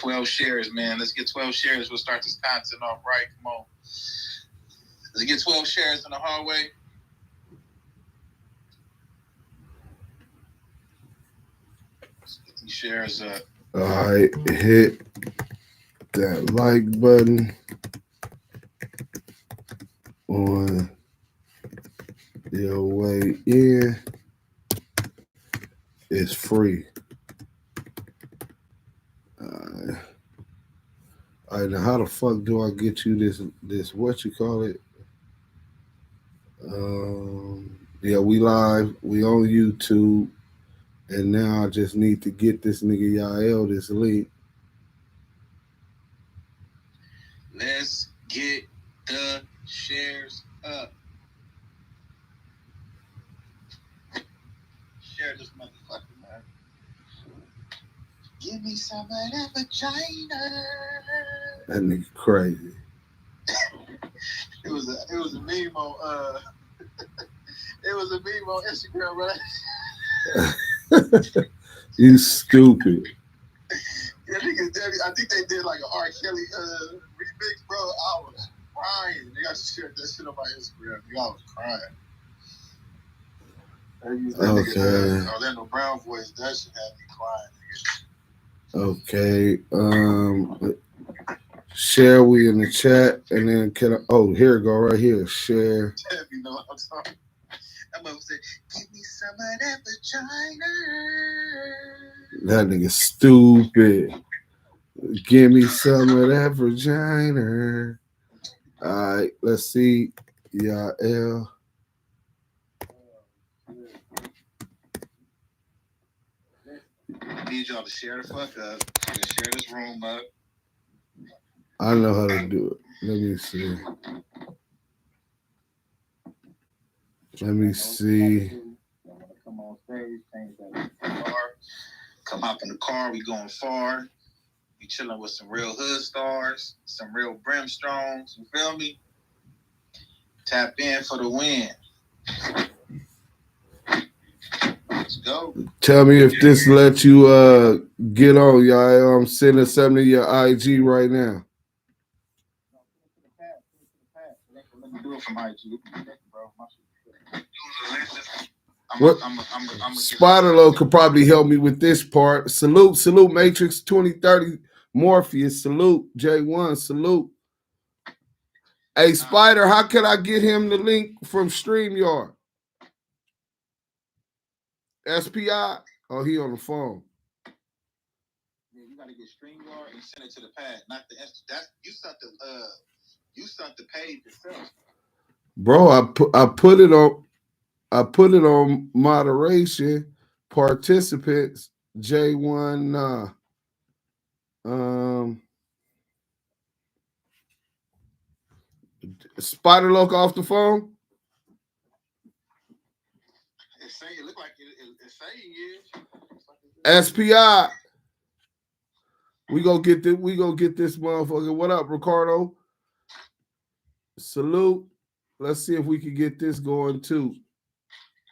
12 shares, man. Let's get 12 shares. We'll start this content off right. Come on. Let's get 12 shares in the hallway. Let's get these shares up. All right, hit that like button on your way in. It's free. All right, now how the fuck do I get you this what you call it? Yeah, we live. We on YouTube. And now I just need to get this nigga Yael this link. Let's get the shares up. Share this motherfucker, man. Give me some of that vagina. That nigga crazy. It was a meme on it was a meme on Instagram, right? You stupid. Yeah, I think they did like an R. Kelly remix, bro. I was crying. They got to share that shit on my Instagram. I was crying. Okay. Orlando Brown voice, that shit had me crying. Okay. Share we in the chat, and then here it go right here. Share. You know what I'm talking. I'm gonna say, give me some of that vagina. That nigga stupid. Give me some of that vagina. All right, let's see. Yael. I need y'all to share the fuck up. Share this room up. I know how to do it. Let me see. Come on stage, change that car. Come hop in the car, we going far. We chilling with some real hood stars, some real brimstones, you feel me? Tap in for the win. Let's go. Tell me if this lets you get on, y'all. I'm sending something to your IG right now. Let me do it from IG. Spider-Lo could probably help me with this part. Salute, Matrix 2030, Morpheus. Salute, J1. Salute. Hey, Spider, how can I get him the link from StreamYard? SPI? Oh, he on the phone. Yeah, you gotta get StreamYard and send it to the pad, not the you sent the page yourself. Bro, I put it on moderation participants J1 Spider Loc off the phone. It look like it's saying it. SPI. We gonna get this motherfucker. What up, Ricardo? Salute. Let's see if we can get this going too.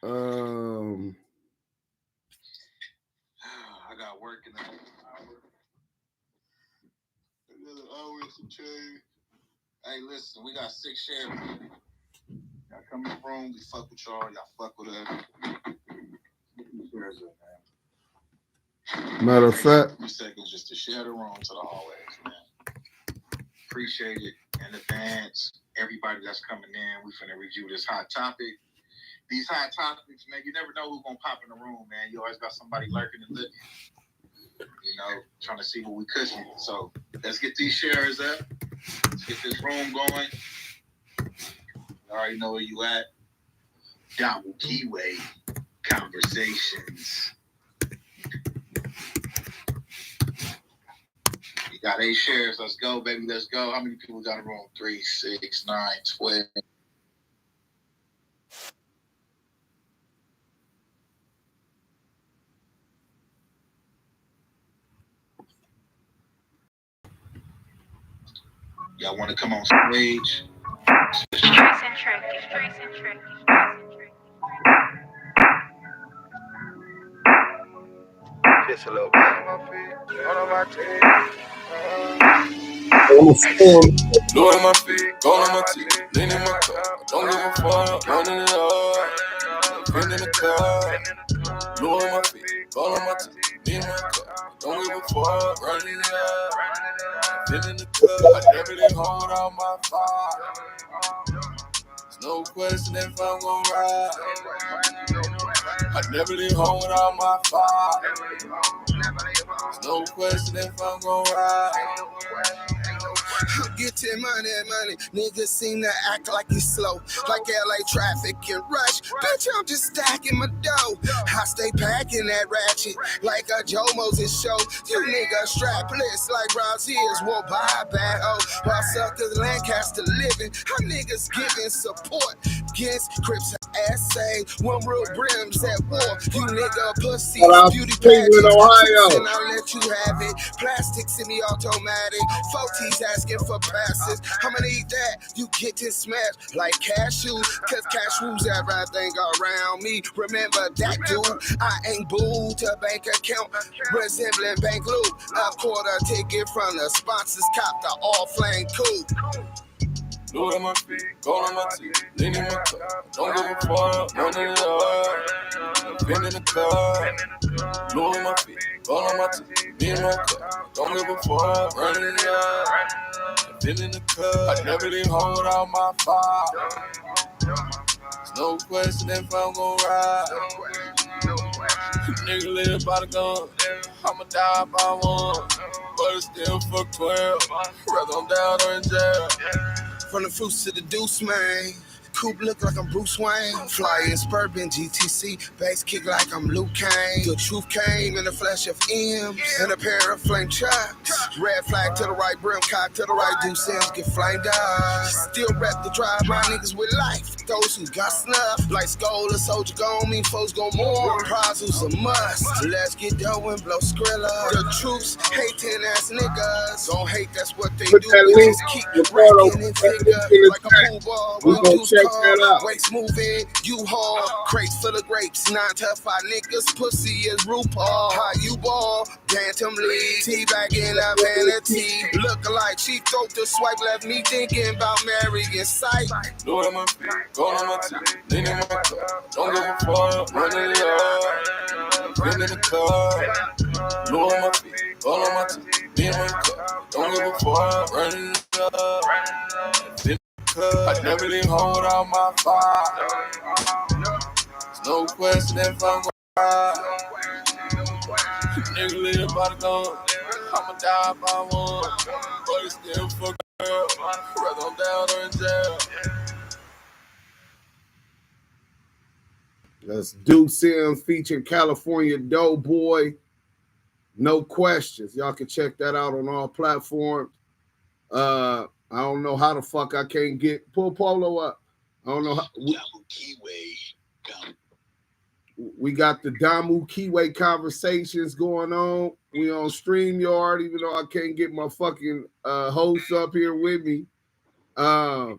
I got work in the hour. Hey, listen, we got 6 shares. Y'all come in the room, we fuck with y'all. Y'all fuck with us. Matter of fact, 3 seconds just to share the room to the hallways, man. Appreciate it in advance. Everybody that's coming in, we finna review this hot topic. These hot topics, man, you never know who's gonna pop in the room, man. You always got somebody lurking and looking, you know, trying to see what we cooking. So let's get these shares up. Let's get this room going. You already know where you at. Double keyway conversations. You got 8 shares. Let's go, baby. Let's go. How many people got in the room? 3, 6, 9, 12. Y'all want to come on stage? Just a little bit on my feet, on my teeth. Blue in my feet, gold in my teeth, lean in my cup. Don't give a fuck, running it up. Pin in the cup. Blue in my feet, gold in my teeth, lean in my cup. Don't give a fuck, running it up. Pin in the cup. I never leave home without my fire. There's no question if I'm gon' ride. I never leave home without my fire. There's no question if I'm gon' ride. Get your money. Niggas seem to act like you slow, like LA traffic and rush. Bitch, I'm just stacking my dough. I stay packing that ratchet like a Joe Moses show. You niggas strapless like Brazils won't buy a bad hoe. While suckers Lancaster living, how niggas giving support against Crips and SA. One real brims at war. You nigga pussies, beauty pageants, Ohio. and I'll let you have it. Plastic semi-automatic, 40s asking for passes. I'ma need that, you get this smashed like cashews, cause cashews everything around me. Remember that dude, I ain't booed to bank account, resembling bank loot. A quarter ticket from the sponsors, cop the all flame coupe. Blue in my feet, gold in my teeth, lean in my cup. Don't give a fuck, running it up. Pin in the cup. Blue in my feet, gold in my teeth, lean in my cup. Don't give a fuck, running it up. Pin in the cup. I never leave home without my fire. There's no question if I'm gon' ride. Nigga live by the gun, I'ma die by one. But it's still for 12, whether I'm down or in jail. From the fruits to the deuce, man. Coupe look like I'm Bruce Wayne. Fly in Suburban GTC, bass kick like I'm Luke Kane. The truth came in the flesh of M and a pair of flame chucks. Red flag to the right, brim cock to the right, do Sims get flamed up. Still rep the drive, my niggas with life. Those who got snuff, like Skull, a soldier gone, mean folks go more. Prize who's a must. Let's get dough and blow Skrilla. The troops hating ass niggas. Don't hate, that's what they Put do. that We link just keep before racking and figure like a pool ball. we gonna check that out. Waist moving, U-Haul, crates full of grapes, 9 to 5 niggas, pussy is RuPaul. How you ball, Bantam Lee, teabagging a vanity. Look like she throat the swipe, left me thinking about marrying sight. Blue in my feet, gold in my teeth, lean in my cup. Don't give a fuck, running it up. Pin in the cup. Blue in my feet, gold in my teeth, lean in my cup. Don't give a fuck, running it up. I never leave home without my fire. There's no question if I'm gon' ride. Nigga live by the gun, I'ma die by one. But it's still for 12, whether I'm down or in jail. That's Duke Sims featuring California Doughboy. No questions. Y'all can check that out on all platforms. I don't know how the fuck I can't get pull Polo up. I don't know how we got the Damu Kiwi conversations going on. We on StreamYard, even though I can't get my fucking host up here with me. But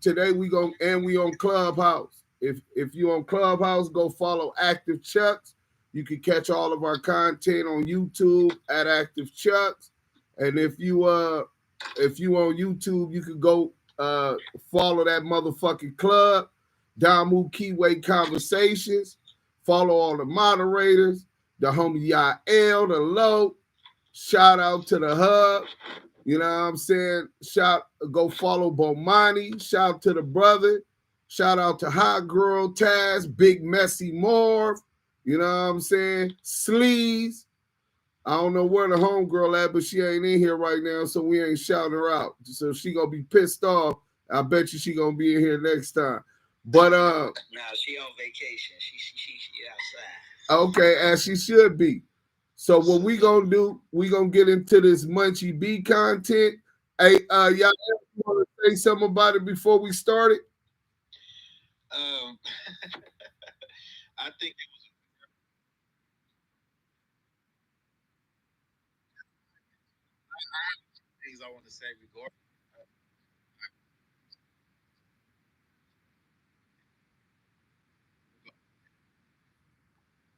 today we on Clubhouse. If you on Clubhouse, go follow Active Chucks. You can catch all of our content on YouTube at Active Chucks. And if you on YouTube, you can go follow that motherfucking club, Damu Kiwi Conversations. Follow all the moderators, the homie Yael, the Low. Shout out to the Hub. You know what I'm saying? Go follow Bomani. Shout out to the brother. Shout out to Hot Girl Taz, Big Messy Marv. You know what I'm saying? Sleaze. I don't know where the homegirl at, but she ain't in here right now, so we ain't shouting her out. So she gonna be pissed off. I bet you she gonna be in here next time. But no, she on vacation. She outside. Okay, as she should be. So what we gonna do? We gonna get into this Munchy B content. Hey, y'all want to say something about it before we start it? I think it was things I want to say regarding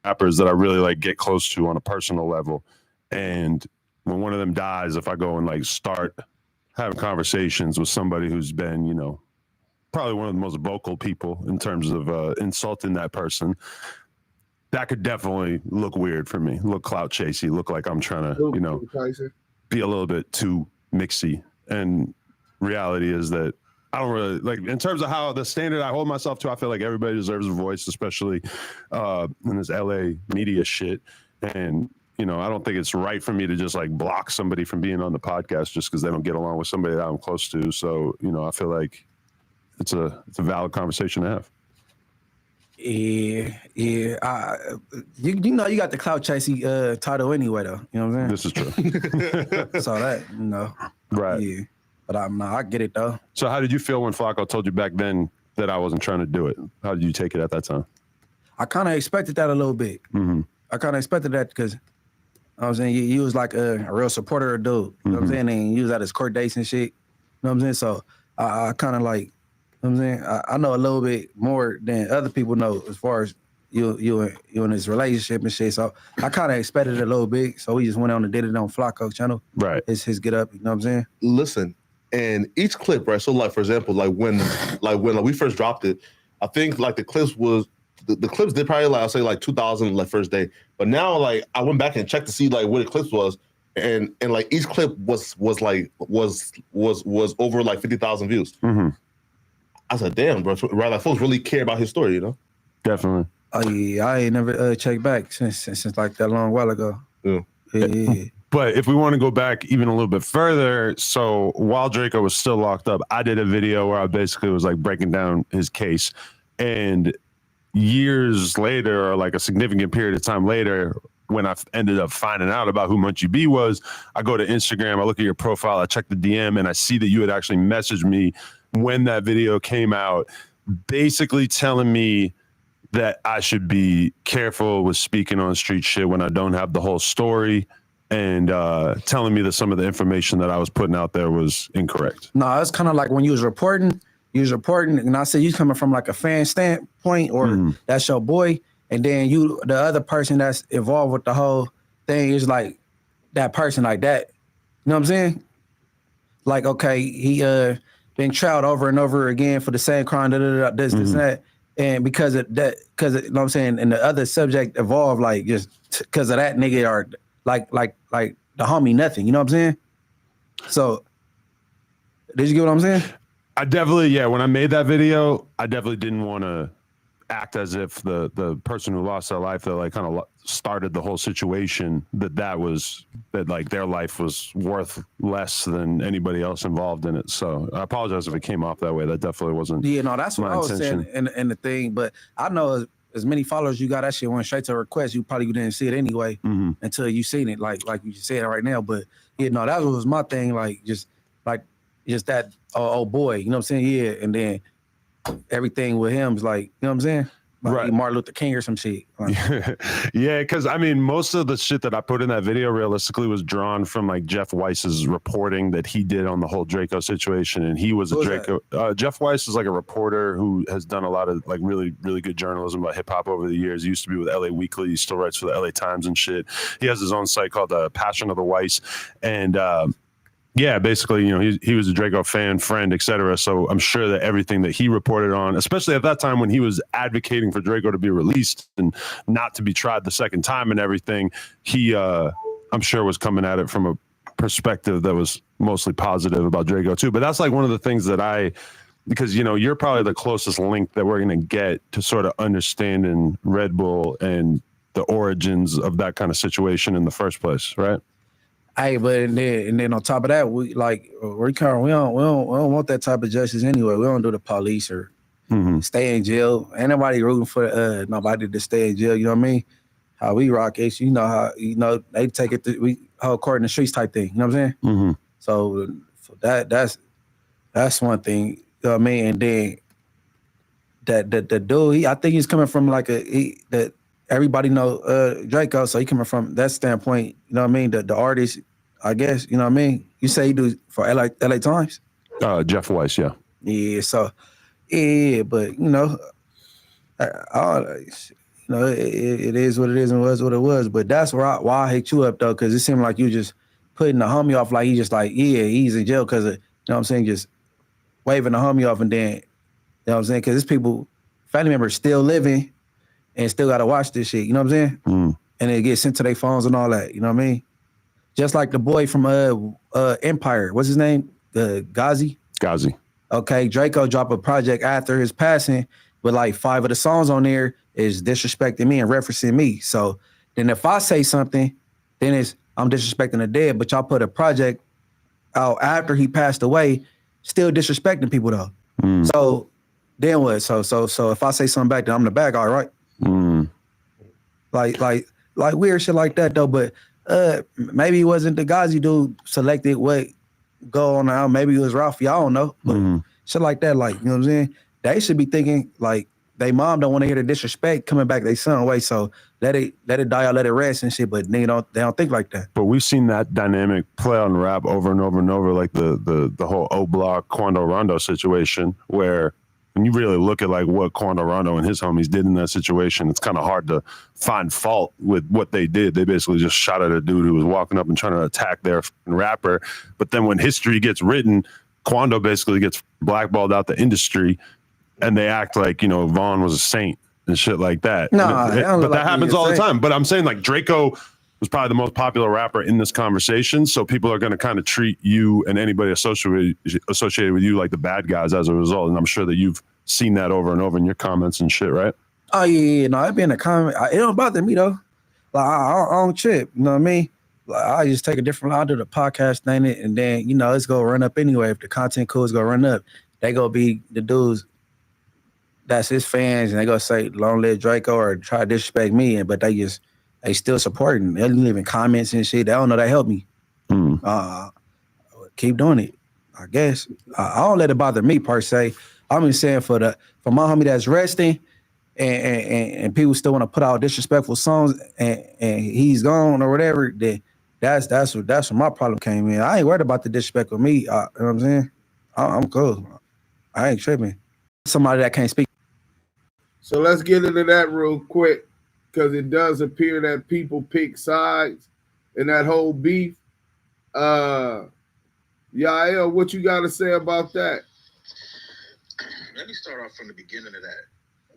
rappers that I really like get close to on a personal level. And when one of them dies, if I go and like start having conversations with somebody who's been, you know, probably one of the most vocal people in terms of insulting that person, that could definitely look weird for me, look clout chasey, look like I'm trying to, you know, be a little bit too mixy. And reality is that I don't really, like, in terms of how the standard I hold myself to, I feel like everybody deserves a voice, especially in this LA media shit. And, you know, I don't think it's right for me to just like block somebody from being on the podcast just because they don't get along with somebody that I'm close to. So, you know, I feel like it's a valid conversation to have. Yeah. You know, you got the clout chasey title anyway, though. You know what I'm saying? This is true. So that, you know. Right. Yeah. But I get it, though. So how did you feel when Flako told you back then that I wasn't trying to do it? How did you take it at that time? I kind of expected that a little bit. Mm-hmm. I kind of expected that because, I was saying, you was like a real supporter of dude. You know what I'm saying? And you was at his court dates and shit. You know what I'm saying? So I kind of like, you know what I'm saying? I know a little bit more than other people know as far as you in this relationship and shit. So I kind of expected it a little bit. So we just went on and did it on Flako channel. Right. It's his get up. You know what I'm saying? Listen, and each clip, right? So like, for example, like when we first dropped it, I think like the clips was, the clips did probably like, I'll say like 2,000 like first day. But now like I went back and checked to see like what the clips was. And like each clip was over like 50,000 views. Mm-hmm. I said, damn, bro. Right, like folks really care about his story, you know? Definitely. Oh yeah, I ain't never checked back since like that long while ago. Yeah. But if we want to go back even a little bit further, so while Draco was still locked up, I did a video where I basically was like breaking down his case. And years later, or like a significant period of time later, when I ended up finding out about who Munchy B was, I go to Instagram, I look at your profile, I check the DM, and I see that you had actually messaged me when that video came out, basically telling me that I should be careful with speaking on street shit when I don't have the whole story, and telling me that some of the information that I was putting out there was incorrect. No, it's kind of like when you was reporting, and I said you coming from like a fan standpoint, or that's your boy, and then the other person that's involved with the whole thing is like that person like that. You know what I'm saying? Like, okay, he been tried over and over again for the same crime, this, and that. And because of that, you know what I'm saying, and the other subject evolved like just because of that nigga, or like the homie nothing, you know what I'm saying? So did you get what I'm saying? I definitely, yeah, when I made that video, I definitely didn't want to act as if the person who lost their life, that like kind of started the whole situation, that like their life was worth less than anybody else involved in it. So I apologize if it came off that way. That definitely wasn't. Yeah, no, that's what I was saying in the thing. But I know as many followers you got, that shit went straight to a request. You probably didn't see it anyway until you seen it, like you said right now. But yeah, no, that was my thing. Like just that oh boy, you know what I'm saying? Yeah, and then everything with him is like, you know what I'm saying? Like right. Martin Luther King or some shit. Like, yeah, because I mean, most of the shit that I put in that video realistically was drawn from like Jeff Weiss's reporting that he did on the whole Draco situation. And he was Jeff Weiss is like a reporter who has done a lot of like really, really good journalism about hip hop over the years. He used to be with LA Weekly. He still writes for the LA Times and shit. He has his own site called Passion of the Weiss. And yeah, basically, you know, he was a Draco fan, friend, etc. So I'm sure that everything that he reported on, especially at that time when he was advocating for Draco to be released and not to be tried the second time and everything, he, I'm sure, was coming at it from a perspective that was mostly positive about Draco too. But that's like one of the things that because, you know, you're probably the closest link that we're going to get to sort of understanding Red Bull and the origins of that kind of situation in the first place, right? Hey, but and then on top of that, we don't want that type of justice anyway. We don't do the police or stay in jail. Ain't nobody rooting for nobody to stay in jail. You know what I mean? How we rock it, you know how they take it we hold court in the streets type thing. You know what I'm saying? So that's one thing. You know what I mean? And then that dude, I think he's coming from like that. Everybody know Draco, so he coming from that standpoint. You know what I mean? The artist, I guess. You know what I mean? You say he do for LA Times? Jeff Weiss, yeah. Yeah. So yeah, but you know, it is what it is and was what it was. But that's why I hit you up though, because it seemed like you just putting the homie off like he just like, yeah, he's in jail because of, you know what I'm saying, just waving the homie off and then, you know what I'm saying, because there's people, family members still living and still got to watch this shit, you know what I'm saying? And it gets sent to their phones and all that, you know what I mean? Just like the boy from Empire, what's his name? Ghazi? Ghazi. Okay, Draco dropped a project after his passing, but like 5 of the songs on there is disrespecting me and referencing me. So then if I say something, then I'm disrespecting the dead, but y'all put a project out after he passed away, still disrespecting people though. So then what? So if I say something back, then I'm the bad guy, right? Like weird shit like that though. But maybe it wasn't the Ghazi dude selected what go on now. Maybe it was Ralphie. I don't know. But shit like that, like, you know what I'm saying? They should be thinking like they mom don't want to hear the disrespect coming back their son way. So let it die or let it rest and shit. But they don't think like that. But we've seen that dynamic play on rap over and over and over, like the whole O Block Quando Rondo situation, where when you really look at like what Quando Rondo and his homies did in that situation, it's kind of hard to find fault with what they did. They basically just shot at a dude who was walking up and trying to attack their rapper. But then when history gets written, Quando basically gets blackballed out the industry, and they act like, you know, Vaughn was a saint and shit like that. But that happens all the time. But I'm saying like Draco was probably the most popular rapper in this conversation, so people are going to kind of treat you and anybody associated with you like the bad guys as a result. And I'm sure that you've seen that over and over in your comments and shit, right? Oh yeah, no, it be in the comment. It don't bother me though. Like I don't trip, you know what I mean? Like I just take a different line to the podcast thing, and then, you know, it's gonna run up anyway. If the content cool, it's gonna run up. They gonna be the dudes that's his fans, and they gonna say long live Draco or try to disrespect me, but they still supporting. They leaving comments and shit. They don't know they help me. Keep doing it, I guess. I don't let it bother me per se. I'm just saying for my homie that's resting and people still want to put out disrespectful songs and he's gone or whatever, then that's where my problem came in. I ain't worried about the disrespect with me. You know what I'm saying? I'm cool. I ain't tripping. Somebody that can't speak. So let's get into that real quick, because it does appear that people pick sides in that whole beef. Yael, what you got to say about that? Let me start off from the beginning of that.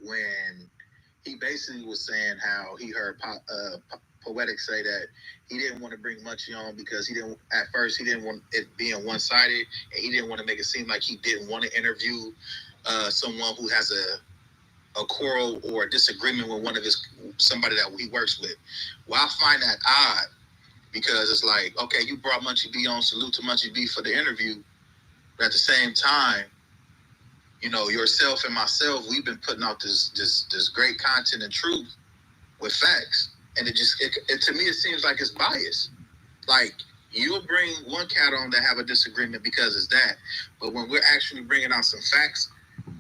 When he basically was saying how he heard Poetik say that he didn't want to bring Munchy on because he didn't want it being one-sided, and he didn't want to make it seem like he didn't want to interview someone who has a quarrel or a disagreement with somebody that he works with. Well, I find that odd, because it's like, okay, you brought Munchy B on, salute to Munchy B for the interview, but at the same time, you know, yourself and myself, we've been putting out this great content and truth with facts, and it to me it seems like it's biased. Like, you'll bring one cat on that have a disagreement because it's that, but when we're actually bringing out some facts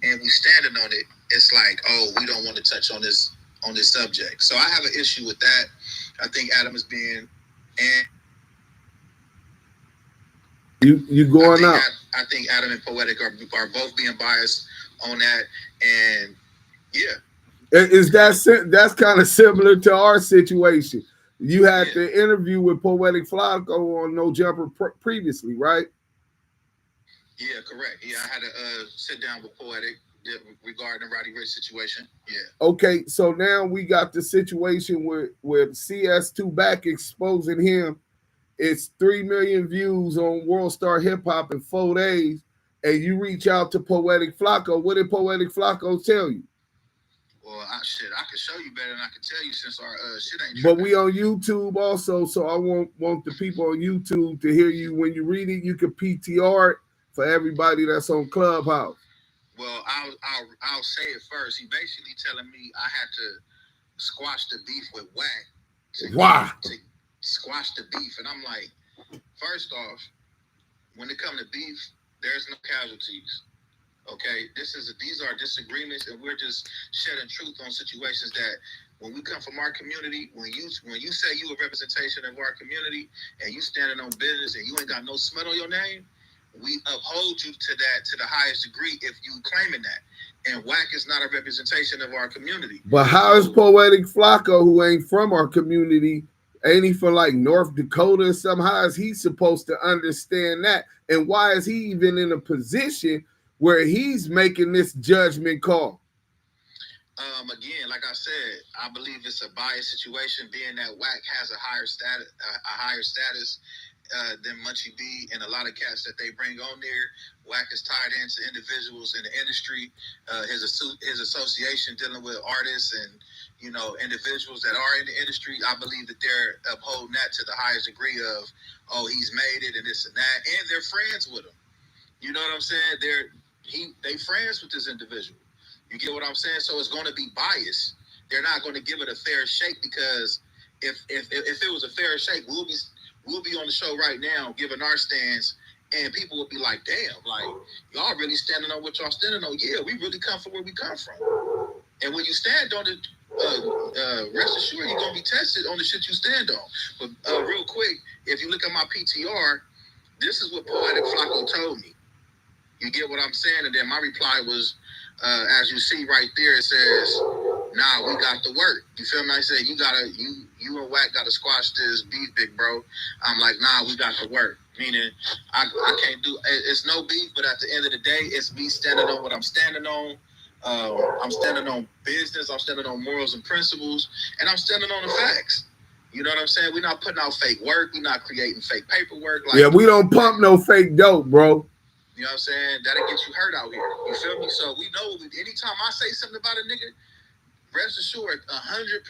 and we standing on it, it's like, oh, we don't want to touch on this subject. So I have an issue with that. I think Adam is being you going out. I think Adam and Poetik are both being biased on that, and yeah. Is that's kind of similar to our situation? You had the interview with Poetik Flako on No Jumper previously, right? Yeah, correct. Yeah, I had to sit down with Poetik regarding the Roddy Ricch situation. Yeah. Okay, so now we got the situation with CS2 back exposing him. It's 3 million views on World Star Hip Hop in 4 days, and you reach out to Poetik Flako. What did Poetik Flako tell you? Well, I can show you better than I can tell you, since our shit ain't tripping. But we on YouTube also, so I want the people on YouTube to hear you. When you read it, you can PTR it for everybody that's on Clubhouse. Well, I'll say it first. He basically telling me I had to squash the beef with Wack. To squash the beef, and I'm like, first off, when it comes to beef, there's no casualties. Okay, these are disagreements, and we're just shedding truth on situations that, when we come from our community, when you say you a representation of our community and you standing on business and you ain't got no smut on your name, we uphold you to that to the highest degree if you claiming that. And Wack is not a representation of our community. But how is Poetik Flako, who ain't from our community, Ain't he from like North Dakota or something? How is he supposed to understand that? And why is he even in a position where he's making this judgment call? Again, like I said, I believe it's a biased situation, being that Wack has a higher status than Munchy B, and a lot of cats that they bring on there. Wack is tied into individuals in the industry. His association dealing with artists and individuals that are in the industry. I believe that they're upholding that to the highest degree of, oh, he's made it and this and that, and they're friends with him. You know what I'm saying? They friends with this individual. You get what I'm saying? So it's going to be biased. They're not going to give it a fair shake, because if it was a fair shake, we'll be on the show right now giving our stance, and people will be like, damn, like, y'all really standing on what y'all standing on. Yeah, we really come from where we come from. And when you stand on it, rest assured you're going to be tested on the shit you stand on. But real quick, if you look at my PTR, this is what Poetik Flako told me. You get what I'm saying? And then my reply was, as you see right there, it says, nah, we got the work. You feel me? I said, you and Wack gotta squash this beef, big bro. I'm like, nah, we got the work. Meaning, I can't do, it's no beef, but at the end of the day, it's me standing on what I'm standing on. I'm standing on business, I'm standing on morals and principles, and I'm standing on the facts. You know what I'm saying? We're not putting out fake work, we're not creating fake paperwork. Like, yeah, we don't pump no fake dope, bro. You know what I'm saying? That'll get you hurt out here. You feel me? So we know anytime I say something about a nigga, rest assured, 100%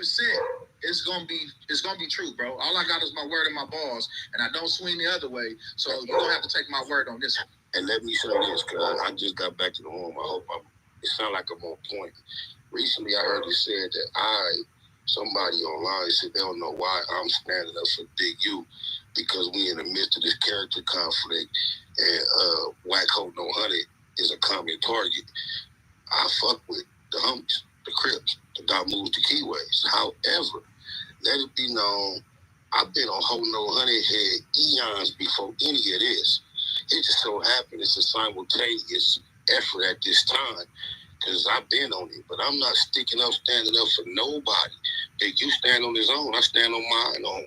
it's gonna be true, bro. All I got is my word and my balls, and I don't swing the other way. So you're gonna have to take my word on this one. And let me say this, cause I just got back to the room. I hope it sounds like I'm on point. Recently, I heard it said that somebody online said they don't know why I'm standing up for Big U, because we in the midst of this character conflict. And Wack Hope No Honey is a common target. I fuck with the homies, the Crips, the Dot Moves, the Keyways. However, let it be known, I've been on Hope No Honey head eons before any of this. It just so happened it's a simultaneous effort at this time, because I've been on it, but I'm not standing up for nobody. If you stand on his own, I stand on mine own.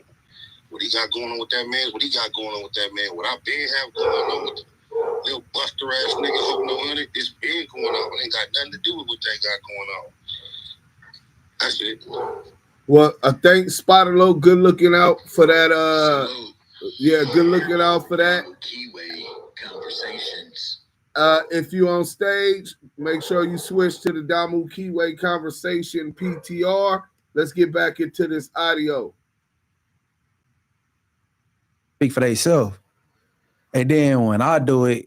What he got going on with that man, what he got going on with that man, what I been have going on with the little buster ass nigga Hope No Honey, it's been going on. It ain't got nothing to do with what they got going on. That's it. Well, I think Spotterlo, good looking out for that. Yeah, good looking out for that. Keyway conversations. If you on stage, make sure you switch to the Damu Keyway conversation PTR. Let's get back into this audio. Speak for themselves. And then when I do it,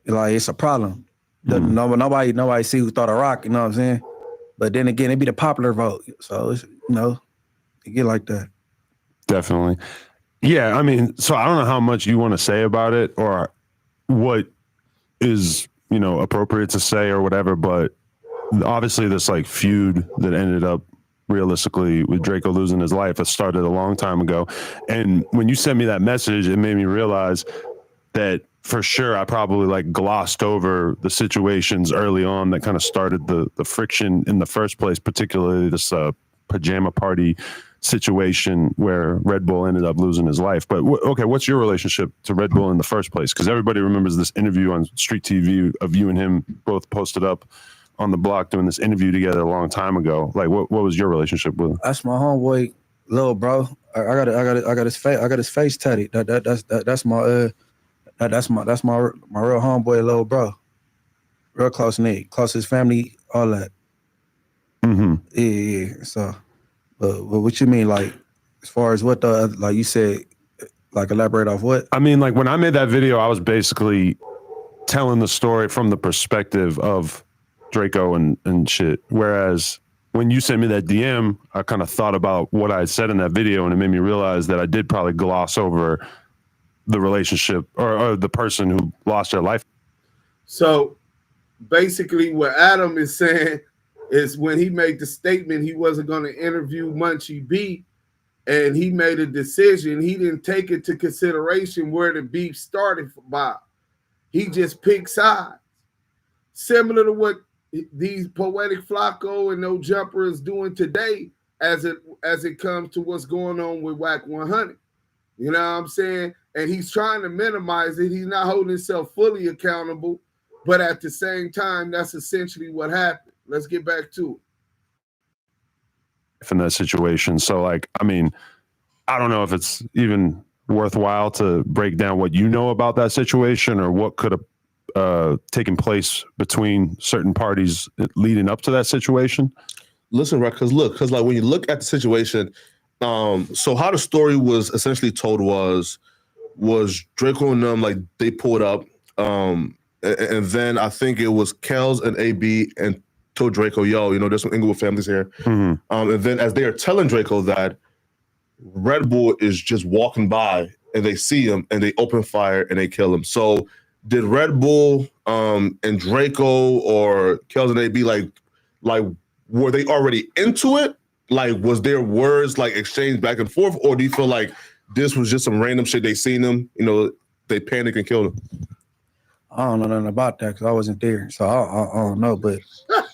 like, it's a problem. Nobody see who thought of Rock, you know what I'm saying? But then again, it be the popular vote. So, it's, it get like that. Definitely. Yeah, I mean, so I don't know how much you want to say about it or what is, appropriate to say or whatever, but obviously this like feud that ended up realistically with Draco losing his life, it started a long time ago. And when you sent me that message, it made me realize that for sure I probably like glossed over the situations early on that kind of started the friction in the first place, particularly this pajama party situation where Red Bull ended up losing his life. But okay, what's your relationship to Red Bull in the first place? Because everybody remembers this interview on Street TV of you and him both posted up on the block doing this interview together a long time ago. Like, what was your relationship with him? That's my homeboy, little bro. I got his face tatted. That's my real homeboy, little bro. Real close knit, closest family, all that. Mm-hmm. Yeah. So, but what you mean, like, as far as what like you said, like elaborate off what? I mean, like when I made that video, I was basically telling the story from the perspective of Draco and shit. Whereas when you sent me that DM, I kind of thought about what I said in that video, and it made me realize that I did probably gloss over the relationship or the person who lost their life. So basically what Adam is saying is when he made the statement he wasn't going to interview Munchy B and he made a decision, he didn't take into consideration where the beef started by. He just picked sides. Similar to what these Poetik Flako and No Jumper is doing today as it comes to what's going on with Wack 100. You know what I'm saying? And he's trying to minimize it. He's not holding himself fully accountable, but at the same time, that's essentially what happened. Let's get back to it. In that situation. So, like, I mean, I don't know if it's even worthwhile to break down what you know about that situation or what could have taken place between certain parties leading up to that situation. Listen, right? Because like when you look at the situation, so how the story was essentially told was Draco and them, like they pulled up, and then I think it was Kels and AB and told Draco, yo, you know, there's some Inglewood families here. And then as they are telling Draco that, Red Bull is just walking by and they see him and they open fire and they kill him. So did Red Bull and Draco or Kels and AB like were they already into it? Like, was there words like exchanged back and forth, or do you feel like this was just some random shit they seen him, you know, they panic and killed him? I don't know nothing about that because I wasn't there, so I don't know. But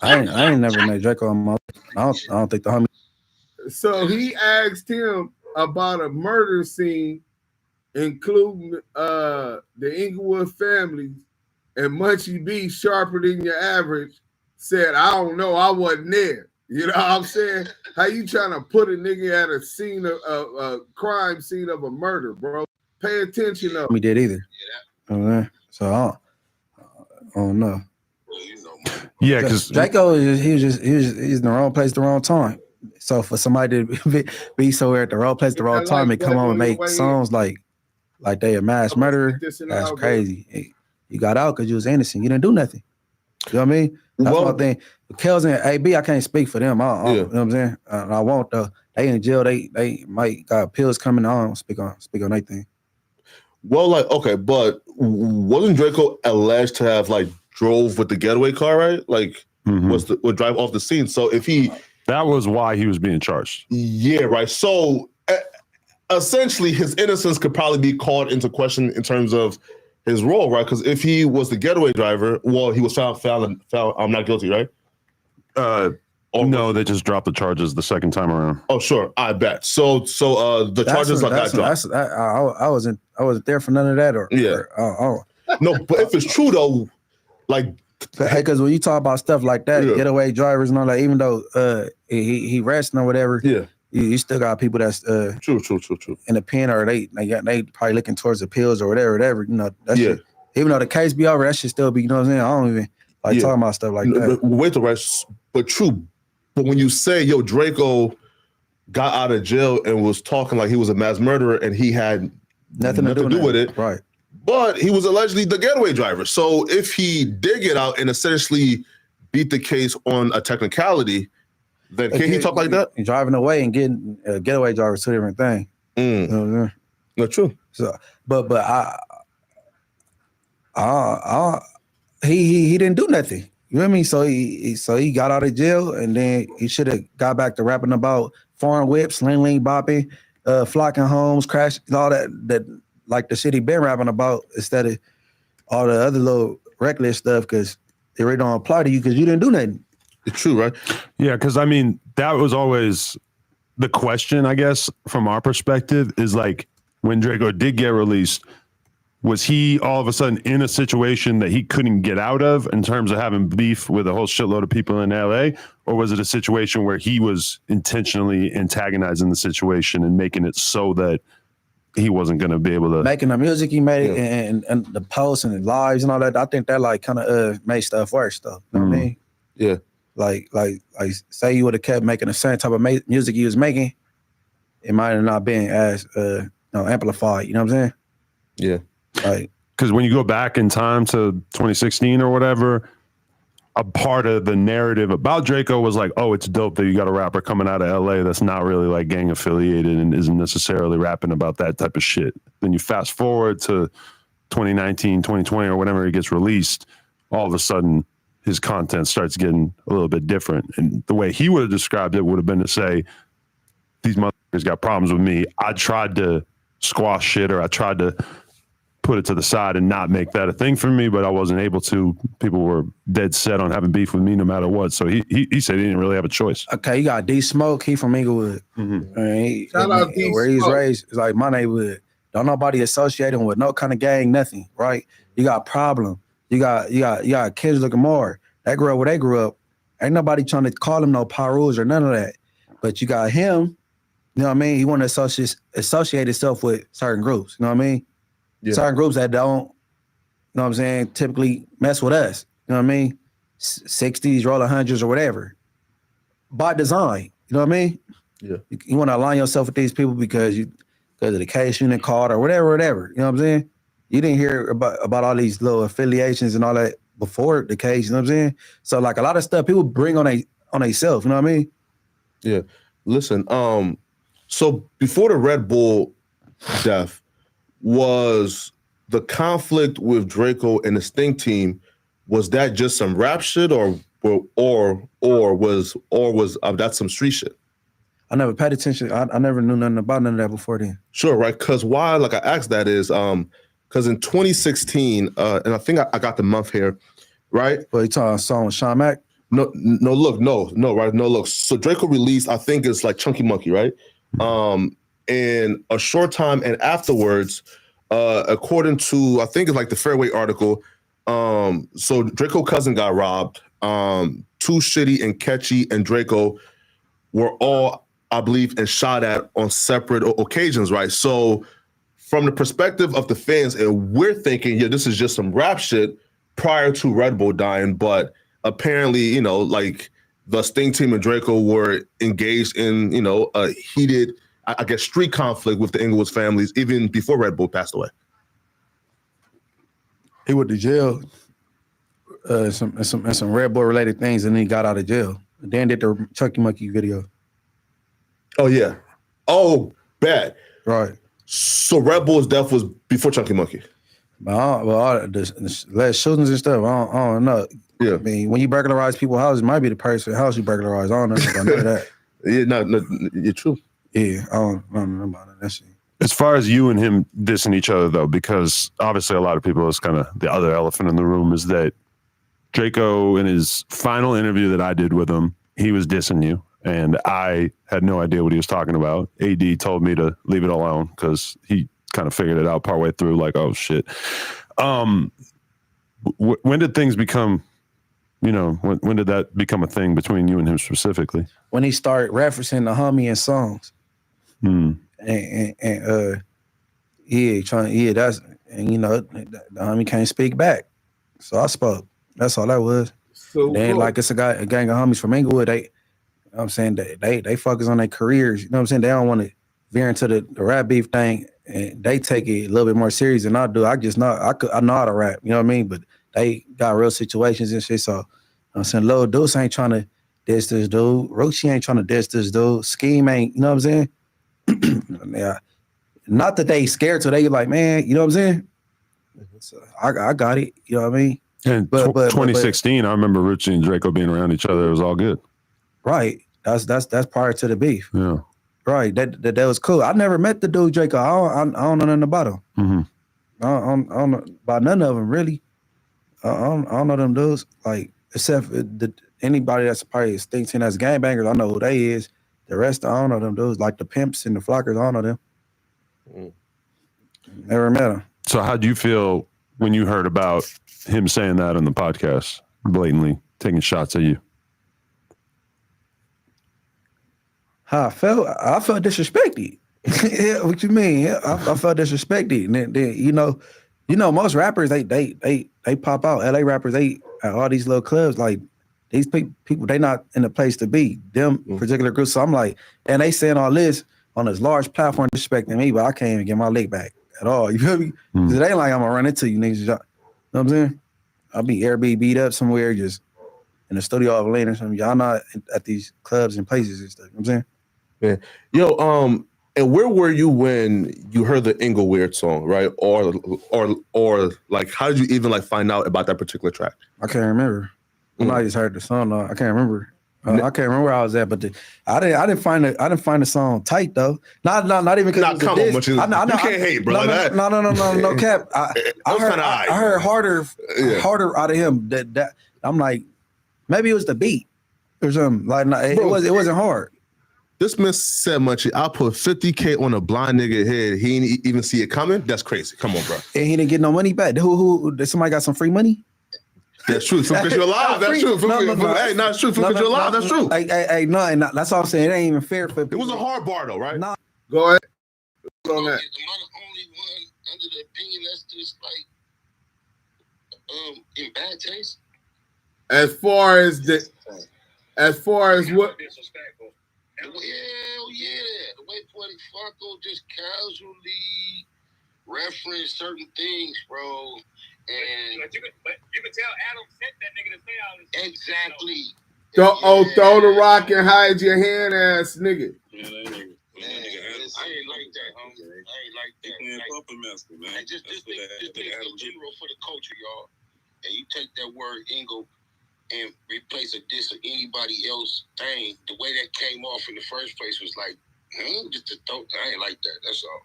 I ain't never met Draco on my. I don't think the homie. So he asked him about a murder scene, including the Inglewood families, and Munchy B, sharper than your average, said, "I don't know, I wasn't there." You know what I'm saying? How you trying to put a nigga at a scene of a crime scene of a murder, bro? Pay attention, though. We did either. So I don't know. Yeah, because Draco he's in the wrong place, the wrong time. So for somebody to be somewhere at the wrong place, the wrong time, and come on and make songs like they a mass murderer, that's crazy. You got out because you was innocent. You didn't do nothing. You know what I mean? That's my thing. Kels and AB, I can't speak for them. You know what I'm saying? I won't though. They in jail. They might got pills coming. I don't speak on anything. Well, like, okay, but wasn't Draco alleged to have like drove with the getaway car, right? Like, would drive off the scene. So if that was why he was being charged. Yeah, right. So essentially, his innocence could probably be called into question in terms of his role, right? Because if he was the getaway driver, well, he was found I'm not guilty, right? No, they just dropped the charges the second time around. Oh, sure, I bet. So the charges got dropped. I wasn't there for none of that. No, but if it's true though, like, hey, because when you talk about stuff like that, getaway drivers and all that, even though he resting or whatever, you still got people that's true in the pen, or they probably looking towards the pills or whatever. You know, that shit, even though the case be over, that should still be. You know what I'm saying? I don't even like talking about stuff like that. Wait, the rest, but true. But when you say, yo, Draco got out of jail and was talking like he was a mass murderer and he had nothing to do with it, right? But he was allegedly the getaway driver. So if he did get out and essentially beat the case on a technicality, then can he talk like that? Driving away and getting a getaway driver is two different things. You know what I'm saying? Not true. So, but he didn't do nothing. You know what I mean? So he got out of jail, and then he should have got back to rapping about foreign whips, ling bopping, flocking homes, crash, all that like the shit he been rapping about, instead of all the other little reckless stuff, because it really don't apply to you because you didn't do nothing. It's true, right? Yeah, because I mean, that was always the question, I guess, from our perspective, is like, when Draco did get released, was he all of a sudden in a situation that he couldn't get out of in terms of having beef with a whole shitload of people in LA? Or was it a situation where he was intentionally antagonizing the situation and making it so that he wasn't going to be able to... Making the music he made and the posts and the lives and all that, I think that like kind of made stuff worse though. You know what I mean? Yeah. Like say you would have kept making the same type of music he was making, it might have not been as amplified. You know what I'm saying? Yeah. Like, because when you go back in time to 2016 or whatever, a part of the narrative about Draco was like, oh, it's dope that you got a rapper coming out of LA that's not really like gang affiliated and isn't necessarily rapping about that type of shit. Then you fast forward to 2019, 2020, or whenever it gets released, all of a sudden his content starts getting a little bit different. And the way he would have described it would have been to say, these motherfuckers got problems with me. I tried to squash shit, or I tried to put it to the side and not make that a thing for me, but I wasn't able to. People were dead set on having beef with me no matter what. So he said he didn't really have a choice. Okay, you got D Smoke. He from Inglewood. Shout out D where he's Smoke. raised. It's like my neighborhood. Don't nobody associate him with no kind of gang, nothing. Right? You got Problem. You got Kendrick Lamar. They grew up where they grew up. Ain't nobody trying to call him no Pirus or none of that. But you got him. You know what I mean? He want to associate himself with certain groups. You know what I mean? Yeah. Certain groups that don't, you know what I'm saying, typically mess with us. You know what I mean? 60s, roll 100s or whatever. By design. You know what I mean? Yeah. You want to align yourself with these people because of the case unit card or whatever. You know what I'm saying? You didn't hear about all these little affiliations and all that before the case. You know what I'm saying? So like a lot of stuff people bring on themselves. You know what I mean? Yeah. Listen, so before the Red Bull death, was the conflict with Draco and the Sting team, was that just some rap shit or was that some street shit? I never paid attention. I never knew nothing about none of that before then. Sure, right? Because why, like I asked that is, because in 2016, and I think I got the month here, right? Well, you talking song with Sean Mack? No, look. So Draco released, I think it's like Chunky Monkey, right? And a short time and afterwards, according to, I think it's like the Fairway article, so Draco cousin got robbed. Too Shitty and Catchy and Draco were all, I believe, and shot at on separate occasions, right? So from the perspective of the fans, and we're thinking, yeah, this is just some rap shit prior to Red Bull dying, but apparently, you know, like the Sting team and Draco were engaged in, you know, a heated, I guess, street conflict with the Inglewood families even before Red Bull passed away. He went to jail, some Red Bull related things, and then he got out of jail. Then did the Chunky Monkey video. Oh yeah. Oh, bad. Right. So Red Bull's death was before Chunky Monkey. But all the last shootings and stuff, I don't know. Yeah. I mean, when you burglarize people's houses, it might be the person's house you burglarize. I don't know about none of that. Yeah, no, you're true. Yeah, I don't know about that shit. As far as you and him dissing each other, though, because obviously a lot of people, it's kind of the other elephant in the room, is that Draco, in his final interview that I did with him, he was dissing you, and I had no idea what he was talking about. AD told me to leave it alone because he kind of figured it out partway through, like, oh, shit. When did things become, you know, when did that become a thing between you and him specifically? When he started referencing the homie in songs. And that's, and you know, the homie can't speak back. So I spoke. That's all that was. So then, cool. like, it's a gang of homies from Inglewood. They, you know what I'm saying, they focus on their careers. You know what I'm saying? They don't want to veer into the rap beef thing, and they take it a little bit more serious than I do. I know how to rap, you know what I mean? But they got real situations and shit. So, you know what I'm saying, Lil Deuce ain't trying to diss this dude. Rochi ain't trying to diss this dude. Scheme ain't, you know what I'm saying? Yeah. Not that they scared, so they like, man, you know what I'm saying? So I got it, you know what I mean? And 2016, I remember Ruchi and Draco being around each other. It was all good. Right. That's prior to the beef. Yeah. Right. That was cool. I never met the dude Draco. I don't know nothing about him. Mm-hmm. I don't know about none of them really. I don't know them dudes. Like, except anybody that's probably thinks that's gangbangers, I know who they is. The rest, I don't know them dudes. Like the pimps and the flockers, I don't know them. Never met them. So how do you feel when you heard about him saying that on the podcast, blatantly taking shots at you? How I felt disrespected. Yeah, what you mean? Yeah, I felt disrespected. And then you know, most rappers they pop out. LA rappers, they at all these little clubs, like these people, they not in the place to be. Them particular groups. So I'm like, and they saying all this on this large platform disrespecting me, but I can't even get my lick back at all. You feel me? Cause it ain't like I'm gonna run into you niggas. You know what I'm saying? I'll be Airbnb'd up somewhere, just in the studio of Atlanta or something. Y'all not at these clubs and places and stuff. You know what I'm saying? Yeah. Yo, and where were you when you heard the Inglewood song, right? Or like, how did you even like find out about that particular track? I can't remember. I just heard the song. I can't remember. I can't remember where I was at, but I didn't find the song tight though. Not even because come on, Munchy. You can't hate, bro. No cap. I heard harder out of him. That I'm like, maybe it was the beat or something. Like it wasn't hard. This man said, Munchy, I'll put 50K on a blind nigga head. He didn't even see it coming. That's crazy. Come on, bro. And he didn't get no money back. Who somebody got some free money? That's true. Because you're alive. That's true. Hey, no, it's true. Because you're alive. That's true. Hey, no, that's all I'm saying. It ain't even fair for people. It was a hard bar, though, right? Nah. Go ahead. On that. Am I the only one under the opinion that's just like in bad taste? As far as what? Well, yeah. The way Poetik Flako just casually reference certain things, bro. And but you can tell Adam sent that nigga to say all this. Exactly. Throw the rock and hide your hand, ass nigga. Man, I ain't like that, homie. I ain't like that. Like, just think in general for the culture, y'all. And you take that word Ingle and replace a diss of anybody else thing. The way that came off in the first place was like, just a throat. I ain't like that. That's all.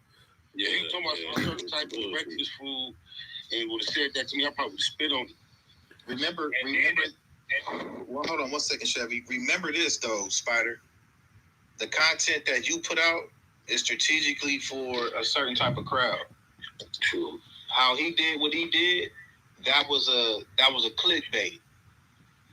Yeah, you talking about some certain type of breakfast food. And would have said that to me, I probably would spit on it. Remember. Well, hold on 1 second, Chevy. Remember this though, Spider. The content that you put out is strategically for a certain type of crowd. True. How he did what he did, that was a clickbait.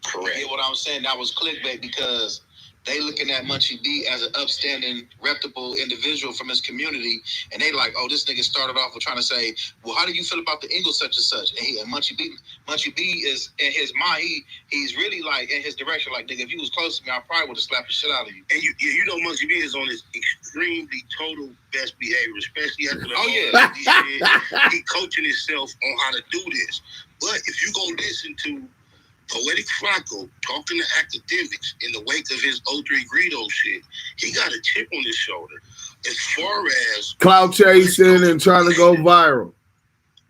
Correct. You get what I'm saying? That was clickbait because they looking at Munchy B as an upstanding, reputable individual from his community, and they like, oh, this nigga started off with trying to say, well, how do you feel about the Eagles such and such? And Munchy B is in his mind, he's really like in his direction, like, nigga, if you was close to me, I probably would have slapped the shit out of you. And you know Munchy B is on his extremely total best behavior, especially after the shit. He coaching himself on how to do this. But if you go listen to Poetik Flako talking to Akademiks in the wake of his O3 Greedo shit, he got a chip on his shoulder. As far as clout chasing and trying to go viral.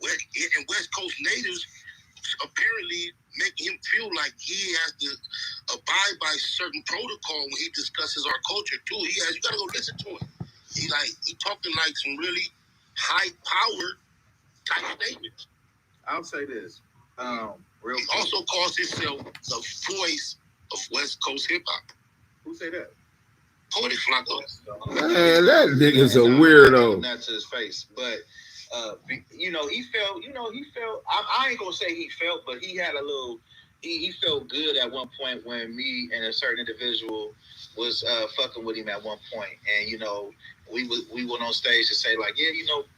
And West Coast natives apparently making him feel like he has to abide by certain protocol when he discusses our culture too. You gotta go listen to him. He talking like some really high power type statements. I'll say this. He also calls himself the voice of West Coast hip hop. Who say that? Poetik Flako. Man, that nigga's a weirdo. Not to his face, but he felt. I ain't gonna say he felt, but he had a little. He felt good at one point when me and a certain individual was fucking with him at one point, and we went on stage to say like,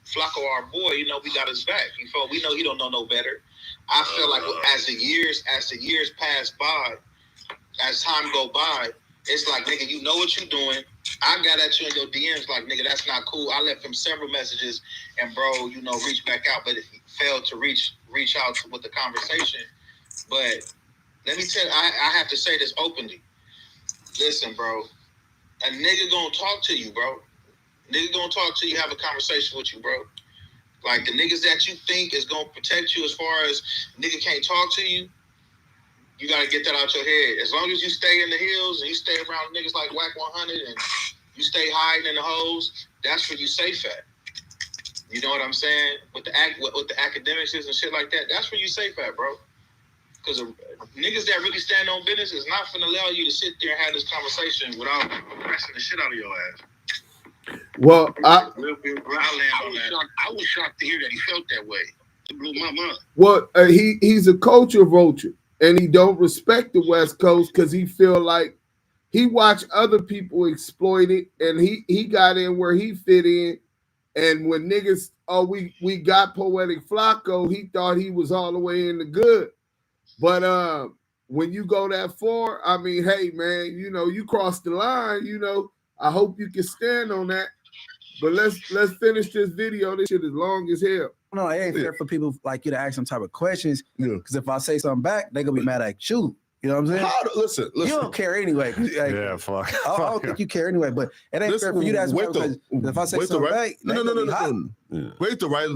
Flako, our boy, we got his back. We know he don't know no better. I feel like as the years pass by, as time go by, it's like, nigga, you know what you're doing. I got at you in your DMs like, nigga, that's not cool. I left him several messages, and bro, reach back out, but he failed to reach out with the conversation. But let me tell you, I have to say this openly. Listen, bro, a nigga gonna talk to you, bro. Nigga gonna talk to you, have a conversation with you, bro. Like, the niggas that you think is gonna protect you as far as nigga can't talk to you, you gotta get that out your head. As long as you stay in the hills and you stay around niggas like Wack 100 and you stay hiding in the hoes, that's where you safe at. You know what I'm saying? With the Akademiks and shit like that, that's where you safe at, bro. Because niggas that really stand on business is not finna allow you to sit there and have this conversation without pressing the shit out of your ass. Well, I was shocked to hear that he felt that way. It blew my mind. Well, he's a culture vulture, and he don't respect the West Coast because he feel like he watched other people exploit it, and he got in where he fit in. And when niggas, we got Poetik Flako, he thought he was all the way in the good. But when you go that far, I mean, hey man, you crossed the line. I hope you can stand on that. But let's finish this video. This shit is long as hell. No, it ain't fair for people like you to ask some type of questions. Because if I say something back, they gonna be mad at you. You know what I'm saying? Listen. You don't care anyway. Yeah, fuck. I don't think you care anyway. But it ain't fair for you to ask me because if I say something back, no. Wait the right.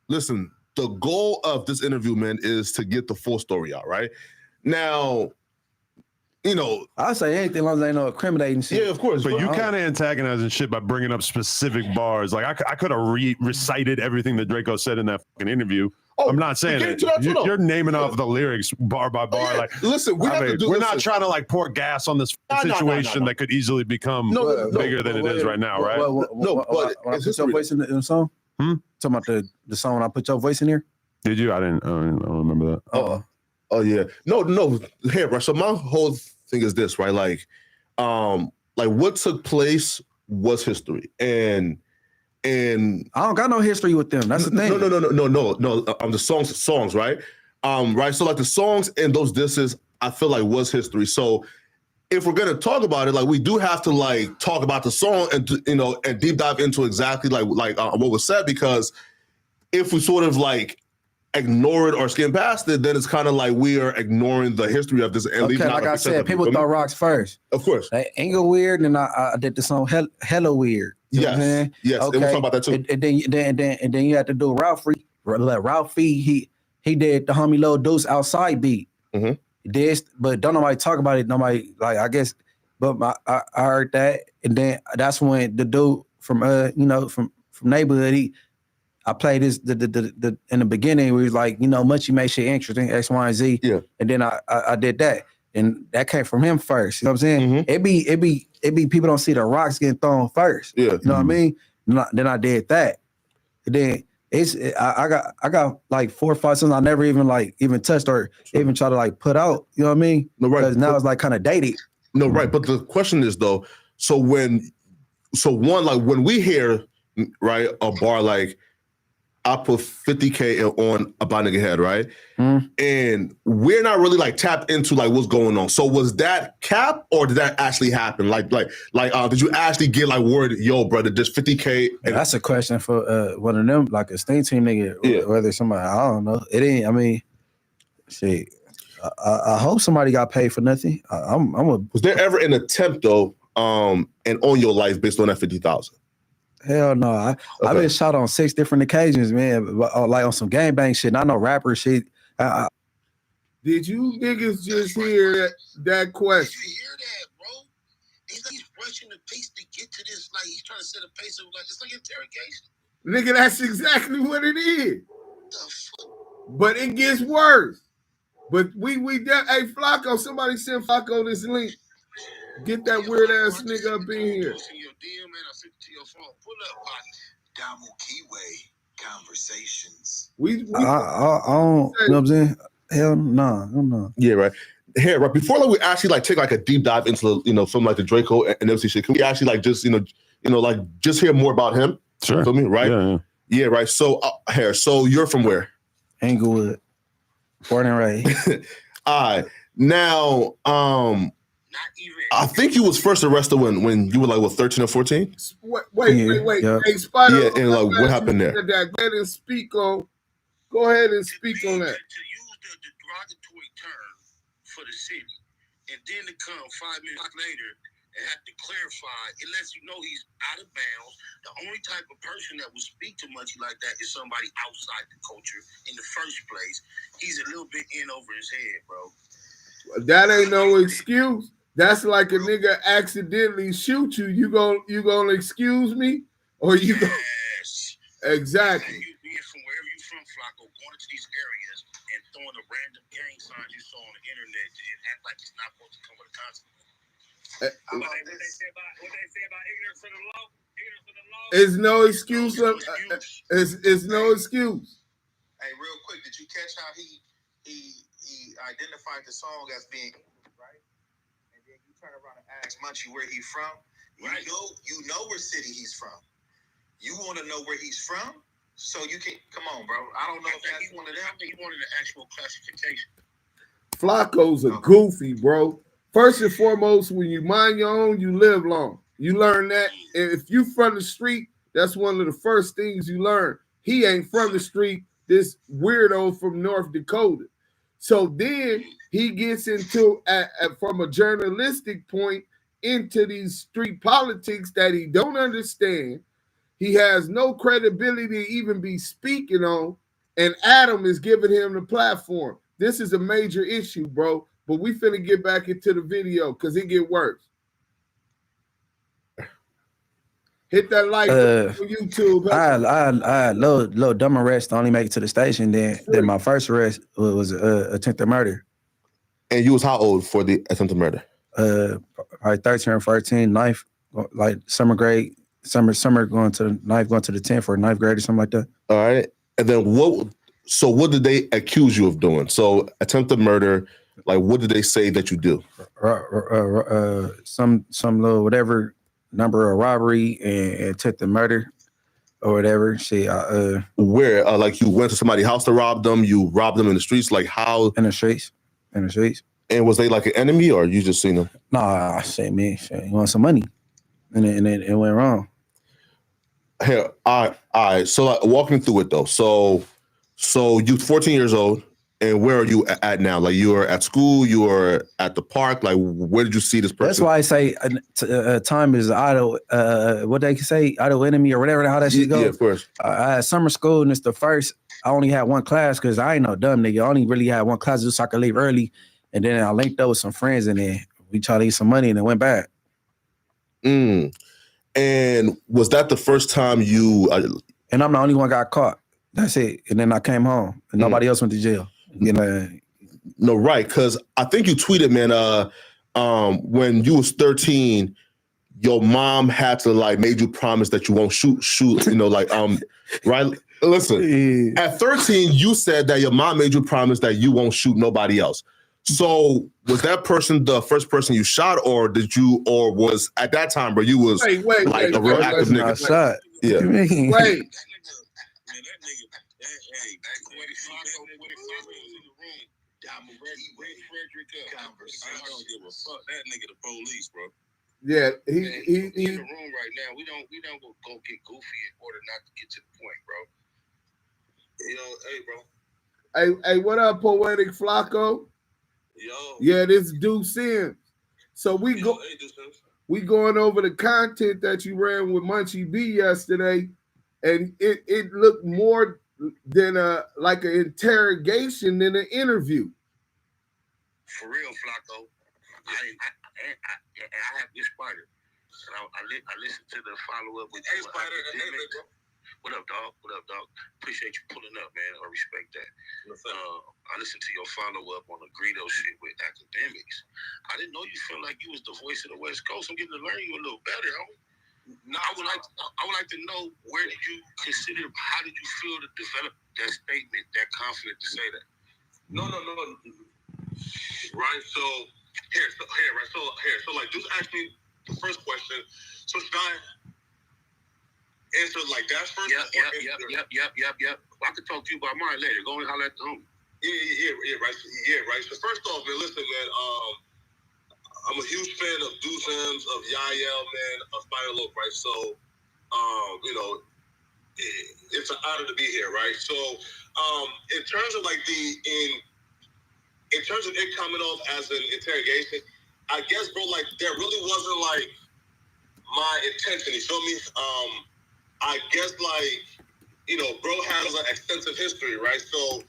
Listen, the goal of this interview, man, is to get the full story out. Right now, you know, I'll say anything as long as they know incriminating shit. yeah, of course. But you kind of antagonizing shit by bringing up specific bars. Like I could have recited everything that Draco said in that fucking interview. I'm not saying it. You're naming off the lyrics bar by bar. Like, listen, we're not trying to like pour gas on this situation that could easily become bigger than it is right now, right? But when I put your voice in the song. Talking about the song when I put your voice in here. Did you? I don't remember that. Oh yeah. No. Here, bro. So my whole thing is this, right? Like what took place was history, and I don't got no history with them. That's the thing. No. The songs, right? Right. So like the songs and those disses, I feel like was history. So if we're gonna talk about it, like we do have to like talk about the song and and deep dive into exactly like what was said, because if we sort of like ignore it or skim past it, then it's kind of like we are ignoring the history of this. And okay, like I said, people throw rocks first. Of course. Like, Ain't Weird, and I did the song Hella Weird. You know what I'm saying? Yes. Okay. And we'll talk about that too. And then you have to do Ralphie. Ralphie, he did the homie Lil Deuce Outside beat. Mm-hmm. This, but don't nobody talk about it. Nobody, like, I guess, but I heard that, and then that's when the dude from from Neighborhood, I played this the in the beginning where he was like, Munchy made shit interesting, X, Y, and Z. Yeah. And then I did that. And that came from him first. You know what I'm saying? Mm-hmm. It be people don't see the rocks getting thrown first. Yeah. You know what I mean? Then I did that. And then I got like 4 or 5 songs I never even touched or even try to like put out. You know what I mean? No, right. Because now it's like kind of dated. No, right. But the question is though, when we hear, right, a bar like, I put 50K on a by nigga head, right? And we're not really like tapped into like what's going on. So was that cap or did that actually happen? Like did you actually get like word, yo, brother, just 50K? And that's a question for one of them, like a state team nigga, whether somebody, I don't know. It ain't. I mean, shit. I hope somebody got paid for nothing. Was there ever an attempt though, and on your life based on that 50,000? Hell no. I've been shot on 6 different occasions, man. Like on some gangbang shit. Not no rapper shit. Did you niggas just hear that question? Did you hear that, bro? He's rushing the pace to get to this. Like he's trying to set a pace of like it's like interrogation. Nigga, that's exactly what it is. But it gets worse. But hey Flako, somebody send Flako this link. Get that weird ass nigga up in here. Damo Keyway conversations. I don't, you know what I'm saying? Hell no. Yeah, right. Here, right before like we actually like take like a deep dive into some like the Draco and MC shit. Can we actually like just like just hear more about him? Sure. You feel me? Right? Yeah, right. So here, so you're from where? Englewood. Born and raised. All right. Now, I think you was first arrested when you were like, what, 13 or 14? Wait. Yeah. Hey, Spider, yeah, and like, what happened there? Go ahead and speak on that. To use the derogatory term for the city, and then to come 5 minutes later and have to clarify, it lets you know he's out of bounds. The only type of person that will speak to Munchy like that is somebody outside the culture in the first place. He's a little bit in over his head, bro. That ain't no excuse. That's like a nigga accidentally shoot you. You gonna excuse me? Or you gonna... Yes. Exactly. You being from wherever you from, Flako, going into these areas and throwing the random gang signs you saw on the internet and act like it's not supposed to come with a consequence. What they say about ignorance of the law? Ignorance of the law? It's no excuse. It's no excuse. Hey, real quick, did you catch how he identified the song as being right? And then you turn around and ask Munchy where he's from. Right. You know what city he's from. You want to know where he's from, so you can come on, bro. I don't know if that's one of them. I think he wanted an actual classification. Flako's a goofy, bro. First and foremost, when you mind your own, you live long. You learn that. And if you from the street, that's one of the first things you learn. He ain't from the street, this weirdo from North Dakota. So then he gets into, from a journalistic point, into these street politics that he don't understand. He has no credibility to even be speaking on, and Adam is giving him the platform. This is a major issue, bro. but we finna get back into the video because it get worse. Hit that like on YouTube. I had little dumb arrest to only make it to the station. Then my first arrest was attempted murder. And you was how old for the attempted murder? Probably 13 or 14, ninth, like summer grade, summer going to the ninth, going to the 10th or ninth grade or something like that. All right. And then what did they accuse you of doing? So attempted murder, like what did they say that you do? Some little whatever number of robbery and attempted murder or whatever. Shit. Where? Like you went to somebody's house to rob them? You robbed them in the streets? Like how? In the streets. And was they like an enemy or you just seen them? Nah, shit, man. Shit, you want some money. And it went wrong. Here, all right. So like, walking through it though. So you 14 years old, and where are you at now? Like you are at school, you are at the park. Like where did you see this person? That's why I say time is idle. What they can say, idle enemy or whatever how that shit goes. Yeah, of course. I had summer school and it's the first. I only had one class because I ain't no dumb nigga. I only really had one class just so I could leave early, and then I linked up with some friends and then we tried to get some money and it went bad. And was that the first time you? And I'm the only one got caught. That's it. And then I came home and nobody else went to jail. You know. No, right? Because I think you tweeted, man. When you was 13, your mom had to like made you promise that you won't shoot. You know, like right. Listen, at 13, you said that your mom made you promise that you won't shoot nobody else. So was that person the first person you shot, or was at that time, bro, you was a real active nigga? Shot. Yeah. Wait. I don't give a fuck. That nigga the police, bro. Yeah, he in the room right now. We don't go get goofy in order not to get to the point, bro. You know, hey, bro. Hey, what up, Poetik Flako? Yo. Yeah, this Deuce Sims. So we going over the content that you ran with Munchy B yesterday, and it looked more than like an interrogation than an interview. For real, Flako. I have this Spider. And I listened to the follow-up with Spider. What up, dog? Appreciate you pulling up, man. I respect that. I listened to your follow-up on the Greedo shit with Akademiks. I didn't know you felt like you was the voice of the West Coast. I'm getting to learn you a little better, homie. Now, I would like to know, where did you consider, how did you feel to develop that statement, that confident to say that? No. Right, so like, just ask me the first question. So should I answer like that first? Yep. I could talk to you about mine later. Go and holler at the homie. Yeah, right. So first off, man, listen, man, I'm a huge fan of Deucems, of Yael, man, of Spider Loaf, right? So, you know, it's an honor to be here, right? So, in terms of like in terms of it coming off as an interrogation, I guess, bro, like there really wasn't like my intention. You feel me? I guess like, you know, bro has an extensive history, right? So,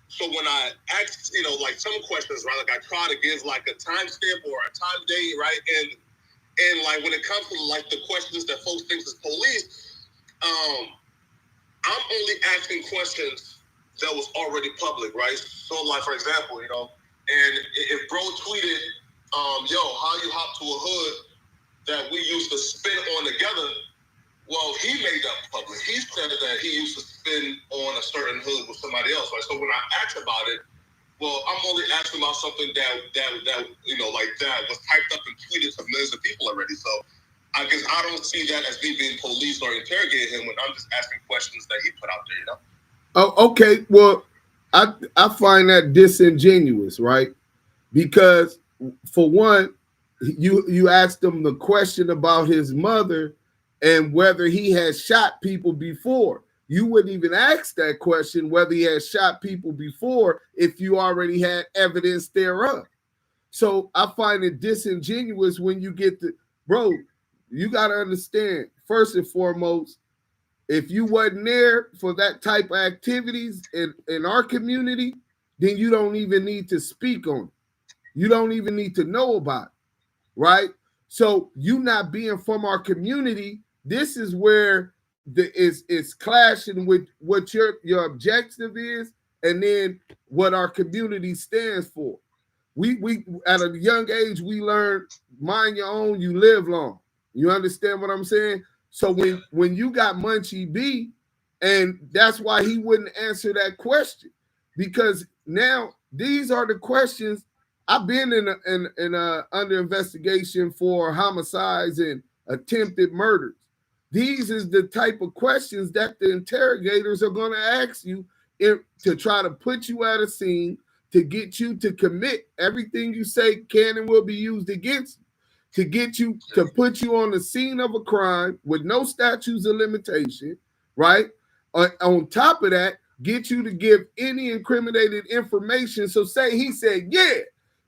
so when I asked, you know, like some questions, right? Like I try to give like a timestamp or a time date, right? And like when it comes to like the questions that folks think is police, I'm only asking questions that was already public, right? So like, for example, you know, and if bro tweeted, yo, how you hop to a hood that we used to spin on together, well, he made that public. He said that he used to spin on a certain hood with somebody else, right? So when I asked about it, well, I'm only asking about something that you know, like that was typed up and tweeted to millions of people already. So I guess I don't see that as me being police or interrogating him when I'm just asking questions that he put out there, you know? Oh, okay. Well, I find that disingenuous, right? Because for one, you asked him the question about his mother and whether he had shot people before. You wouldn't even ask that question whether he had shot people before if you already had evidence thereof. So I find it disingenuous when you get to, bro, you got to understand, first and foremost, if you wasn't there for that type of activities in our community, then you don't even need to speak on it. You don't even need to know about it, right? So you not being from our community, this is where it's clashing with what your objective is, and then what our community stands for. We at a young age we learn mind your own, you live long. You understand what I'm saying? So when you got Munchy B, and that's why he wouldn't answer that question, because now these are the questions. I've been in under investigation for homicides and attempted murders. These is the type of questions that the interrogators are going to ask you to try to put you at a scene, to get you to commit. Everything you say can and will be used against you, to get you to put you on the scene of a crime with no statutes of limitation, right? On top of that, get you to give any incriminated information. So say he said, yeah,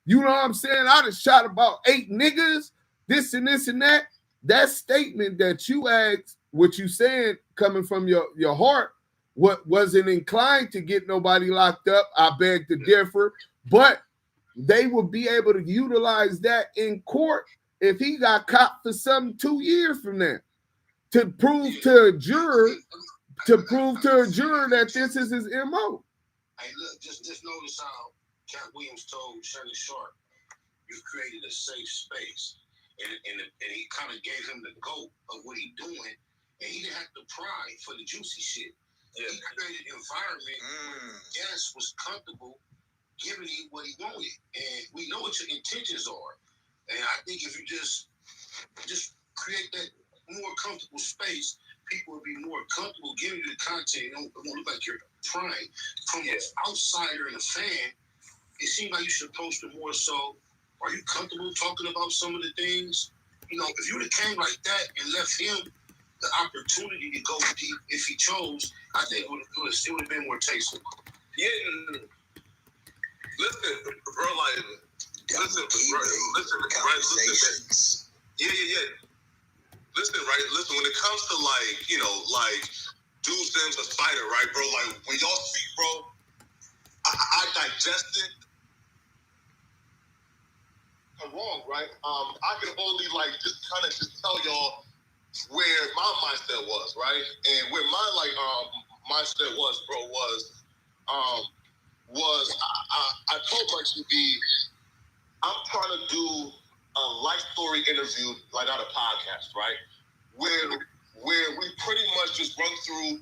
you know what I'm saying? I done shot about 8 niggas, this and this and that. That statement that you asked, what you saying coming from your heart, what wasn't inclined to get nobody locked up, I beg to differ, but they would be able to utilize that in court if he got caught for something 2 years from now, to prove to a juror that this is his MO. Hey, look, just notice how Cat Williams told Shirley Sharp, "You created a safe space," and he kind of gave him the goat of what he doing, and he didn't have to pry for the juicy shit. Yeah. He created an environment where the guest was comfortable giving him what he wanted, and we know what your intentions are. And I think if you just create that more comfortable space, people will be more comfortable giving you the content. It won't look like you're prying. From an outsider and a fan, it seems like you should approach them more so. Are you comfortable talking about some of the things? You know, if you would have came like that and left him the opportunity to go deep if he chose, I think it would have been more tasteful. Yeah. Listen, bro, like, listen, yeah. Listen, when it comes to, like, you know, like, Dude Sims a spider, right, bro? Like, when y'all speak, bro, I digest it. I'm wrong, right? I can only, like, just kind of just tell y'all where my mindset was, right? And where my, mindset was, bro, I told Munchy B, I'm trying to do a life story interview, like on a podcast, right? Where we pretty much just run through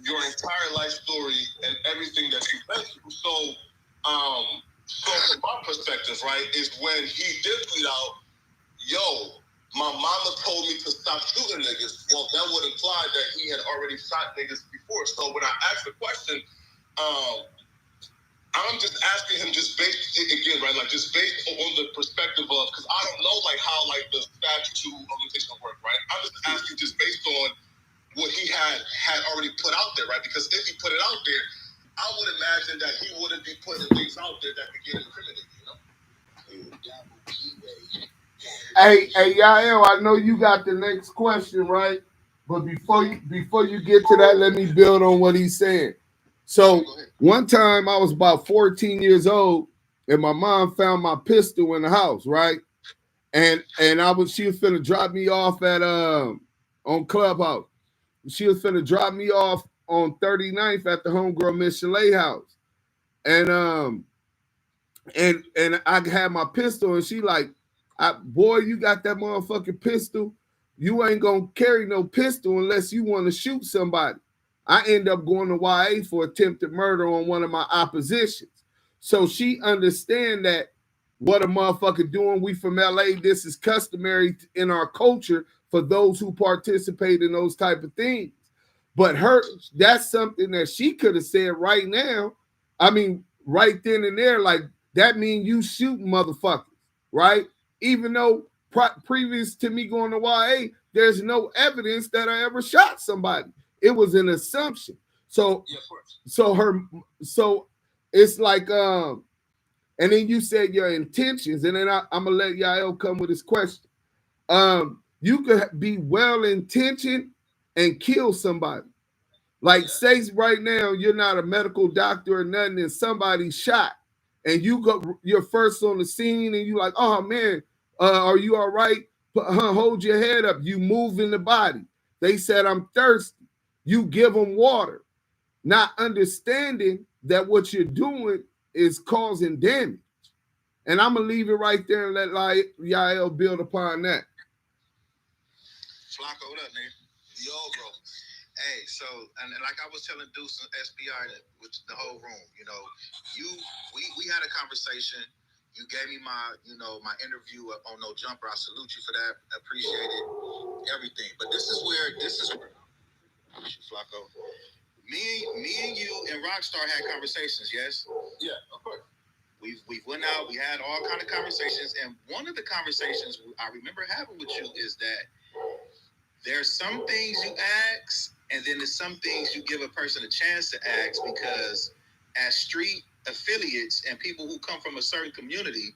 your entire life story and everything that you've been through. So from my perspective, right, is when he did tweet out, yo, my mama told me to stop shooting niggas. Well, that would imply that he had already shot niggas before. So when I asked the question, I'm just asking him just based, again, right, like just based on the perspective of, because I don't know like how like the statute of limitation work, right? I'm just asking just based on what he had already put out there, right? Because if he put it out there, I would imagine that he wouldn't be putting things out there that could get incriminated, you know? Hey, Yael, I know you got the next question, right? But before you get to that, let me build on what he's saying. So one time I was about 14 years old, and my mom found my pistol in the house, right? And she was finna drop me off at on Clubhouse. She was finna drop me off on 39th at the homegirl Miss Chalet house. And I had my pistol, and she like, boy, you got that motherfucking pistol. You ain't gonna carry no pistol unless you want to shoot somebody. I end up going to YA for attempted murder on one of my oppositions. So she understand that what a motherfucker doing. We from LA, this is customary in our culture for those who participate in those type of things. But that's something that she could have said right now. I mean, right then and there, like that means you shooting motherfuckers, right? Even though previous to me going to YA, there's no evidence that I ever shot somebody. It was an assumption. So, yeah, so it's like, and then you said your intentions, and then I'm gonna let Yael come with his question. You could be well-intentioned and kill somebody. Like, say right now, you're not a medical doctor or nothing, and somebody shot, and you're first on the scene, and you like, oh man, are you all right? Hold your head up. You move in the body. They said, I'm thirsty. You give them water, not understanding that what you're doing is causing damage. And I'm gonna leave it right there and let Yael build upon that. Flako, what up, nigga? Yo, bro. Hey, so and like I was telling Deuce and SPR with the whole room, you know, we had a conversation. You gave me my interview on No Jumper. I salute you for that. Appreciate it. Everything. But this is where Flako. Me and you and Rockstar had conversations, yes? Yeah, of course. We went out, we had all kind of conversations, and one of the conversations I remember having with you is that there's some things you ask, and then there's some things you give a person a chance to ask, because as street affiliates and people who come from a certain community,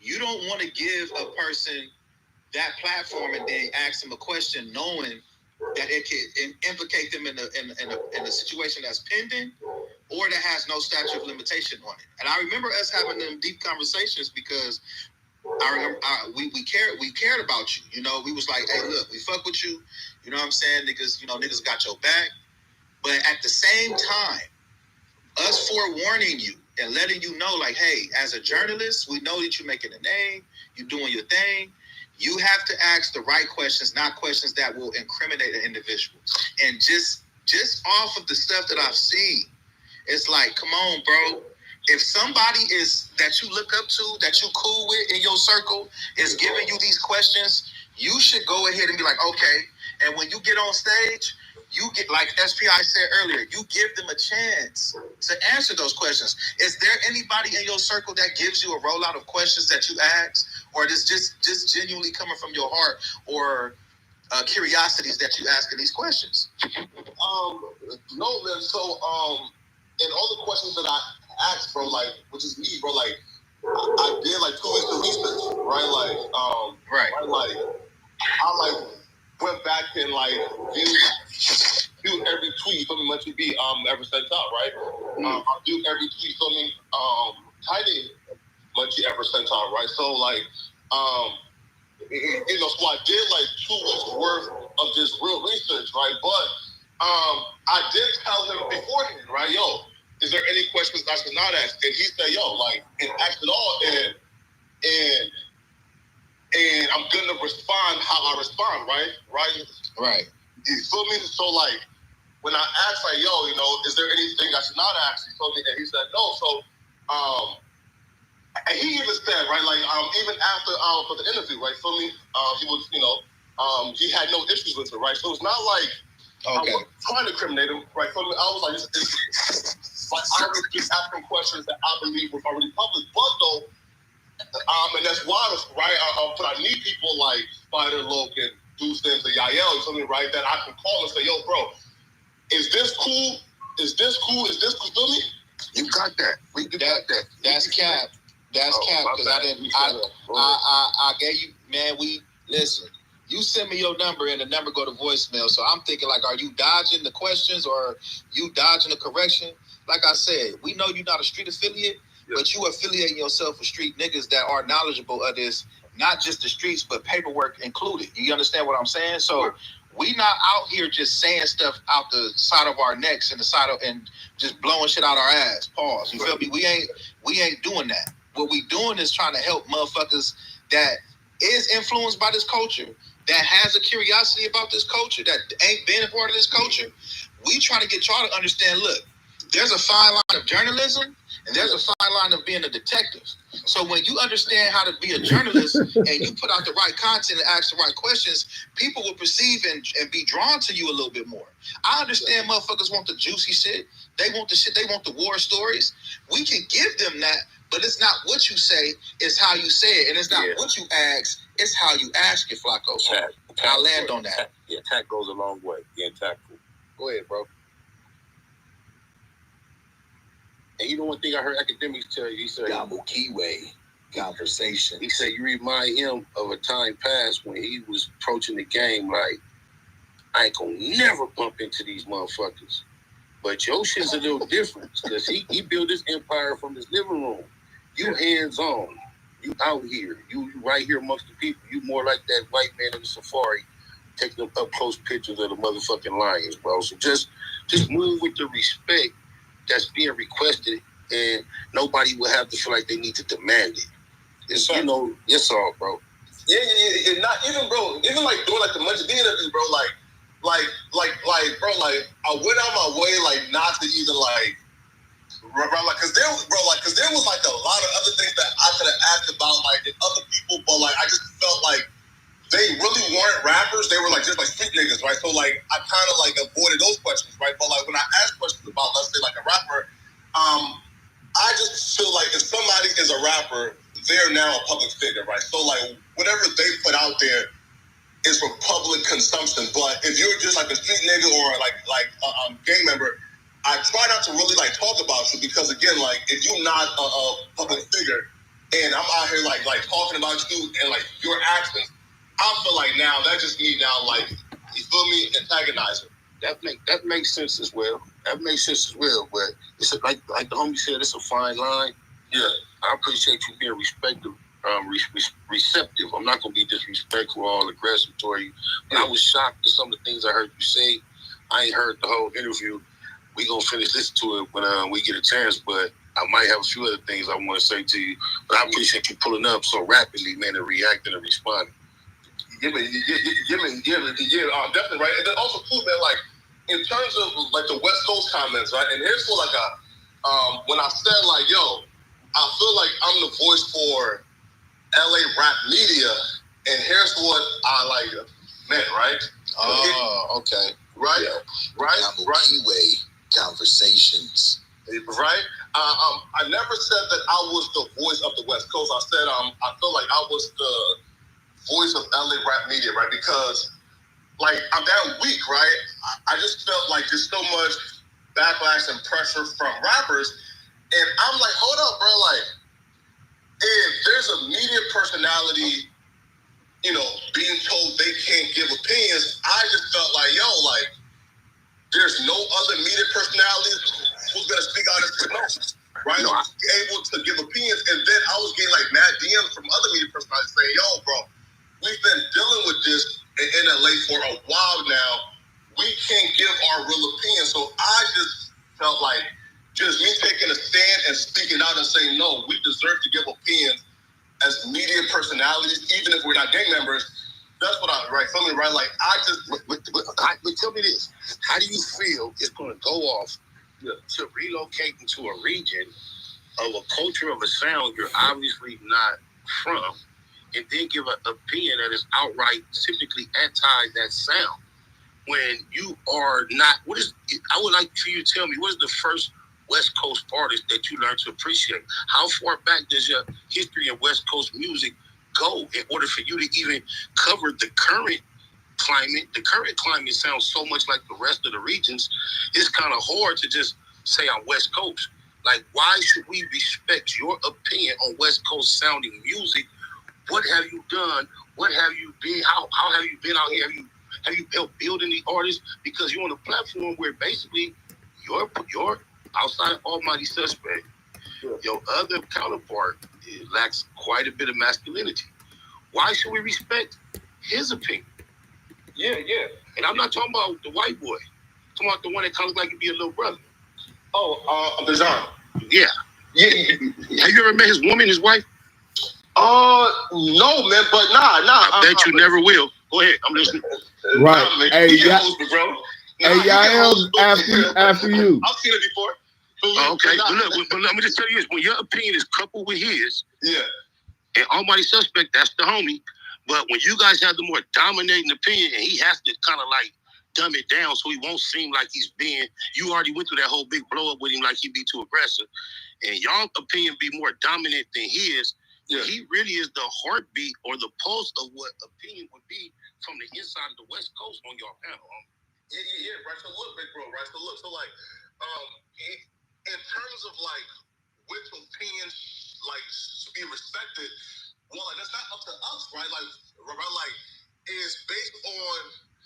you don't want to give a person that platform and then ask them a question knowing that it can implicate them in a situation that's pending or that has no statute of limitation on it. And I remember us having them deep conversations because we cared about you. You know, we was like, hey, look, we fuck with you. You know what I'm saying? Niggas got your back. But at the same time, us forewarning you and letting you know, like, hey, as a journalist, we know that you're making a name, you're doing your thing. You have to ask the right questions, not questions that will incriminate an individual. And just off of the stuff that I've seen, it's like, come on, bro. If somebody is that you look up to, that you cool with in your circle, is giving you these questions, you should go ahead and be like, okay. And when you get on stage, you get, like SPI said earlier, you give them a chance to answer those questions. Is there anybody in your circle that gives you a rollout of questions that you ask, or is just genuinely coming from your heart, or curiosities that you ask in these questions? No, man. So, in all the questions that I asked, bro, like, which is me, bro, like, I did like 2 weeks of research, right? Like, like, I went back and like viewed every tweet from Munchy B ever sent out, right? I viewed every tweet from me, Tiny Munchy ever sent out, right? So like, you know, so I did like 2 weeks worth of just real research, right? But I did tell him beforehand, right? Yo, is there any questions I should not ask? And he said, yo, like, and ask it all, and I'm gonna respond how I respond, right? Right. You feel me? So like, when I asked, like, yo, you know, is there anything I should not ask? He told me, and he said no. So, and he even said, right, like, even after for the interview, right? Feel me? He was, you know, he had no issues with it, right? So it's not like I was trying to incriminate him, right? So I was like, I was just asking questions that I believe was already public, but though. And that's why, right? But I need people like Spider, Logan, Deuce, and Yael, something, right? That I can call and say, yo, bro, is this cool? Is this cool? Is this cool? Feel me? You got that. We got that. That's cap. That's cap. Because I gave you, man, listen. You send me your number and the number go to voicemail. So I'm thinking, like, are you dodging the questions or you dodging the correction? Like I said, we know you're not a street affiliate. But you affiliating yourself with street niggas that are knowledgeable of this, not just the streets, but paperwork included. You understand what I'm saying? So we not out here just saying stuff out the side of our necks and and just blowing shit out our ass. Pause. You feel me? We ain't doing that. What we doing is trying to help motherfuckers that is influenced by this culture, that has a curiosity about this culture, that ain't been a part of this culture. We trying to get y'all to understand, look, there's a fine line of journalism and there's a fine line of being a detective. So when you understand how to be a journalist and you put out the right content and ask the right questions, people will perceive and be drawn to you a little bit more. I understand motherfuckers want the juicy shit. They want the shit. They want the war stories. We can give them that, but it's not what you say. It's how you say it. And it's not what you ask. It's how you ask it, Flako. I'll land on that. Tact goes a long way. Tactful. Go ahead, bro. And you know one thing I heard Akademiks tell you, he said, Keyway conversation. He said, you remind him of a time past when he was approaching the game like, I ain't gonna never bump into these motherfuckers. But your shit's a little different because he built his empire from his living room. You hands-on. You out here. You right here amongst the people. You more like that white man in the safari taking up close pictures of the motherfucking lions, bro. So just move with the respect that's being requested, and nobody will have to feel like they need to demand it. It's, you know, it's all, bro. Yeah. Not even, bro. Even like doing like the Munchy B interviews, bro. Like, bro. Like, I went out my way, like, not to even like, like, cause there was like a lot of other things that I could have asked about, like, in other people, but like, I just felt like they really weren't rappers. They were like just like street niggas, right? So like, I kind of like avoided those questions, right? But like, when I asked questions about, let's say, like a rapper, I just feel like if somebody is a rapper, they're now a public figure, right? So like, whatever they put out there is for public consumption. But if you're just like a street nigga or like a gang member, I try not to really like talk about you because again, like if you're not a public figure and I'm out here like talking about you and like your actions, I feel like now that just me now like, you feel me, antagonizing. That makes sense as well. That makes sense as well. But it's like the homie said, it's a fine line. Yeah, I appreciate you being receptive. I'm not gonna be disrespectful or all aggressive toward you. But I was shocked at some of the things I heard you say. I ain't heard the whole interview. We gonna finish listening to it when we get a chance. But I might have a few other things I want to say to you. But I appreciate you pulling up so rapidly, man, and reacting and responding. Yeah, definitely, right. And then also too, man, like in terms of like the West Coast comments, right? And here's what like when I said like, yo, I feel like I'm the voice for LA rap media, and here's what I like meant, right? Oh, okay. Right, yeah. right. Anyway, conversations. Right. I never said that I was the voice of the West Coast. I said I feel like I was the voice of LA rap media, right? Because like I'm that weak, right? I just felt like there's so much backlash and pressure from rappers, and I'm like, hold up, bro, like if there's a media personality, you know, being told they can't give opinions, I just felt like, yo, like there's no other media personality who's gonna speak out as most, right? No, able to give opinions, and then I was getting like mad DMs from other media personalities saying, yo, bro, we've been dealing with this in LA for a while now. We can't give our real opinion. So I just felt like just me taking a stand and speaking out and saying, no, we deserve to give opinions as media personalities, even if we're not gang members. That's what I, right? Feel me, right? Like I just, but tell me this: how do you feel it's going to go off to relocate into a region of a culture of a sound you're obviously not from, and then give an opinion that is outright typically anti that sound when you are not? What is? I would like for you to tell me, what is the first West Coast artist that you learned to appreciate? How far back does your history of West Coast music go in order for you to even cover the current climate? The current climate sounds so much like the rest of the regions. It's kind of hard to just say I'm West Coast. Like, why should we respect your opinion on West Coast sounding music? What have you done? What have you been? How have you been out here? Have you helped building the artists? Because you're on a platform where basically your outside of Almighty Suspect, your other counterpart lacks quite a bit of masculinity. Why should we respect his opinion? yeah. And I'm not talking about the white boy. I'm talking about the one that kind of like to be a little brother. Oh, the John. Yeah. Have you ever met his woman, his wife? No, man, but nah. I bet you never will. Go ahead, I'm listening. Right. Nah, Hey, yeah, bro. Nah, hey, Yael, after you. I've seen it before. Okay, but let me just tell you this: when your opinion is coupled with his, yeah, and Almighty Suspect, that's the homie. But when you guys have the more dominating opinion, and he has to kind of like dumb it down so he won't seem like he's being. You already went through that whole big blow up with him, like he'd be too aggressive, and y'all opinion be more dominant than his. Yeah. He really is the heartbeat or the pulse of what opinion would be from the inside of the West Coast on your panel. Yeah, right. So look, big bro, right? So look, so like, in terms of like which opinions like should be respected, well, like that's not up to us, right? Like, it's based on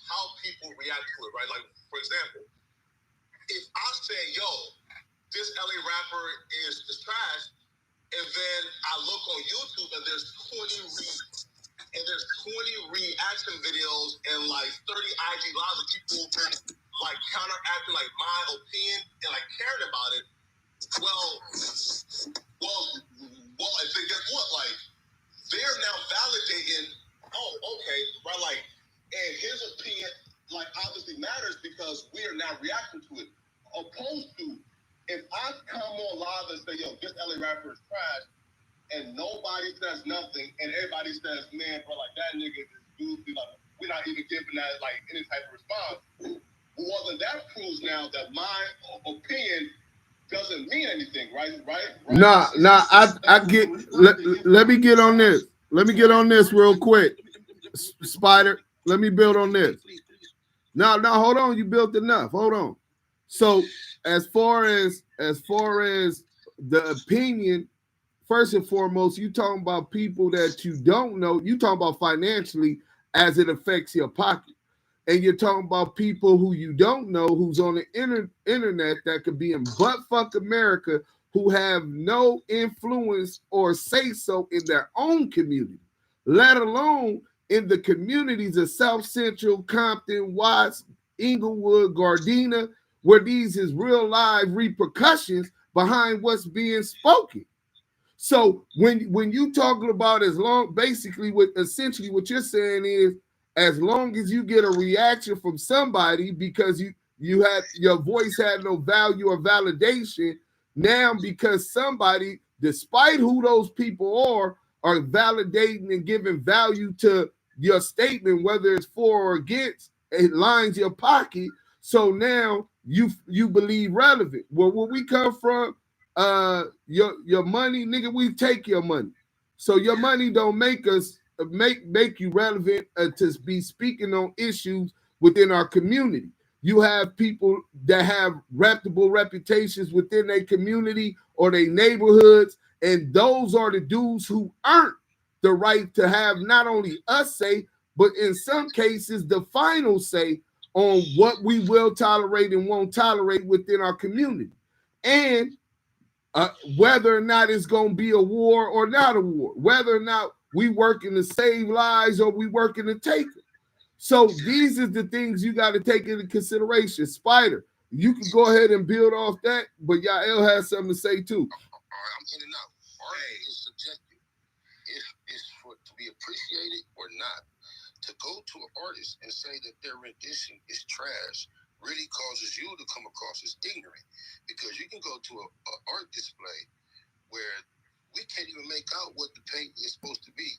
how people react to it, right? Like, for example, if I say, yo, this LA rapper is trash, and then I look on YouTube and there's 20 reaction videos and like 30 IG lives of people like counteracting like my opinion and like caring about it. Well, and then guess what? Like they're now validating. Oh, okay, right? Like, and his opinion like obviously matters because we are now reacting to it. Opposed to if I come on live and say, yo, this LA rapper is trash, and nobody says nothing, and everybody says, man, bro, like that nigga is goofy, like we're not even giving that like any type of response. Well, then that proves now that my opinion doesn't mean anything, right? Nah, I get. Let me get on this. Let me get on this real quick, Spider. Let me build on this. No, hold on. You built enough. Hold on. So as far as the opinion, first and foremost, you talking about people that you don't know. You talking about financially as it affects your pocket. And you're talking about people who you don't know, who's on the internet that could be in butt-fuck America, who have no influence or say-so in their own community, let alone in the communities of South Central, Compton, Watts, Inglewood, Gardena, where these is real live repercussions behind what's being spoken. So when you talking about basically essentially what you're saying is, as long as you get a reaction from somebody because you had your voice had no value or validation, now because somebody, despite who those people are validating and giving value to your statement, whether it's for or against, it lines your pocket. So now you believe relevant. Well, where we come from, your money, nigga, we take your money. So your money don't make us make you relevant to be speaking on issues within our community. You have people that have reputable reputations within their community or their neighborhoods, and those are the dudes who earn the right to have not only us say, but in some cases the final say on what we will tolerate and won't tolerate within our community, and whether or not it's going to be a war or not a war, whether or not we working to save lives or we working to take them. So these are the things you got to take into consideration. Spider, you can go ahead and build off that, but Yael has something to say too. All right, I'm in and out. Art is subjective. It's to be appreciated or not. To go to an artist and say that their rendition is trash really causes you to come across as ignorant, because you can go to an art display where we can't even make out what the paint is supposed to be,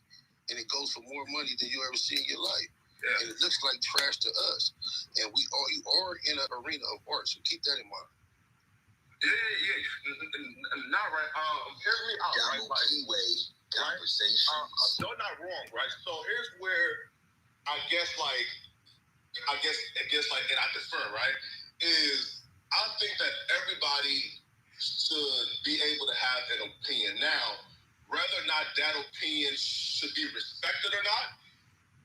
and it goes for more money than you ever see in your life. Yeah. And it looks like trash to us. And you are in an arena of art, so keep that in mind. Yeah. Not right. Hear me out, right? Like, conversations. You're not wrong, right? So here's where I guess, and I defer, right? Is I think that everybody should be able to have an opinion. Now, whether or not that opinion should be respected or not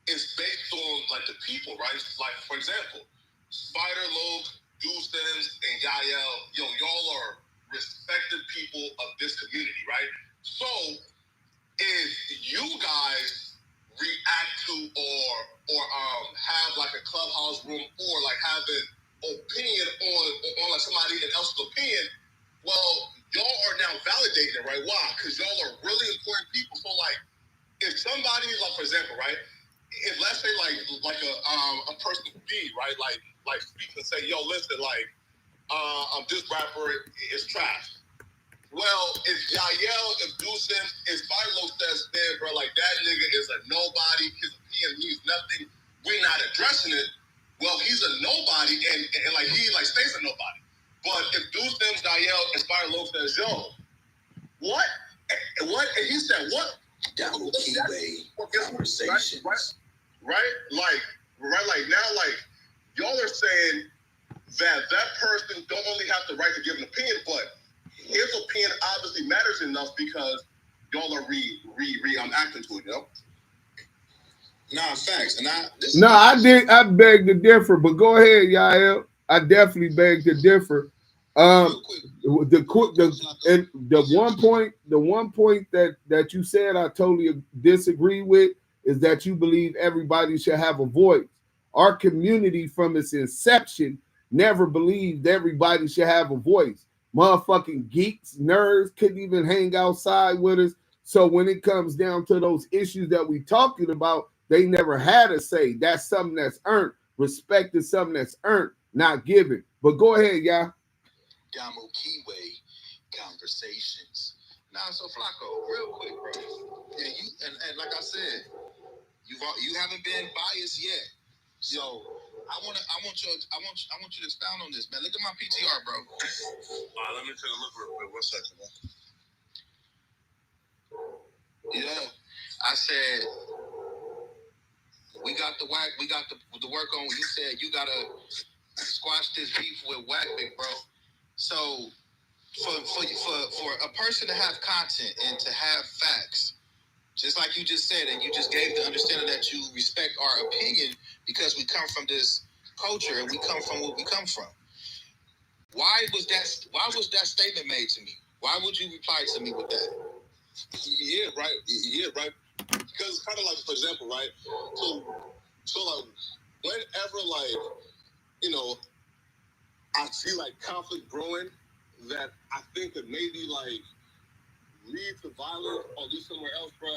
is based on like the people, right? Like, for example, Spider, Logue, Deuces, and Yael, y'all are respected people of this community, right? So if you guys react to or have like a clubhouse room or like have an opinion on like somebody else's opinion, well, y'all are now validating it, right? Why? Because y'all are really important people. So like, if somebody, like for example, right, if let's say like a person B, right, like speaks and say, yo, listen, like this rapper is trash. Well, if Yael, if Deuces, if Philo says, man, bro, like that nigga is a nobody, his opinion means nothing, we're not addressing it. Well, he's a nobody, and like he like stays a nobody. But if Deuces, Yael, and Philo says, yo, what? And he said, what? Double keyway conversations. Right? Like now, like y'all are saying that person don't only have the right to give an opinion, but his opinion obviously matters enough because y'all are acting to it, you know? Nah, facts. And I beg to differ, but go ahead, Yael. I definitely beg to differ. The one point that you said I totally disagree with is that you believe everybody should have a voice. Our community from its inception never believed everybody should have a voice. Motherfucking geeks, nerds couldn't even hang outside with us. So when it comes down to those issues that we talking about, they never had a say. That's something that's earned. Respect is something that's earned, not given. But go ahead, y'all. Damo Keyway conversations. Nah, so Flako, real quick, bro. Yeah, you and like I said, you haven't been biased yet. So I want you to expound on this, man. Look at my PTR, bro. All right, let me take a look real quick. 1 second, man. Yeah, I said we got the Wack, we got the work on. You said you gotta squash this beef with Wack, big bro. So for a person to have content and to have facts, just like you just said, and you just gave the understanding that you respect our opinion because we come from this culture and we come from what we come from. Why was that statement made to me? Why would you reply to me with that? Yeah, right. Yeah, right. Because it's kind of like, for example, right? So like, whenever like, you know, I see like conflict growing, that I think that maybe like lead to violence or lead somewhere else, bro.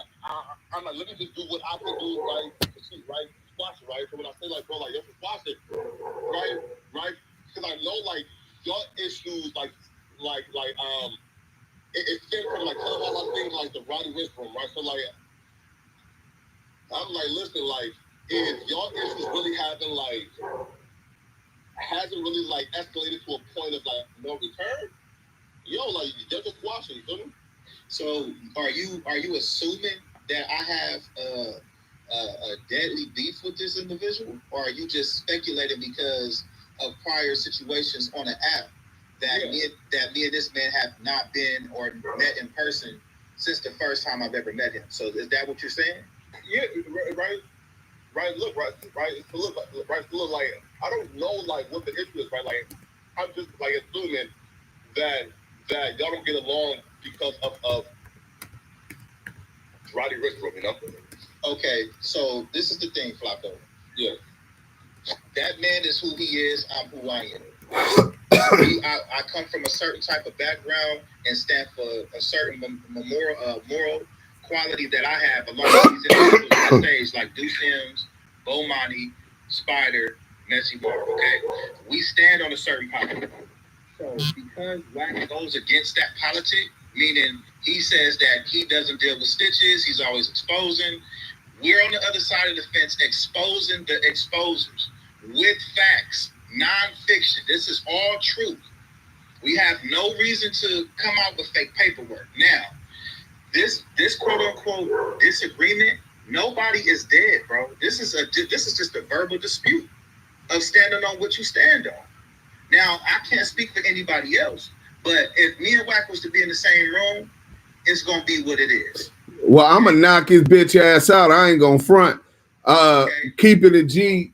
I'm like, let me just do what I can do, right? To see, right? Squash it, right? So when I say like, bro, like, you have to squash it, right? Because I know like your issues, it came from like kind of all my things like the Roddy Rich room, right? So like, I'm like, listen, like, if your issues really hasn't really like escalated to a point of like no return, yo, like, you're just squashing, you feel me? So are you assuming that I have a deadly beef with this individual, or are you just speculating because of prior situations on the app that me and this man have not been or met in person since the first time I've ever met him? So is that what you're saying? Yeah, right. Look, like, I don't know like what the issue is, right? Like, I'm just like assuming that y'all don't get along because of Roddy Rich, you know? Okay, so this is the thing, Flako. Yeah. That man is who he is. I'm who I am. I come from a certain type of background and stand for a certain moral quality that I have along with these individuals on stage, like Deuce Sims, Bomani, Spider, Messy Bar. Okay, we stand on a certain politic. So because Wack goes against that politic, meaning he says that he doesn't deal with stitches, he's always exposing. We're on the other side of the fence exposing the exposers with facts, non-fiction. This is all truth. We have no reason to come out with fake paperwork. Now, this quote-unquote disagreement, nobody is dead, bro. This is just a verbal dispute of standing on what you stand on. Now, I can't speak for anybody else, but if me and Wack was to be in the same room, it's gonna be what it is. Well, I'm gonna knock his bitch ass out. I ain't gonna front. Keeping it G.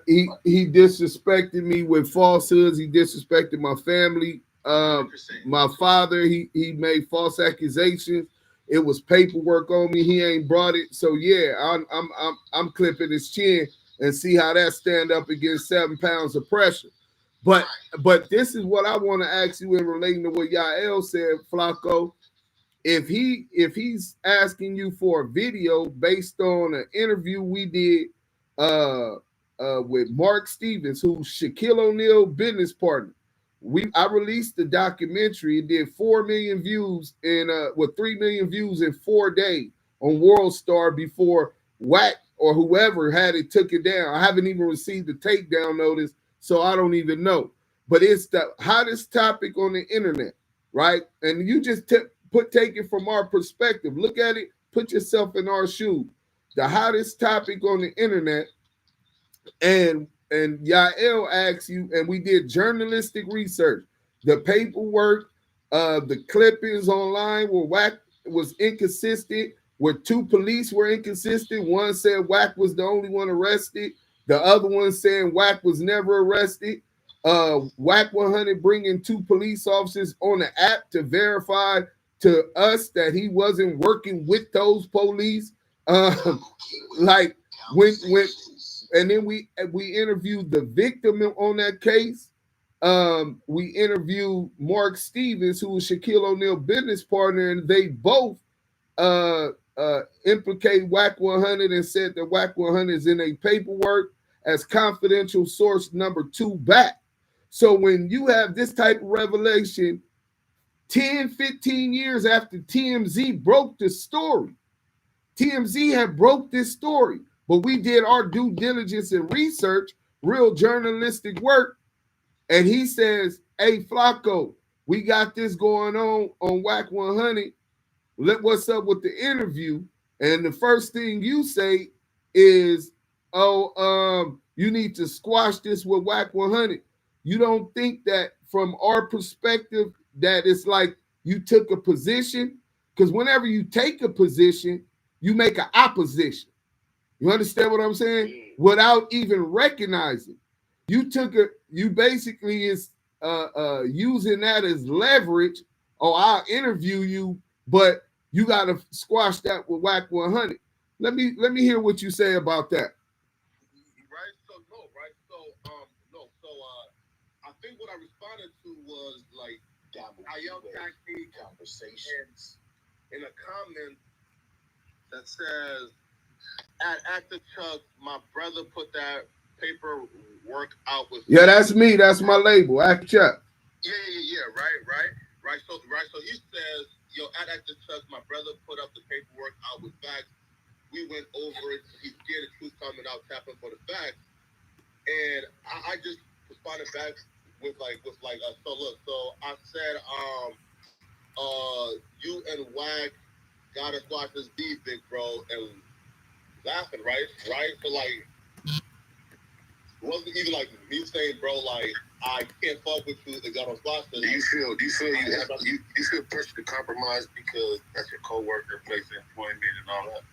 He disrespected me with falsehoods. He disrespected my family. My father. He made false accusations. It was paperwork on me. He ain't brought it. So yeah, I'm clipping his chin and see how that stand up against 7 pounds of pressure. But this is what I want to ask you in relating to what Yael said, Flako. If he's asking you for a video based on an interview we did with Mark Stevens, who's Shaquille O'Neal business partner, I released the documentary. It did 4 million views in 3 million views in 4 days on World Star before Wack or whoever had it took it down. I haven't even received the takedown notice, so I don't even know. But it's the hottest topic on the internet, right? And you just take it from our perspective. Look at it. Put yourself in our shoes. The hottest topic on the internet. And Yael asks you, and we did journalistic research. The paperwork, the clippings online where Wack was inconsistent, where 2 police were inconsistent. One said Wack was the only one arrested. The other one saying Wack was never arrested. Wack 100 bringing 2 police officers on the app to verify to us that he wasn't working with those police. Like when and then we interviewed the victim on that case. We interviewed Mark Stevens, who was Shaquille O'Neal's business partner, and they both implicate Wack 100 and said that Wack 100 is in a paperwork as confidential source number 2 back. So when you have this type of revelation 10, 15 years after TMZ broke the story, TMZ had broke this story, but we did our due diligence and research, real journalistic work, and he says, hey, Flako, we got this going on Wack 100. What's up with the interview? And the first thing you say is, you need to squash this with Wack 100. You don't think that from our perspective that it's like you took a position? Because whenever you take a position, you make an opposition. You understand what I'm saying? Without even recognizing. You basically is using that as leverage. Oh, I'll interview you, but you got to squash that with Wack 100. Let me hear what you say about that. I think what I responded to was like Ayel Taxi conversations in a comment that says, at Active Chuck, my brother put that paperwork out with. Yeah, that's me. That's my label, Active Chuck. Yeah. Right. So he says, yo, at Active Chuck, my brother put up the paperwork out with facts. We went over it. He's scared the truth coming out, tapping for the facts. And I just responded back with so look, so I said, you and Wack gotta squash this beef, big bro, and laughing, right? So like, it wasn't even like me saying, bro, like, I can't fuck with you if y'all don't squash this. Do you feel pressure to compromise because that's your coworker, place of employment and all that?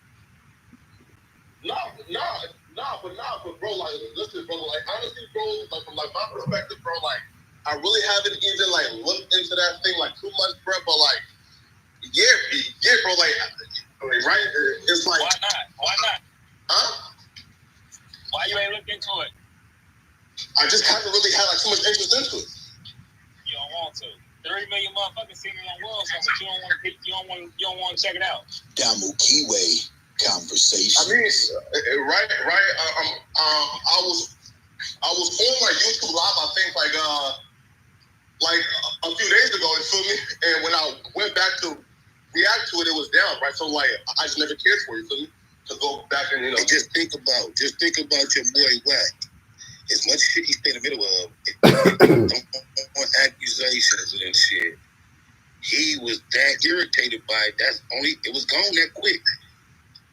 But bro, like, listen, bro, like, honestly, bro, like, from like my perspective, bro, like, I really haven't even like looked into that thing like too much, bro. But like, yeah, bro, like, right? It's like, Why not? Huh? Why you ain't looked into it? I just haven't really had like too much interest into it. You don't want to. 30 million motherfuckers seen it on World Star, but you don't want to check it out. Munchy B conversation. I mean, right. I was on like YouTube Live, I think like a few days ago, you feel me? And when I went back to react to it, it was down, right? So like, I just never cared for it, you feel me? To go back and, And just think about your boy Wack. As much shit he stayed in the middle of on accusations and shit, he was that irritated by it. It was gone that quick.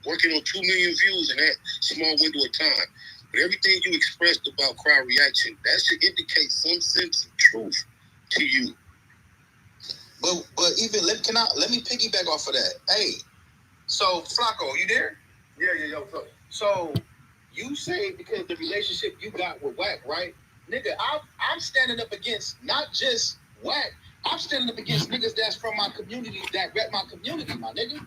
Working on 2 million views in that small window of time. But everything you expressed about crowd reaction, that should indicate some sense of truth to you. But even let me piggyback off of that. Hey, so Flako, you there? Yeah, what's up? So you say because the relationship you got with Wack, right? Nigga, I'm standing up against not just Wack. I'm standing up against niggas that's from my community, that rep my community, my nigga.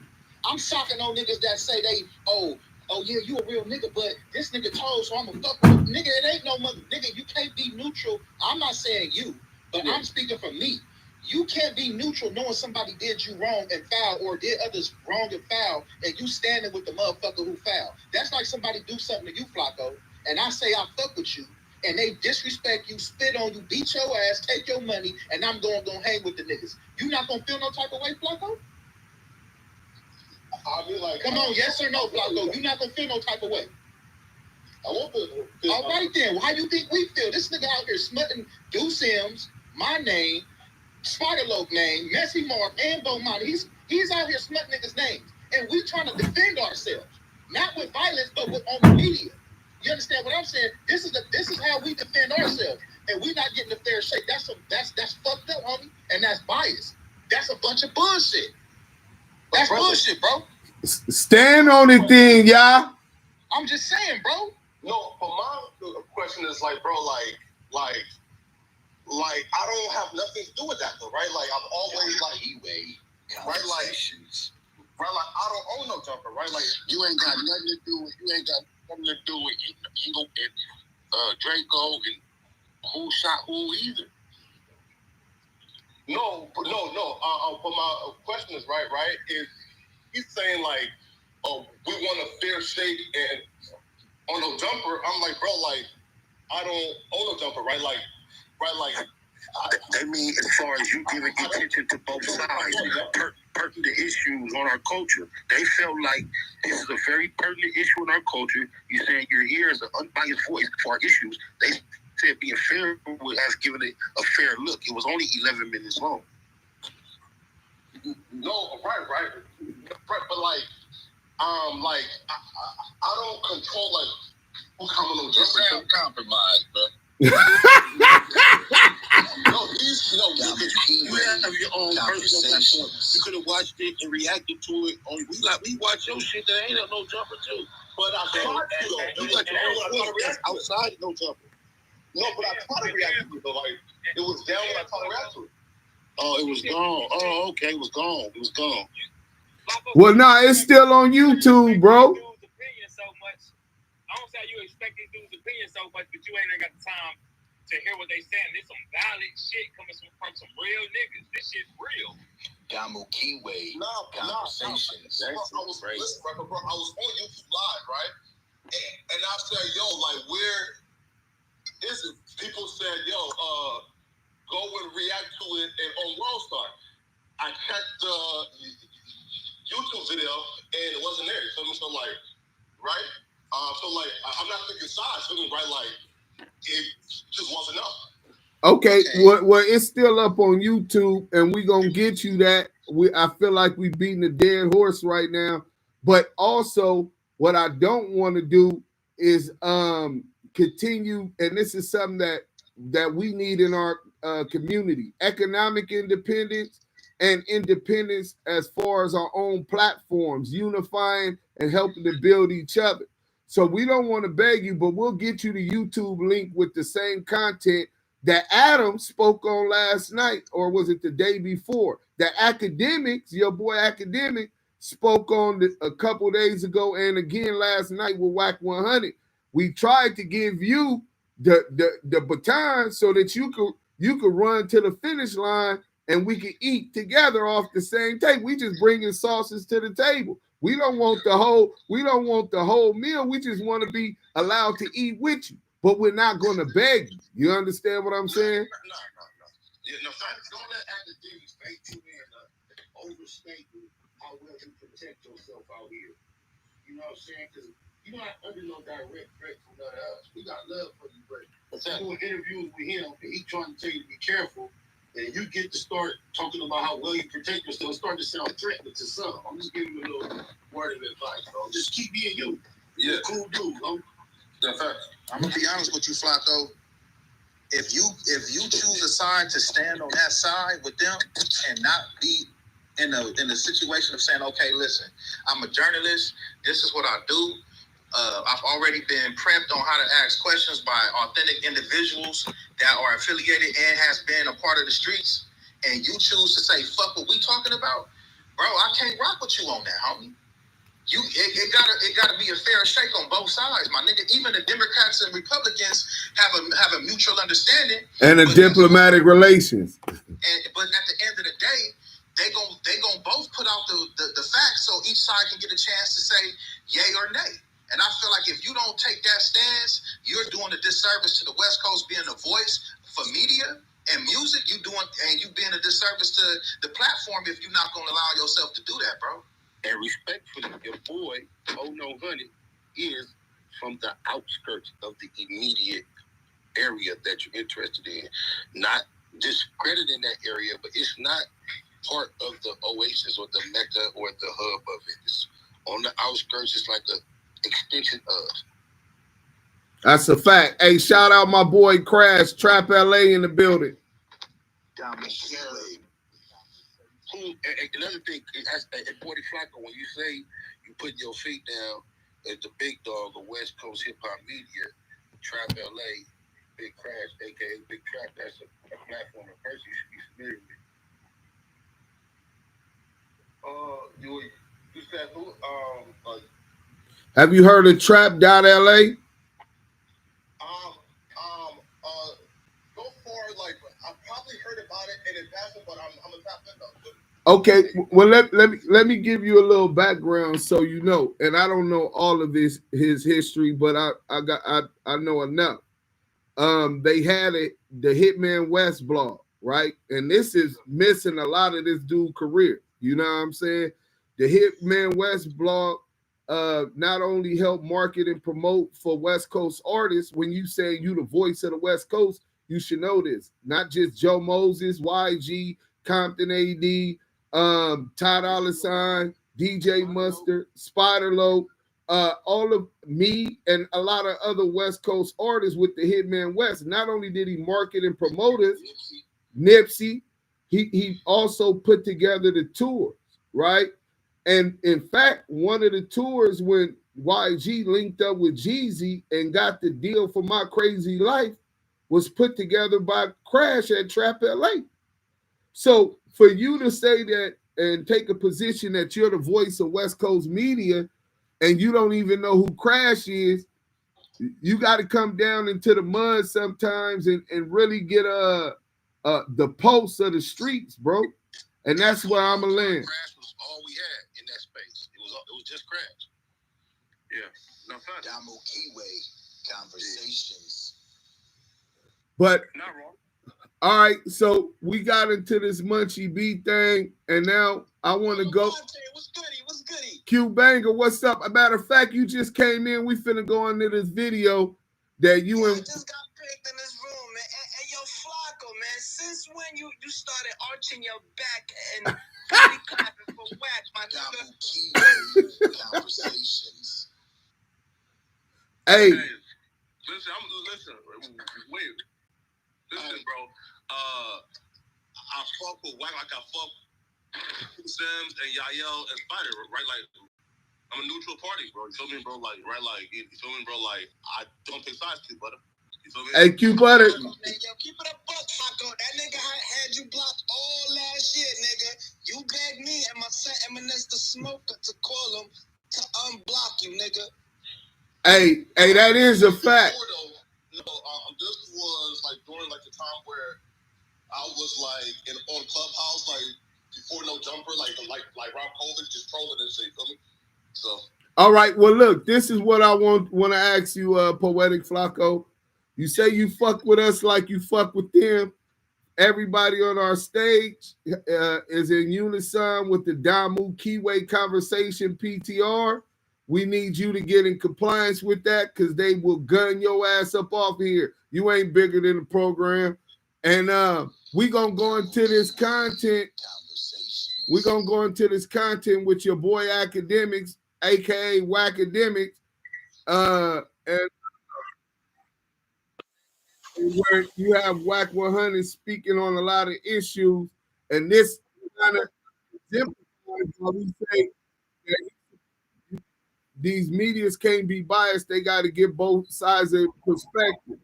I'm socking on niggas that say oh yeah, you a real nigga, but this nigga told, so I'm a fuck with him. Nigga, it ain't no mother. Nigga, you can't be neutral. I'm not saying you, but I'm speaking for me. You can't be neutral knowing somebody did you wrong and foul or did others wrong and foul, and you standing with the motherfucker who foul. That's like somebody do something to you, Flako, and I say I fuck with you, and they disrespect you, spit on you, beat your ass, take your money, and I'm going hang with the niggas. You not gonna feel no type of way, Flako? I'll be like, come on, yes or no, Flako? You not gonna feel no type of way? I won't feel. All right then, how you think we feel? This nigga out here smutting Deuce Sims, my name, Spider-Lope name, Messy Mark, and Beaumont. He's out here smutting niggas' names. And we trying to defend ourselves. Not with violence, but on the media. You understand what I'm saying? This is how we defend ourselves. And we not getting a fair shake. That's fucked up, homie. And that's bias. That's a bunch of bullshit. That's bullshit, bro. Stand on it then, y'all. I'm just saying, bro. No, but my question is like, bro, like, Like, I don't have nothing to do with that, though, right? Like, I'm always like, right? Like, I don't own no jumper, right? Like, You ain't got nothing to do with Eagle and Draco and who shot who either. no. But my question is, right? Is he's saying, like, oh, we want a fair shake and on no jumper. I'm like, bro, like, I don't own no jumper, right? Like, I mean, as far as you giving attention to both sides, pertinent issues on our culture. They felt like this is a very pertinent issue in our culture. You're saying you're here as an unbiased voice for our issues. They said being fair was as giving it a fair look. It was only 11 minutes long. no, right. But like, I don't control like who come on no Just jumper. sound compromised, bro. You have your own personal platform. You could have watched it and reacted to it. We watch your shit that ain't no jumper too. But I tried to though. You got your own voice outside no jumper. No, but I tried to react to it though. Like it was down when I tried to react to it. Oh, it was gone. Oh, okay, it was gone. Well, nah, it's still on YouTube, bro. I don't say you expecting dudes' opinion so much, but you ain't got the time to hear what they saying. There's some valid shit coming from some real niggas. This shit's real. Damu Keyway conversations. I was on YouTube Live, right? And I said, yo, like, where is it? People said, yo, go and react to it and on World Star. I checked the YouTube video and it wasn't there. So like, right? So like, I'm not thinking size, right? Like, it just wasn't up. Okay, well, it's still up on YouTube, and we gonna get you that. I feel like we beating a dead horse right now, but also what I don't want to do is continue, and this is something that we need in our community: economic independence and independence as far as our own platforms, unifying and helping to build each other. So we don't want to beg you, but we'll get you the YouTube link with the same content that Adam spoke on last night, or was it the day before? That Akademiks, your boy Akademiks, spoke on a couple days ago and again last night with Wack 100. We tried to give you the baton so that you could run to the finish line and we could eat together off the same table. We just bringing sauces to the table. We don't want the whole meal. We just want to be allowed to eat with you, but we're not going to beg you. You understand what I'm saying? No. Don't let academics make you overstate how well you protect yourself out here. You know what I'm saying? Because you're not under no direct threat from none of us. We got love for you, but doing interviews with him, and he trying to tell you to be careful. And you get to start talking about how well you protect yourself. It start to sound threatening to some. I'm just giving you a little word of advice, bro. Just keep being you. You're a cool dude, bro. I'm gonna be honest with you, Flako. If you choose a side to stand on that side with them and not be in the situation of saying, okay, listen, I'm a journalist. This is what I do. I've already been prepped on how to ask questions by authentic individuals that are affiliated and has been a part of the streets, and you choose to say, fuck what we talking about, bro, I can't rock with you on that, homie. It gotta be a fair shake on both sides, my nigga. Even the Democrats and Republicans have a mutual understanding and a diplomatic relations. But at the end of the day, they gon' both put out the facts so each side can get a chance to say yay or nay. And I feel like if you don't take that stance, you're doing a disservice to the West Coast being a voice for media and music. You being a disservice to the platform if you're not gonna allow yourself to do that, bro. And respectfully, your boy, No Honey, is from the outskirts of the immediate area that you're interested in. Not discrediting that area, but it's not part of the oasis or the mecca or the hub of it. It's on the outskirts. It's like a extension of. That's a fact. Hey, shout out my boy Crash, Trap LA in the building. Another thing, at Poetik Flako, when you say you put your feet down as the big dog of West Coast hip hop media, Trap LA, Big Crash, aka Big Trap. That's a platform a person you should be familiar with. You said who? Have you heard of Trap.la? So far, like I've probably heard about it in passing, but I'm a top end though. Okay, well let me give you a little background so you know. And I don't know all of his history, but I know enough. They had the Hitman West blog, right? And this is missing a lot of this dude's career. You know what I'm saying? The Hitman West blog not only helped market and promote for West Coast artists. When you say you the voice of the West Coast, you should know this. Not just Joe Moses, YG, Compton AD, Ty Dolla $ign, DJ Mustard, Spider Loc, all of me and a lot of other West Coast artists with the Hitman West. Not only did he market and promote us, Nipsey, he also put together the tours, right? And in fact, one of the tours when YG linked up with Jeezy and got the deal for My Crazy Life was put together by Crash at Trap LA. So for you to say that and take a position that you're the voice of West Coast media and you don't even know who Crash is, you got to come down into the mud sometimes and really get the pulse of the streets, bro. And that's where I'm going to land. Crash was all we had in that space. It was just Crash. Yeah. No fun. Damo Keyway conversations. But not wrong. All right, so we got into this Munchy B thing, and now I want to go. What's goody? Q Banger, what's up? A matter of fact, you just came in. We finna go into this video that you and. I just got picked in this room, man. Hey, yo, Flako, man. Since when you started arching your back and really clapping for Wack, my nigga? Conversations. Hey. Listen, wait. Listen, bro. I fuck with Wack like I fuck Sims and Yael and Spider, right? Like, I'm a neutral party, bro. You feel me, bro? Like, right? Like, you feel me, bro? Like, I don't take sides, Q Butter. You feel me? Hey, Q Butter. Hey, yo, keep it a buck, Flako. That nigga had you blocked all last year, nigga. You begged me and my son Eminence the Smoker to call him to unblock you, nigga. Hey, that is a fact. This was like during like the time where I was like on Clubhouse, like before No Jumper, like Rob COVID, just trolling and shit. Feel me? So. All right. Well, look, this is what I want to ask you, Poetik Flako. You say you fuck with us like you fuck with them. Everybody on our stage is in unison with the Damu Keyway conversation PTR. We need you to get in compliance with that because they will gun your ass up off here. You ain't bigger than the program. And we're going to go into this content. We're going to go into this content with your boy Akademiks, a.k.a. Wackademiks. And where you have Wack 100 speaking on a lot of issues. And this kind of exemplifies how we say that these medias can't be biased. They got to give both sides a perspective.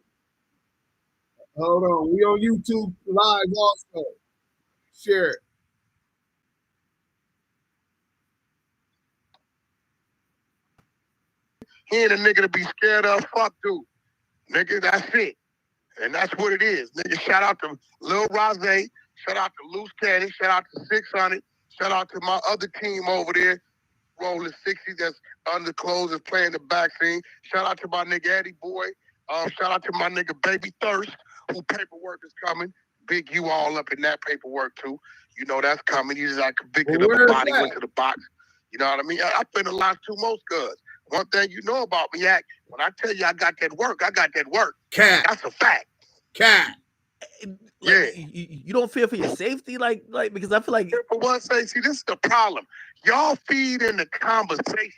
Hold on. We on YouTube live also. Share it. He ain't a nigga to be scared of. Fuck, dude. Nigga, that's it. And that's what it is. Nigga, shout out to Lil Rose. Shout out to Loose Cannon. Shout out to 600. Shout out to my other team over there. Rolling 60 that's under clothes is playing the back scene. Shout out to my nigga Eddie Boy. Shout out to my nigga Baby Thirst, who paperwork is coming. Big you all up in that paperwork too. You know that's coming. You just got convicted of a body, went to the box. You know what I mean? I've been the last two most good. One thing you know about me, Yak, when I tell you I got that work, I got that work. Cat. That's a fact. Cat. Yeah. You don't fear for your safety, like because I feel like for one thing, see, this is the problem. Y'all feed into conversation.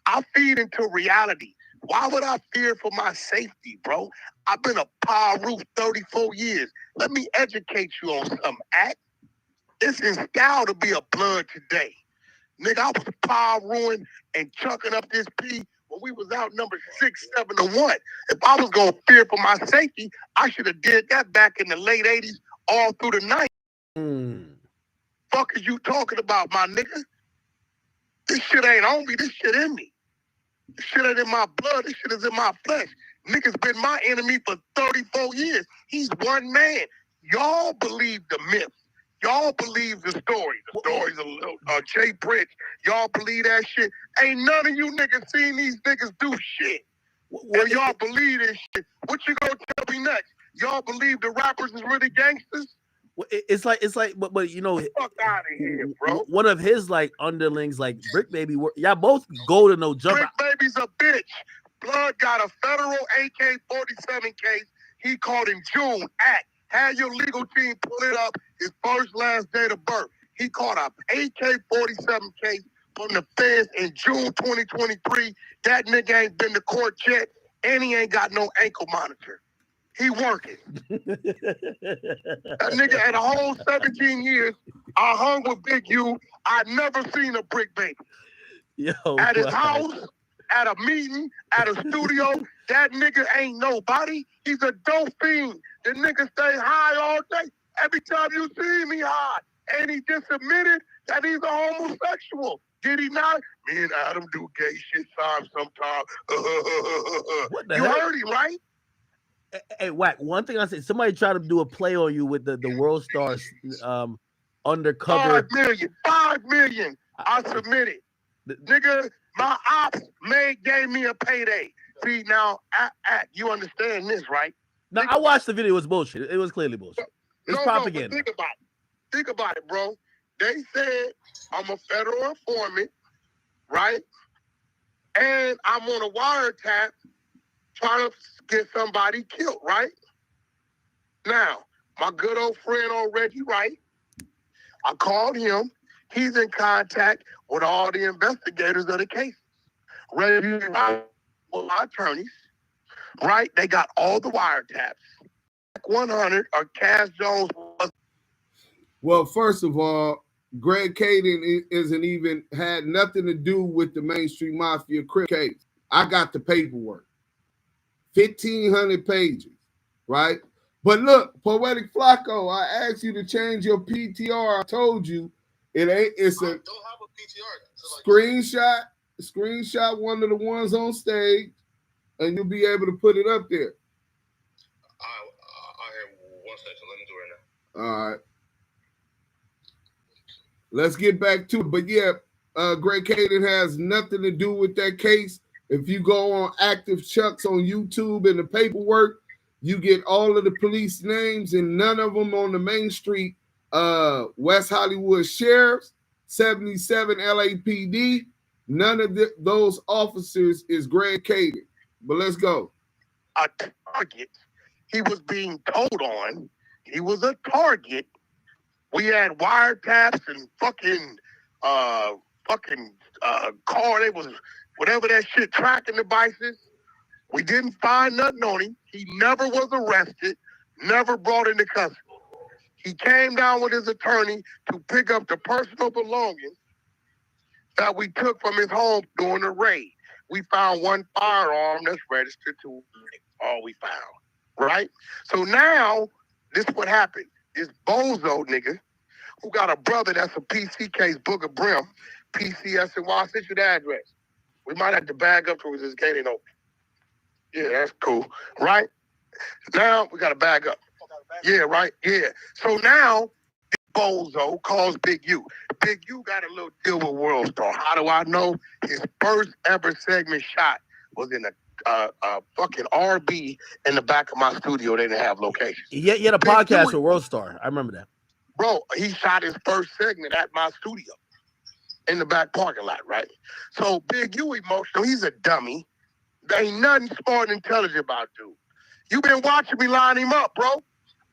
I feed into reality. Why would I fear for my safety, bro? I've been a power roof 34 years. Let me educate you on something, Act. It's in style to be a blood today. Nigga, I was power ruined and chunking up this P when we was out number 6-7-1. If I was gonna fear for my safety, I should have did that back in the late 80s, all through the 90s. Fuck is you talking about, my nigga? This shit ain't on me. This shit in me. This shit ain't in my blood. This shit is in my flesh. Niggas been my enemy for 34 years. He's one man. Y'all believe the myth. Y'all believe the story. The stories of Jay Bridge. Y'all believe that shit. Ain't none of you niggas seen these niggas do shit. And y'all believe this shit. What you gonna tell me next? Y'all believe the rappers is really gangsters? It's like, but you know, fuck out of here, bro. One of his like underlings, like Brick Baby, y'all both go to no jump. Brick Baby's a bitch. Blood got a federal AK-47 case. He called in June. Had your legal team pull it up. His first last date of birth. He caught a AK-47 case from the feds in June 2023. That nigga ain't been to court yet, and he ain't got no ankle monitor. He working. That nigga had a whole 17 years. I hung with Big U. I never seen a Brick Baby. Yo, at his house, at a meeting, at a studio. That nigga ain't nobody. He's a dope fiend. The nigga stay high all day. Every time you see me high. And he just admitted that he's a homosexual. Did he not? Me and Adam do gay shit sometimes. You heard him, right? Hey, Wack, one thing I said, somebody tried to do a play on you with the World Stars undercover. 5 million. I submitted. Nigga, my ops gave me a payday. See, now, you understand this, right? No, I watched the video. It was bullshit. It was clearly bullshit. It's propaganda. Think about it. Think about it, bro. They said I'm a federal informant, right? And I'm on a wiretap trying to get somebody killed, right? Now, my good old friend Reggie Wright, I called him. He's in contact with all the investigators of the case. Reggie Wright, with my attorneys, right? They got all the wiretaps. 100 or Cass Jones was. Well, first of all, Greg Caden isn't even had nothing to do with the mainstream mafia crip case. I got the paperwork. 1,500 pages, right? But look, Poetik Flako, I asked you to change your PTR. I told you it ain't. It's a don't have a PTR. Screenshot one of the ones on stage, and you'll be able to put it up there. I have 1 second. Let me do it right now. All right. Let's get back to it. But yeah, Greg Caden has nothing to do with that case. If you go on Active Chucks on YouTube and the paperwork, you get all of the police names and none of them on the Main Street, West Hollywood Sheriffs, 77 LAPD. None of those officers is Greg Caden. But let's go. A target. He was being told on. He was a target. We had wiretaps and fucking car. They was whatever that shit, tracking devices. We didn't find nothing on him. He never was arrested, never brought into custody. He came down with his attorney to pick up the personal belongings that we took from his home during the raid. We found one firearm that's registered to all we found, right? So now, this is what happened. This bozo nigga who got a brother that's a PC case, Booger Brim, PCS, and I sent you the address. We might have to bag up towards this gate ain't open. Yeah, that's cool, right? Now we got to bag up. Yeah, right? Yeah. So now, this bozo calls Big U. Big U got a little deal with World Star. How do I know? His first ever segment shot was in a fucking RB in the back of my studio. They didn't have location. Yeah, he had a podcast with World Star. I remember that. Bro, he shot his first segment at my studio in the back parking lot, right? So Big U emotional. He's a dummy. There ain't nothing smart and intelligent about dude. You been watching me line him up, bro.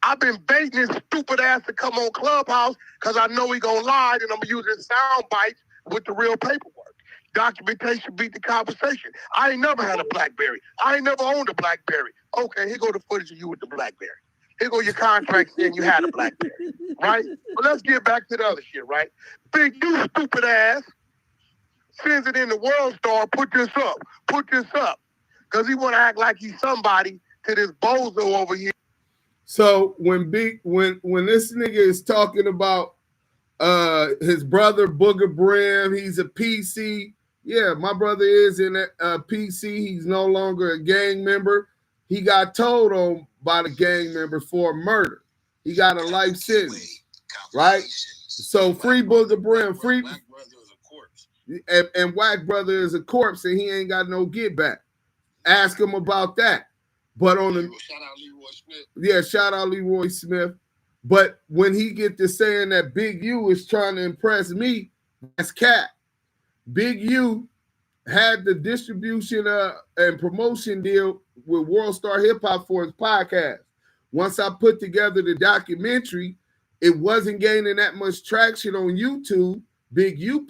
I've been baiting his stupid ass to come on Clubhouse because I know he gonna lie and I'm using sound bites with the real paperwork. Documentation beat the conversation. I ain't never had a BlackBerry. I ain't never owned a BlackBerry. Okay, here go the footage of you with the BlackBerry. Here go your contract saying you had a BlackBerry, right? But let's get back to the other shit, right? Big U stupid ass sends it in the World Star, put this up. Because he want to act like he's somebody to this bozo over here. So when this nigga is talking about his brother Booger Brim, he's a PC. Yeah, my brother is in a PC. He's no longer a gang member. He got told on by the gang members for murder. He got a life sentence, right? So free Booger Brim, free. Wack brother is a corpse. And Wack brother is a corpse, and he ain't got no get back. Ask him about that. But on the Shout out Leroy Smith. yeah, shout out Leroy Smith. But when he get to saying that Big U is trying to impress me, that's cat. Big U had the distribution and promotion deal with World Star Hip Hop for his podcast. Once I put together the documentary, it wasn't gaining that much traction on YouTube. Big U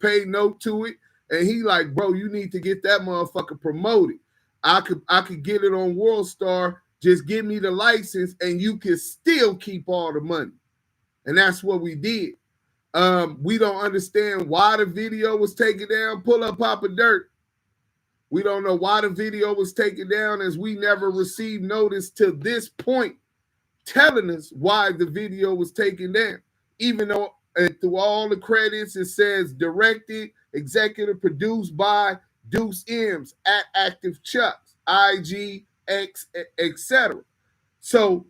paid note to it, and he like, bro, you need to get that motherfucker promoted. I could get it on World Star. Just give me the license, and you can still keep all the money. And that's what we did. We don't understand why the video was taken down. Pull up Papa Dirt. We don't know why the video was taken down, as we never received notice to this point telling us why the video was taken down. Even though through all the credits it says directed, executive produced by Deuce M's at Active Chucks, IG, X, etc. So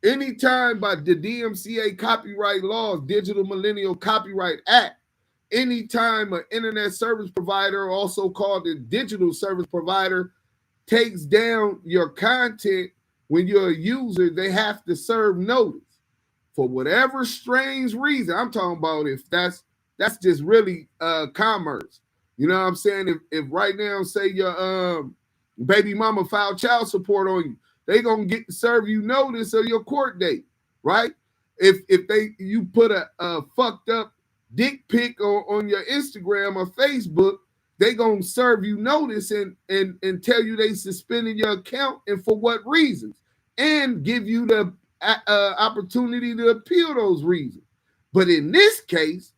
anytime by the DMCA copyright laws, Digital Millennial Copyright Act, anytime an internet service provider, also called a digital service provider, takes down your content when you're a user, they have to serve notice. For whatever strange reason, I'm talking about if that's just really commerce. You know what I'm saying? If right now, say your baby mama filed child support on you, they gonna get to serve you notice of your court date, right? If you put a fucked up dick pic on your Instagram or Facebook, they gonna serve you notice and tell you they suspended your account and for what reasons, and give you the opportunity to appeal those reasons. But in this case,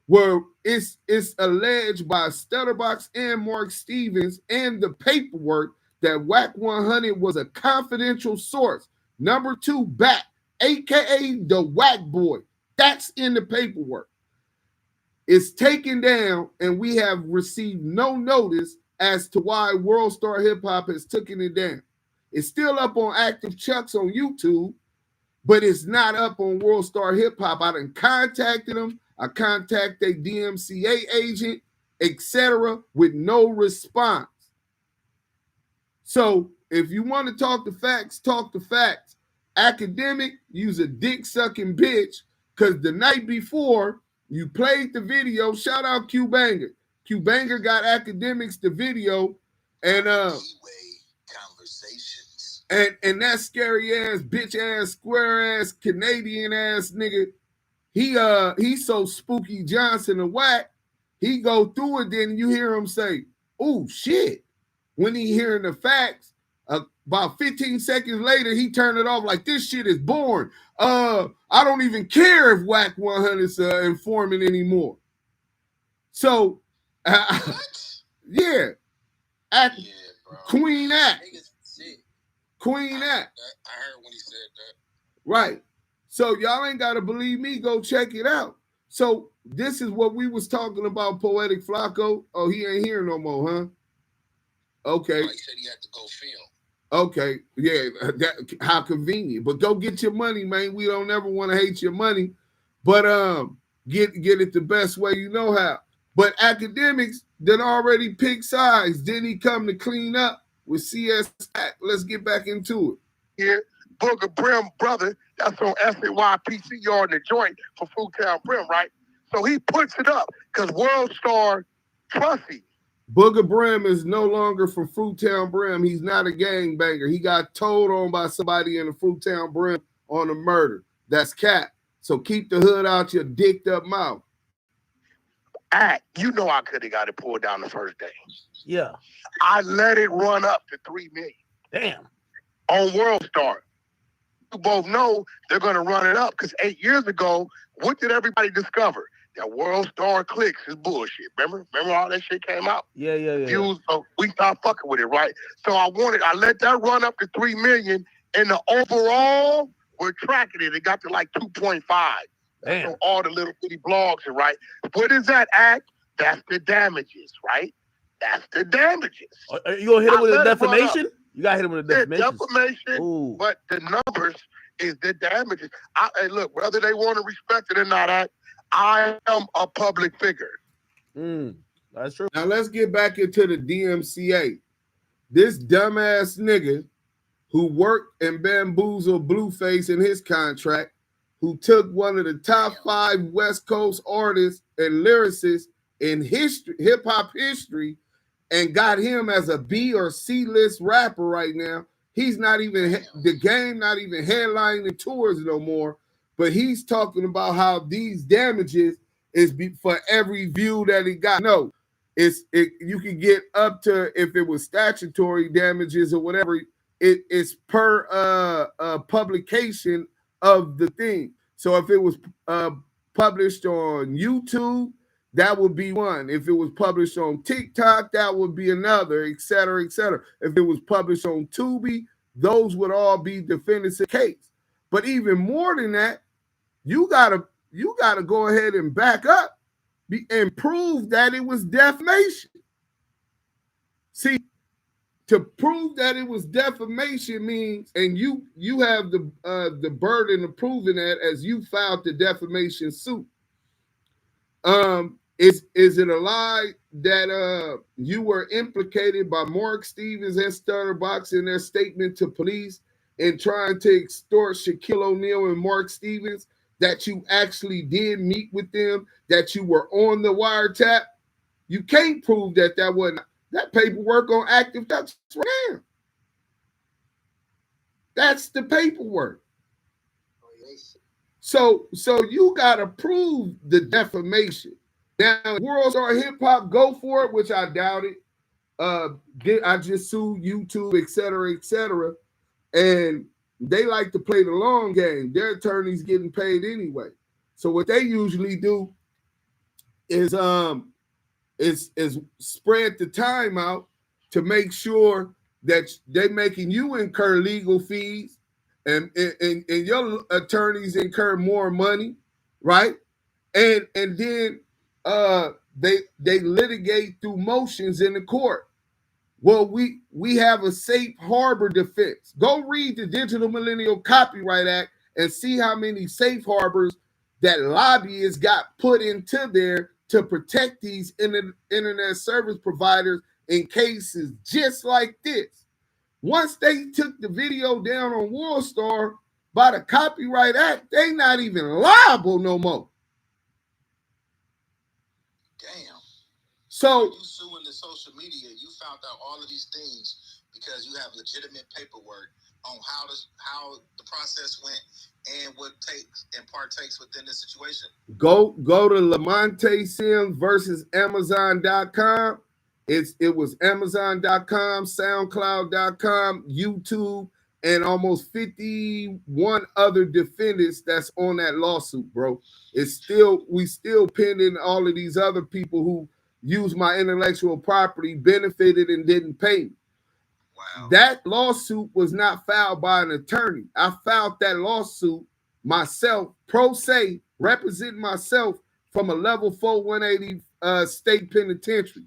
where it's alleged by Stutterbox and Mark Stevens and the paperwork that Wack 100 was a confidential source, number 2 back, aka the Wack boy, that's in the paperwork. It's taken down, and we have received no notice as to why World Star Hip Hop has taken it down. It's still up on Active Chucks on YouTube, but it's not up on World Star Hip Hop. I done contacted them. I contacted a DMCA agent, etc., with no response. So if you want to talk the facts, talk the facts. Academic, use a dick-sucking bitch, because the night before you played the video, shout out Q Banger. Q Banger got Academics the video, and and that scary ass, bitch ass, square ass, Canadian ass nigga, he's so Spooky Johnson and Wack, he go through it, then you hear him say, oh shit. When he hearing the facts, about 15 seconds later, he turned it off like, this shit is boring. I don't even care if Wack 100's informant anymore. So, yeah. Queen Act. Queen Act. I heard when he said that. Right. So y'all ain't got to believe me. Go check it out. So this is what we was talking about, Poetik Flako. Oh, he ain't here no more, huh? Okay. He said he had to go film. Okay, yeah, how convenient. But go get your money, man. We don't ever want to hate your money, but get it the best way you know how. But Akademiks done already picked sides. Didn't he come to clean up with CS2? Let's get back into it. Here, Booger Brim brother, that's on SNYPCR in the joint for Fruittown Brim, right? So he puts it up because World Star trusts him. Booger Brim is no longer from Fruittown Brim. He's not a gangbanger. He got told on by somebody in the Fruittown Brim on a murder. That's cat. So keep the hood out your dicked up mouth. You know I could have got it pulled down the first day. Yeah. I let it run up to 3 million. Damn. On World Star. You both know they're going to run it up because 8 years ago, what did everybody discover? That World Star clicks is bullshit. Remember all that shit came out? Yeah. Views, we stopped fucking with it, right? So I let that run up to 3 million, and the overall, we're tracking it. It got to like 2.5. Damn. So all the little bitty blogs are right. What is that act? That's the damages, right? That's the damages. Are you gonna hit him with a defamation? You gotta hit him with a defamation. Defamation, Ooh. but the numbers is the damages. Hey, look, whether they want to respect it or not, I am a public figure. That's true. Now let's get back into the DMCA. This dumbass nigga who worked and bamboozled Blueface in his contract, who took one of the top 5 West Coast artists and lyricists in history, hip hop history, and got him as a B or C list rapper right now. He's not even the game, not even headlining the tours no more. But he's talking about how these damages is for every view that he got. No, you can get up to, if it was statutory damages or whatever, it's per publication of the thing. So if it was published on YouTube, that would be one. If it was published on TikTok, that would be another, et cetera, et cetera. If it was published on Tubi, those would all be defendants in case. But even more than that, you gotta go ahead and back up and prove that it was defamation. See, to prove that it was defamation means, and you have the burden of proving that as you filed the defamation suit. Is it a lie that you were implicated by Mark Stevens and Stutterbox in their statement to police in trying to extort Shaquille O'Neal and Mark Stevens, that you actually did meet with them, that you were on the wiretap? You can't prove that wasn't that paperwork on active touch right now. That's the paperwork. So you gotta prove the defamation. Now, World Star Hip Hop go for it, which I doubt it. I just sued YouTube, et cetera, and they like to play the long game. Their attorney's getting paid anyway. So what they usually do is spread the time out to make sure that they're making you incur legal fees and your attorneys incur more money, right? And then they litigate through motions in the court. Well, we have a safe harbor defense. Go read the Digital Millennial Copyright Act and see how many safe harbors that lobbyists got put into there to protect these internet service providers in cases just like this. Once they took the video down on World Star by the Copyright Act, they not even liable no more. Damn. So you suing the social media, you found out all of these things because you have legitimate paperwork on how the process went and what takes and partakes within the situation. Go to Lamonte Sims versus Amazon.com. It was Amazon.com, SoundCloud.com, YouTube, and almost 51 other defendants that's on that lawsuit, bro. We still pending all of these other people who used my intellectual property, benefited, and didn't pay me. Wow. That lawsuit was not filed by an attorney. I filed that lawsuit myself, pro se, representing myself from a level 4 180 state penitentiary.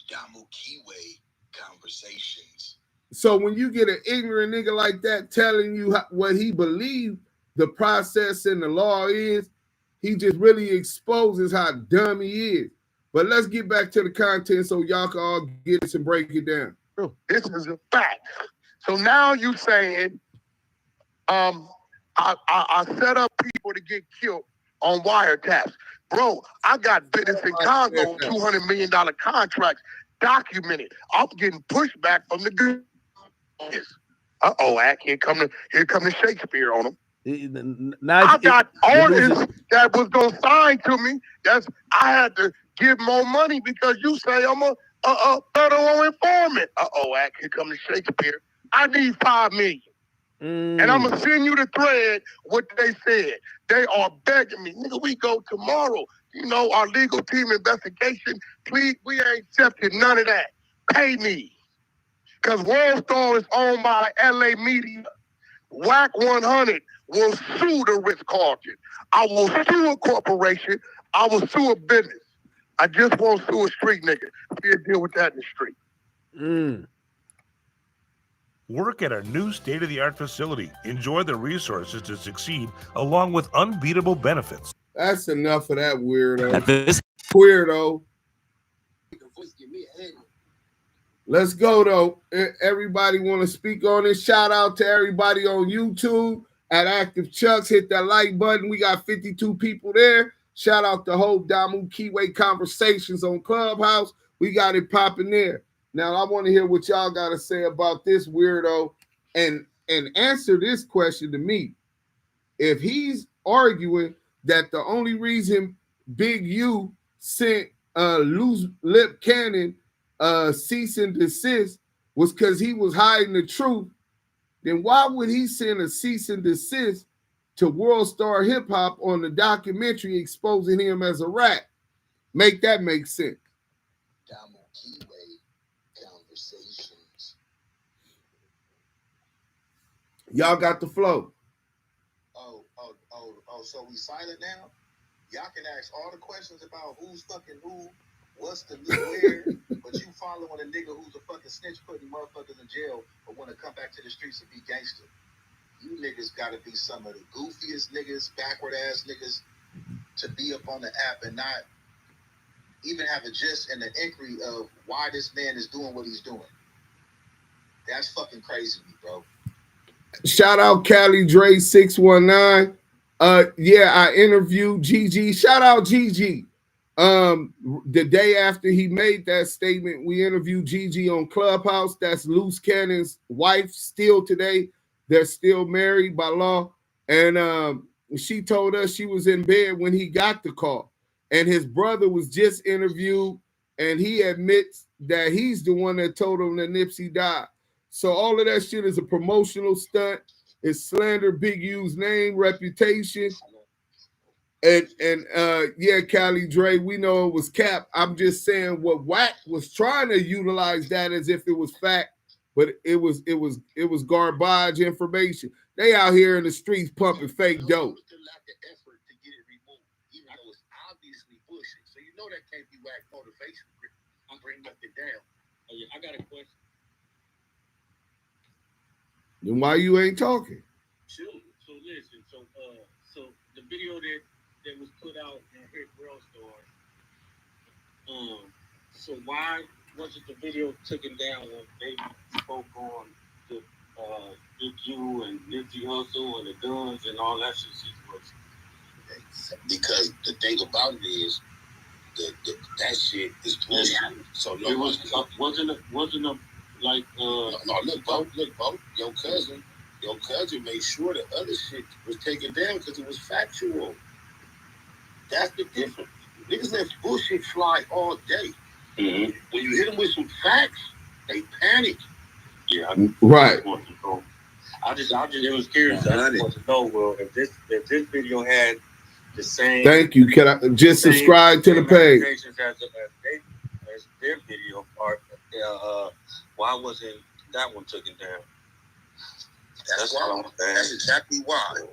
Damu Kiwe conversations. So when you get an ignorant nigga like that telling you what he believed the process and the law is, he just really exposes how dumb he is. But let's get back to the content so y'all can all get this and break it down. This is a fact. So now you saying, I set up people to get killed on wiretaps. Bro, I got business in Congo, $200 million contracts documented. I'm getting pushback from the good. Wack, here come the Shakespeare on them. I got artists that was gonna sign to me. I had to give more money because you say I'm a federal informant. Wack, here come the Shakespeare. I need $5 million. And I'm going to send you the thread what they said. They are begging me. Nigga, we go tomorrow. You know, our legal team investigation, please, we ain't accepting none of that. Pay me. Because World Star is owned by LA media. Wack 100 will sue the Ritz-Carlton. I will sue a corporation. I will sue a business. I just won't sue a street nigga. We'll deal with that in the street. Work at a new state-of-the-art facility. Enjoy the resources to succeed, along with unbeatable benefits. That's enough of that weirdo. At this Weirdo. Let's go though. Everybody want to speak on it? Shout out to everybody on YouTube at Active Chucks. Hit that like button. We got 52 people there. Shout out to Hope Damu Keyway Conversations on Clubhouse. We got it popping there. Now I want to hear what y'all got to say about this weirdo and answer this question to me. If he's arguing that the only reason Big U sent Loose Lip Cannon cease and desist was because he was hiding the truth, then why would he send a cease and desist to World Star Hip Hop on the documentary exposing him as a rat? Make that make sense. Y'all got the flow. So we silent now? Y'all can ask all the questions about who's fucking who, what's the new where, but you following a nigga who's a fucking snitch putting motherfuckers in jail but want to come back to the streets and be gangster. You niggas got to be some of the goofiest niggas, backward ass niggas to be up on the app and not even have a gist and an inquiry of why this man is doing what he's doing. That's fucking crazy to me, bro. Shout out Cali Dre 619. Yeah, I interviewed Gigi. Shout out Gigi. The day after he made that statement, we interviewed Gigi on Clubhouse. That's Loose Cannon's wife still today. They're still married by law. And she told us she was in bed when he got the call. And his brother was just interviewed, and he admits that he's the one that told him that Nipsey died. So all of that shit is a promotional stunt. It's slander Big U's name, reputation. And yeah, Cali Dre, we know it was cap. I'm just saying what Wack was trying to utilize that as if it was fact, but it was garbage information. They out here in the streets pumping fake dope. So you know that can't be Wack motivation. I'm bringing it down. Oh, yeah, I got a question. Then why you ain't talking? Sure. So listen. So the video that was put out and hit World Star. So why wasn't the video taken down when they spoke on the Big U and Nipsey Hussle and the guns and all that shit situation? Because the thing about it is that shit is bullshit. So no, it wasn't a like no, look, Bo, your cousin made sure the other shit was taken down because it was factual. That's the difference. Niggas let bullshit fly all day. Mm-hmm. When you hit them with some facts, they panic. Yeah, right. I just it was curious. I just want to know, well, if this video had the same. Thank you. Can I just subscribe to the page? As their video part, why wasn't that one taken down? That's why. That's exactly why.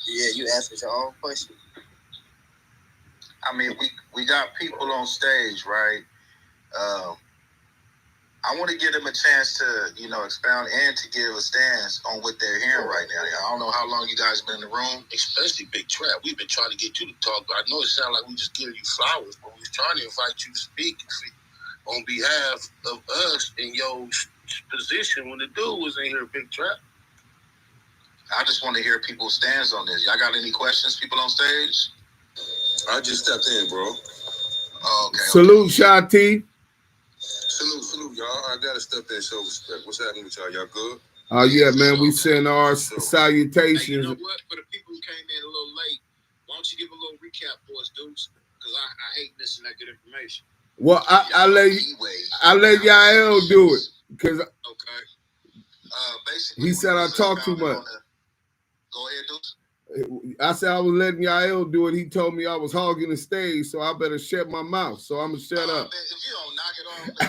Yeah, you asking your own question. I mean, we got people on stage, right? I want to give them a chance to, expound and to give a stance on what they're hearing right now. I don't know how long you guys been in the room. Especially Big Trap. We've been trying to get you to talk, but I know it sounds like we just giving you flowers, but we're trying to invite you to speak on behalf of us in your position when the dude was in here, Big Trap. I just want to hear people's stance on this. Y'all got any questions, people on stage? I just stepped in, bro. Oh, okay. Salute, Shati. Salute, y'all. I gotta step in and show respect. What's happening with y'all? Y'all good? Oh, yeah, man. We send our salutations. Hey, you know what? For the people who came in a little late, why don't you give a little recap for us, dudes? Because I hate missing that good information. Well, I let Yael do it. Because basically, he said I talk too much. Go ahead, dudes. I said I was letting Yael do it. He told me I was hogging the stage, so I better shut my mouth. So I'm gonna shut up. Man, if you don't knock it off, man,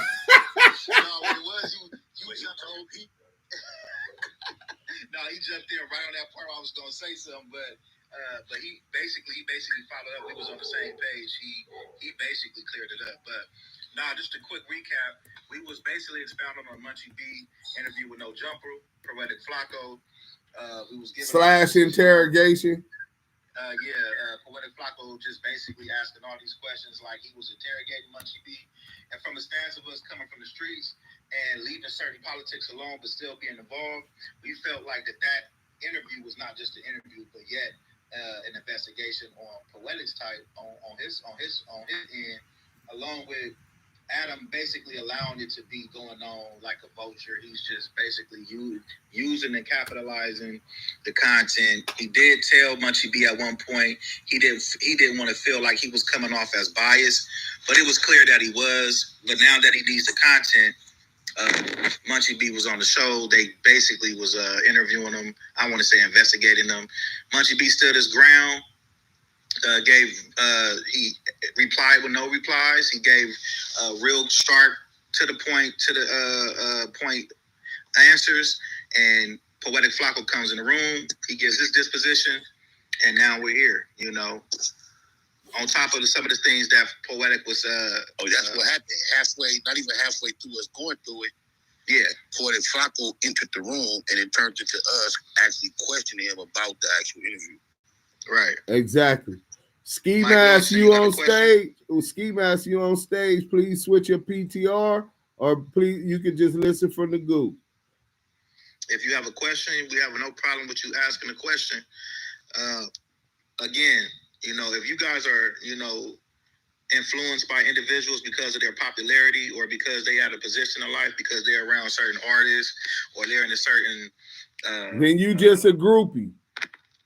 you know what it was. You jumped on. No, he jumped in right on that part where I was gonna say something, but he basically followed up. We was on the same page. He basically cleared it up. But just a quick recap. We was basically expounding on Munchy B interview with No Jumper, Poetik Flako. We was giving /interrogation. Poetik Flako just basically asking all these questions like he was interrogating Munchy B. And from the stance of us coming from the streets and leaving certain politics alone but still being involved, we felt like that interview was not just an interview, but yet an investigation on Poetik's type on his end, along with Adam basically allowing it to be going on like a vulture. He's just basically using and capitalizing the content. He did tell Munchy B at one point he didn't want to feel like he was coming off as biased, but it was clear that he was. But now that he needs the content, Munchy B was on the show. They basically was interviewing him. I want to say investigating him. Munchy B stood his ground. He replied with no replies. He gave real sharp to the point answers. And Poetik Flako comes in the room. He gives his disposition, and now we're here. On top of some of the things that Poetik was. That's what happened. Not even halfway through us going through it. Yeah, Poetik Flako entered the room, and it turned into us actually questioning him about the actual interview. Right. Exactly. Ski Mask, you on stage? Ski Mask, you on stage? Please switch your PTR, or please you can just listen from the goo. If you have a question, we have no problem with you asking a question. Again, if you guys are, influenced by individuals because of their popularity or because they had a position in life, because they're around certain artists or they're in a certain then you just a groupie.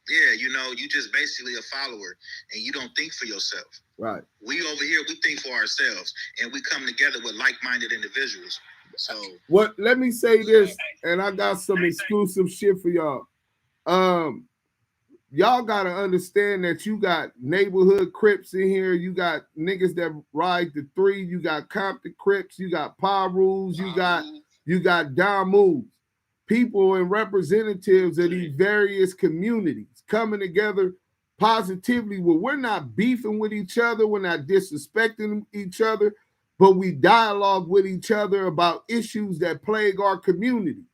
Yeah, you just basically a follower and you don't think for yourself. Right. We over here, we think for ourselves and we come together with like-minded individuals. So let me say this, and I got some exclusive shit for y'all. Y'all gotta understand that you got neighborhood Crips in here, you got niggas that ride the 3, you got Compton Crips, you got Rules, you got Dom Moves. People and representatives of these various communities coming together positively where we're not beefing with each other, we're not disrespecting each other, but we dialogue with each other about issues that plague our communities.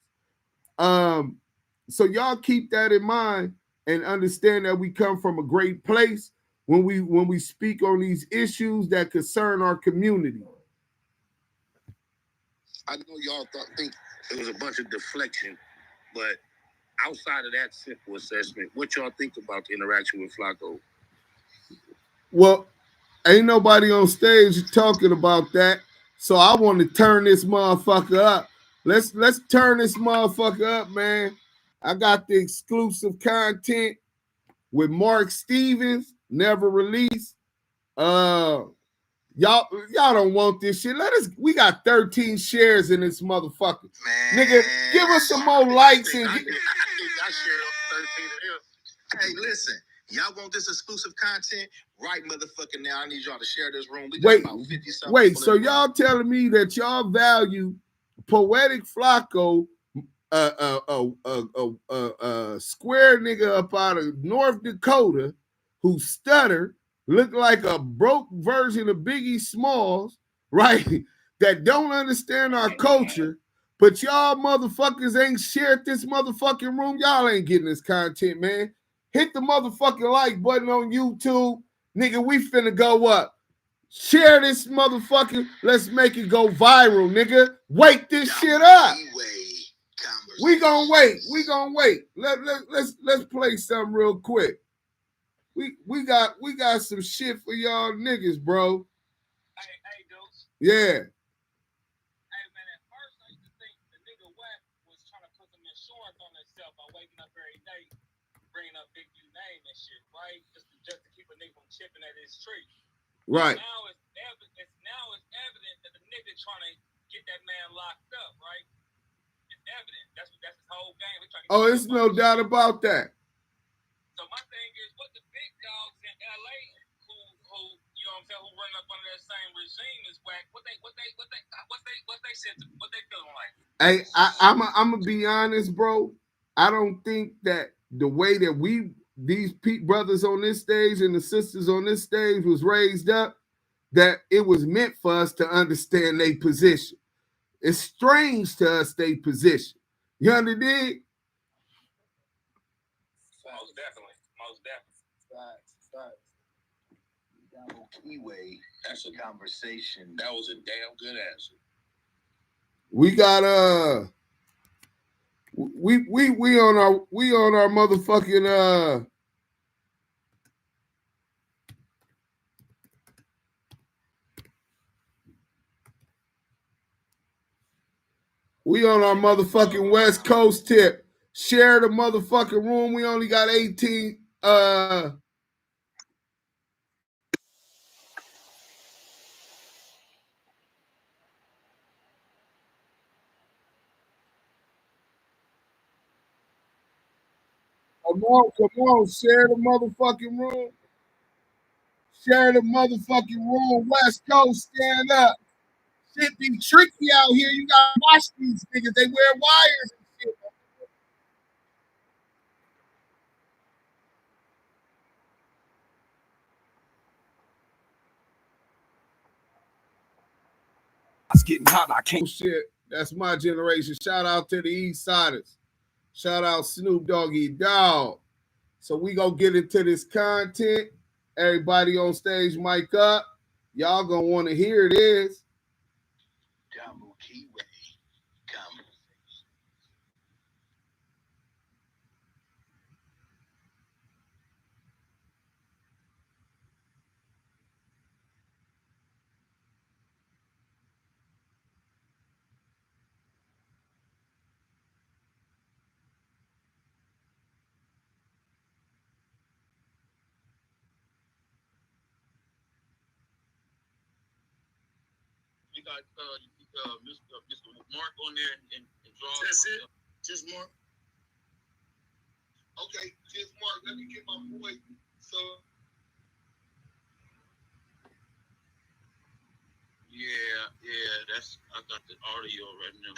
So y'all keep that in mind and understand that we come from a great place when we speak on these issues that concern our community. I know y'all think it was a bunch of deflection, but outside of that simple assessment, what y'all think about the interaction with Flako? Well, ain't nobody on stage talking about that, so I want to turn this motherfucker up. Let's turn this motherfucker up, man. I got the exclusive content with Mark Stevens, never released. Y'all don't want this shit. We got 13 shares in this motherfucker. Man, nigga, give us some more likes and I shared 13 of them. Hey, listen, y'all want this exclusive content? Right, motherfucking now. I need y'all to share this room. We got about 50-something. Wait, so y'all telling me that y'all value Poetik Flako, square nigga up out of North Dakota who stutter, look like a broke version of Biggie Smalls, right? That don't understand our culture, but y'all motherfuckers ain't shared this motherfucking room. Y'all ain't getting this content, man. Hit the motherfucking like button on YouTube. Nigga, we finna go up. Share this motherfucker. Let's make it go viral, nigga. Wake this shit up. We gonna wait. Let's play something real quick. We got some shit for y'all niggas, bro. Hey, dudes. Yeah. Hey, man, at first I used to think the nigga Wack was trying to put some insurance on himself by waking up every day, bringing up Big U name and shit, right? Just to keep a nigga from chipping at his tree. Right. Now it's evident that the nigga trying to get that man locked up, right? It's evident. That's his whole game. Oh, it's no doubt about that. So my thing is, what the big dogs in LA who you know what I'm saying, who run up under that same regime is Wack, what they said, what they feeling like? Hey, I'm gonna be honest, bro. I don't think that the way that these brothers on this stage and the sisters on this stage was raised up, that it was meant for us to understand their position. It's strange to us, their position. You understand? Most definitely. Keyway, that's a conversation. That was a damn good answer. We got we on our motherfucking we on our motherfucking West Coast tip. Share the motherfucking room. We only got 18 Come on, share the motherfucking room. Share the motherfucking room. West Coast, stand up. Shit be tricky out here. You gotta watch these niggas. They wear wires and shit. It's getting hot. I can't. Shit, that's my generation. Shout out to the East Siders. Shout out Snoop Doggy Dogg. So we gonna get into this content. Everybody on stage, mic up. Y'all gonna want to hear this. You got Mr. Mark on there and draw. That's it. Just Mark. Okay, just Mark. Let me get my boy. So. Yeah. That's I got the audio right now.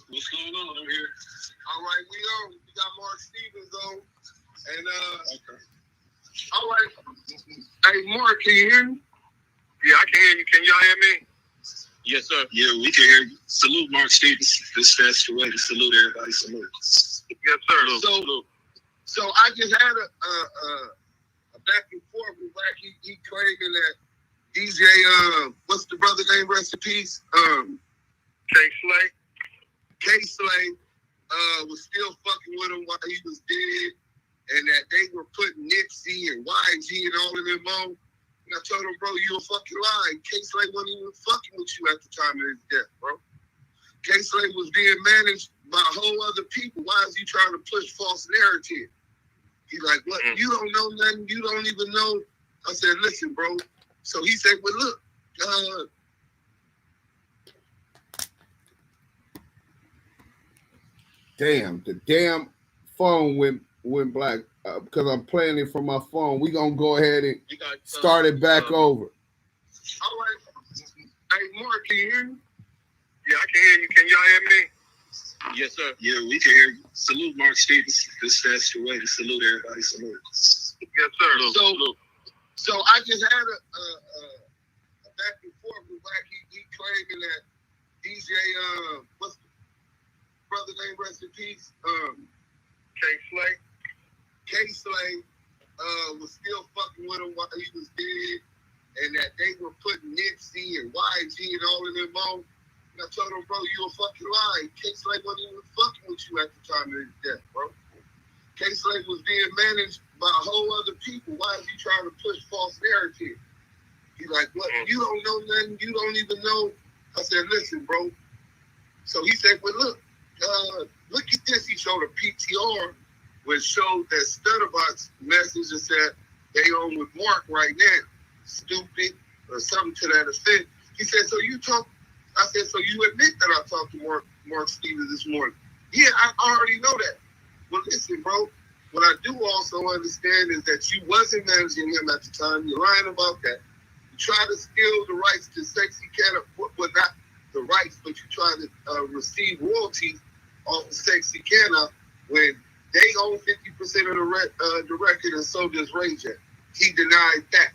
What's going on over here? All right, we on. We got Mark Stevens on, and okay. All right. Hey, Mark, can you hear me? Yeah, I can hear you. Can y'all hear me? Yes, sir. Yeah, we can hear you. Salute Mark Stevens. That's the way to salute everybody. Salute. Yes, sir. So I just had a back and forth with Wack. He claiming that DJ, what's the brother name? Rest in peace. K Slay was still fucking with him while he was dead, and that they were putting Nipsey and YG and all of them on. And I told him, bro, you a fucking lying. K Slay wasn't even fucking with you at the time of his death, bro. K Slay was being managed by whole other people. Why is he trying to push false narrative? He's like, what? You don't know nothing. You don't even know. I said, listen, bro. So he said, well, look, the damn phone went black because I'm playing it from my phone. We gonna go ahead and start it back over. All right. Hey, Mark, can you hear me? Yeah, I can hear you. Can y'all hear me? Yes, sir. Yeah, we can hear you. Salute Mark Stevens. That's the way to salute everybody. Salute. Yes, sir. So I just had a back and forth with Wack. He claiming that DJ, what's the brother name? Rest in peace. K Slay was still fucking with him while he was dead, and that they were putting Nipsey and YG and all of them on. And I told him, bro, you a fucking lying. K Slay wasn't even fucking with you at the time of his death, bro. K Slay was being managed by whole other people. Why is he trying to push false narrative? He's like, what? You don't know nothing. You don't even know. I said, listen, bro. So he said, well, look at this. He showed a PTR which showed that Stutterbox message and said they on with Mark right now. Stupid or something to that effect. He said, so you talk. I said, so you admit that I talked to Mark Stevens this morning? Yeah, I already know that. Well, listen, bro. What I do also understand is that you wasn't managing him at the time. You're lying about that. You try to steal the rights to Sexy Canna, well, not the rights, but you try to receive royalties off of Sexy Canna when they own 50% of the record, and so does Ray J. He denied that.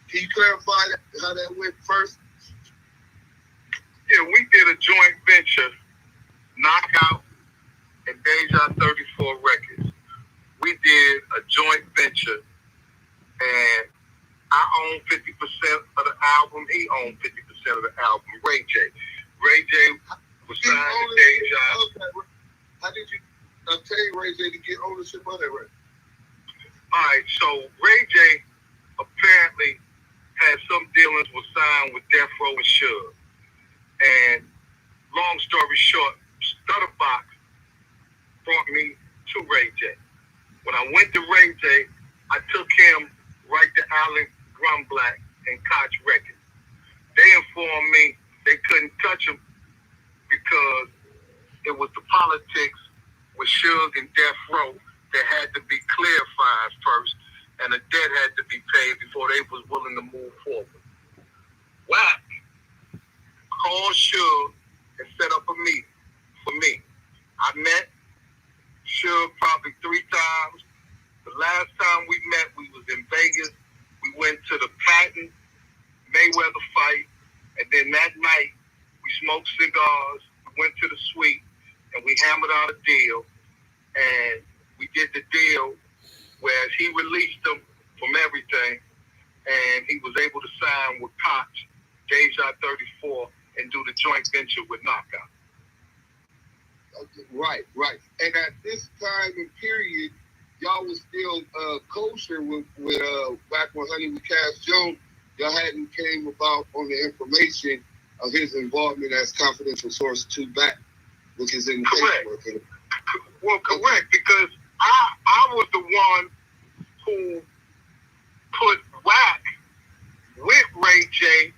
Can you clarify how that went first? Yeah, we did a joint venture, Knockout and Deja 34 Records. We did a joint venture, and I own 50% of the album. He owned 50% of the album. Ray J. Ray J was signed to Deja. Okay. How did you obtain Ray J to get ownership of that record? All right, so Ray J apparently had some dealings with signed with Death Row and Suge. And long story short, Stutterbox brought me to Ray J. When I went to Ray J, I took him right to Allen Grumblack and Koch Records. They informed me they couldn't touch him because it was the politics with Suge and Death Row that had to be clarified first, and the debt had to be paid before they was willing to move forward. Wack called Suge and set up a meeting for me. I met Suge probably 3 times. The last time we met, we was in Vegas. We went to the Patton Mayweather fight, and then that night we smoked cigars. We went to the suite, and we hammered out a deal. And we did the deal where he released them from everything, and he was able to sign with Koch, Deja 34, and do the joint venture with Knockout. Okay, right. And at this time and period, y'all was still kosher with Wack 100 with Cash Jones. Y'all hadn't came about on the information of his involvement as confidential source to Wack, which is in Correct. Well, correct, because I was the one who put Wack with Ray J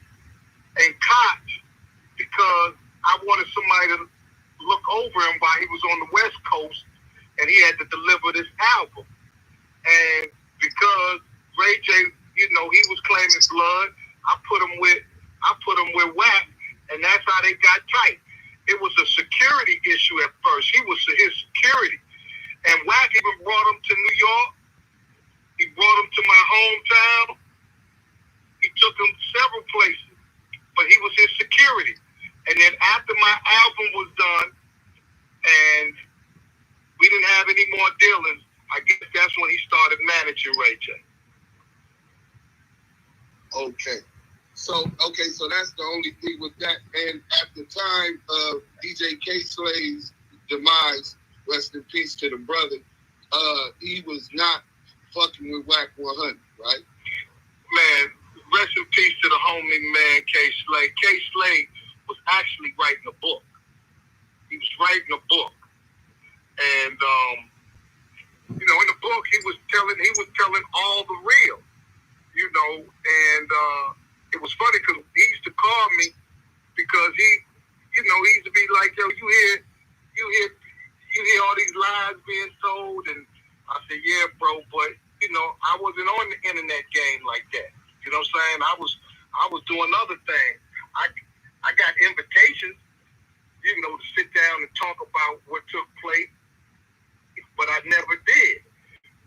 and Koch because I wanted somebody to look over him while he was on the West Coast, and he had to deliver this album. And because Ray J, he was claiming blood, I put him with Wack, and that's how they got tight. It was a security issue at first. He was his security. And Wack even brought him to New York. He brought him to my hometown. He took him several places, but he was his security. And then after my album was done and we didn't have any more dealings, I guess that's when he started managing Ray J. Okay. So that's the only thing with that. And at the time of DJ K-Slay's demise, rest in peace to the brother, he was not fucking with Wack 100, right? Man, rest in peace to the homie, man, K-Slay. K-Slay was actually writing a book. He was writing a book. And, in the book, he was telling all the real, and it was funny because he used to call me because he used to be like, yo, you hear all these lies being told, and I said, yeah, bro, but I wasn't on the internet game like that. You know what I'm saying? I was doing other things. I got invitations, to sit down and talk about what took place, but I never did.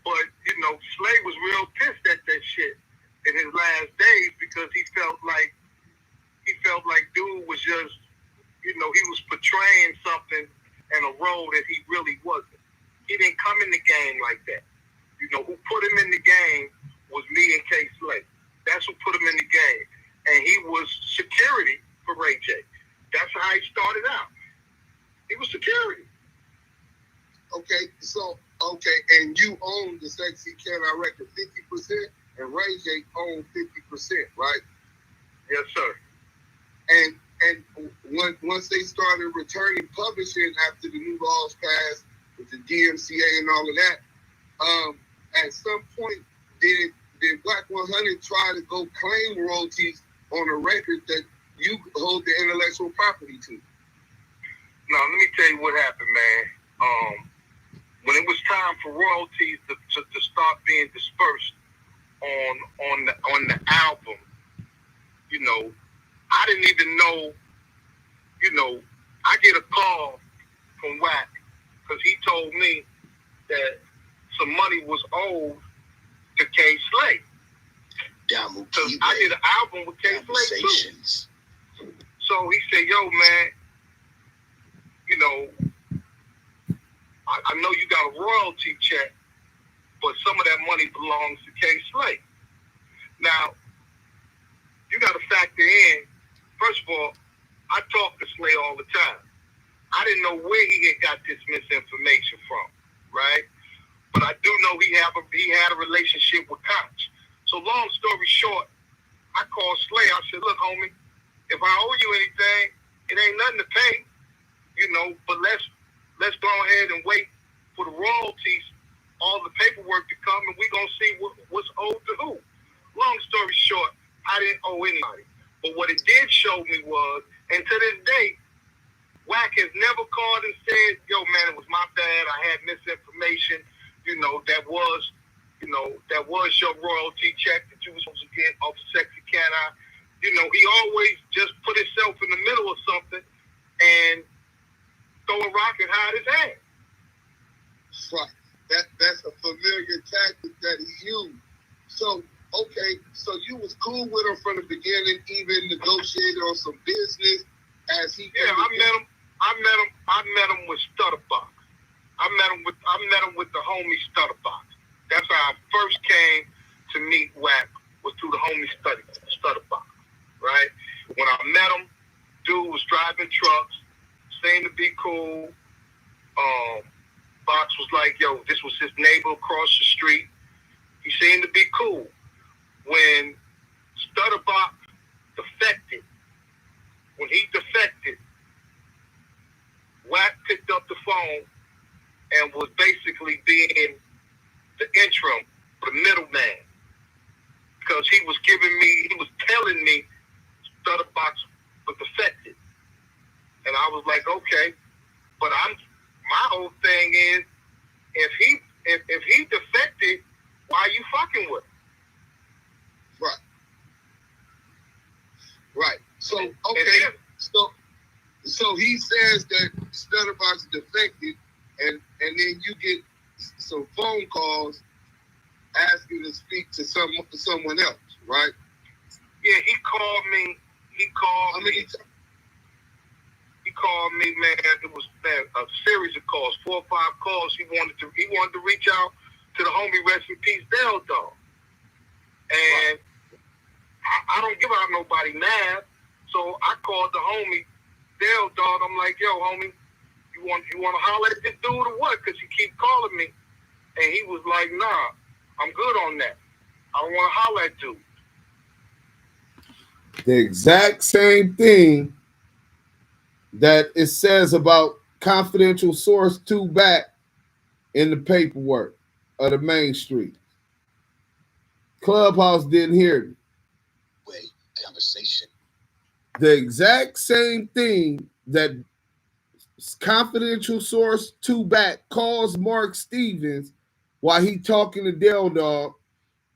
But Slay was real pissed at that shit in his last days because he felt like dude was just, he was portraying something and a role that he really wasn't. He didn't come in the game like that. Who put him in the game was me and K-Slay. That's who put him in the game. And he was security for Ray J. That's how he started out. He was security. Okay, and you own the Sexy Canna record 50%, and Ray J owned 50%, right? Yes, sir. And once they started returning publishing after the new laws passed with the DMCA and all of that, at some point did Wack 100 try to go claim royalties on a record that you hold the intellectual property to? No, let me tell you what happened, man. when it was time for royalties to start being dispersed on the album, you know, I didn't even know, you know, I get a call from Wack because he told me that some money was owed to K Slay. Because I did an album with K Slay too. So he said, yo, man, you know, I know you got a royalty check, but some of that money belongs to K Slay. Now, you got to factor in, first of all, I talk to Slay all the time. I didn't know where he had got this misinformation from, right? But I do know he had a relationship with Koch. So long story short, I called Slay. I said, look, homie, if I owe you anything, it ain't nothing to pay, you know, but let's go ahead and wait for the royalties, all the paperwork to come, and we're going to see what's owed to who. Long story short, I didn't owe anybody. But what it did show me was, and to this day, Wack has never called and said, yo, man, it was my bad. I had misinformation. You know, that was your royalty check that you were supposed to get off of Sexy Can I. You know, he always just put himself in the middle of something and throw a rock and hide his hand. Right. That's a familiar tactic that he used. So, okay, so you was cool with him from the beginning, even negotiated on some business as he. Yeah, I met him with Stutterbox. I met him with the homie Stutterbox. That's how I first came to meet Wack, was through the homie Stutterbox, right? When I met him, dude was driving trucks, seemed to be cool. Box was like, yo, this was his neighbor across the street. He seemed to be cool. When Stutterbox defected, Wack picked up the phone and was basically being the interim, the middleman, because he was telling me Stutterbox was defected, and I was like, okay, but my whole thing is, if he defected, why are you fucking with him? Right. So, okay. So he says that Stutterbox defected, and then you get some phone calls asking to speak to someone else, right? Yeah, he called me. He called me, man. It was a series of calls, 4 or 5 calls. He wanted to reach out to the homie, rest in peace, Del Dog. And I don't give out nobody mad, so I called the homie Del Dog. I'm like, yo, homie, you want to holler at this dude or what? Because he keep calling me, and he was like, nah, I'm good on that. I don't want to holler at dude. The exact same thing that it says about confidential source 2 back in the paperwork of the main street. Clubhouse didn't hear me. Wait, conversation. The exact same thing that confidential source 2 back calls Mark Stevens while he talking to Del Dog,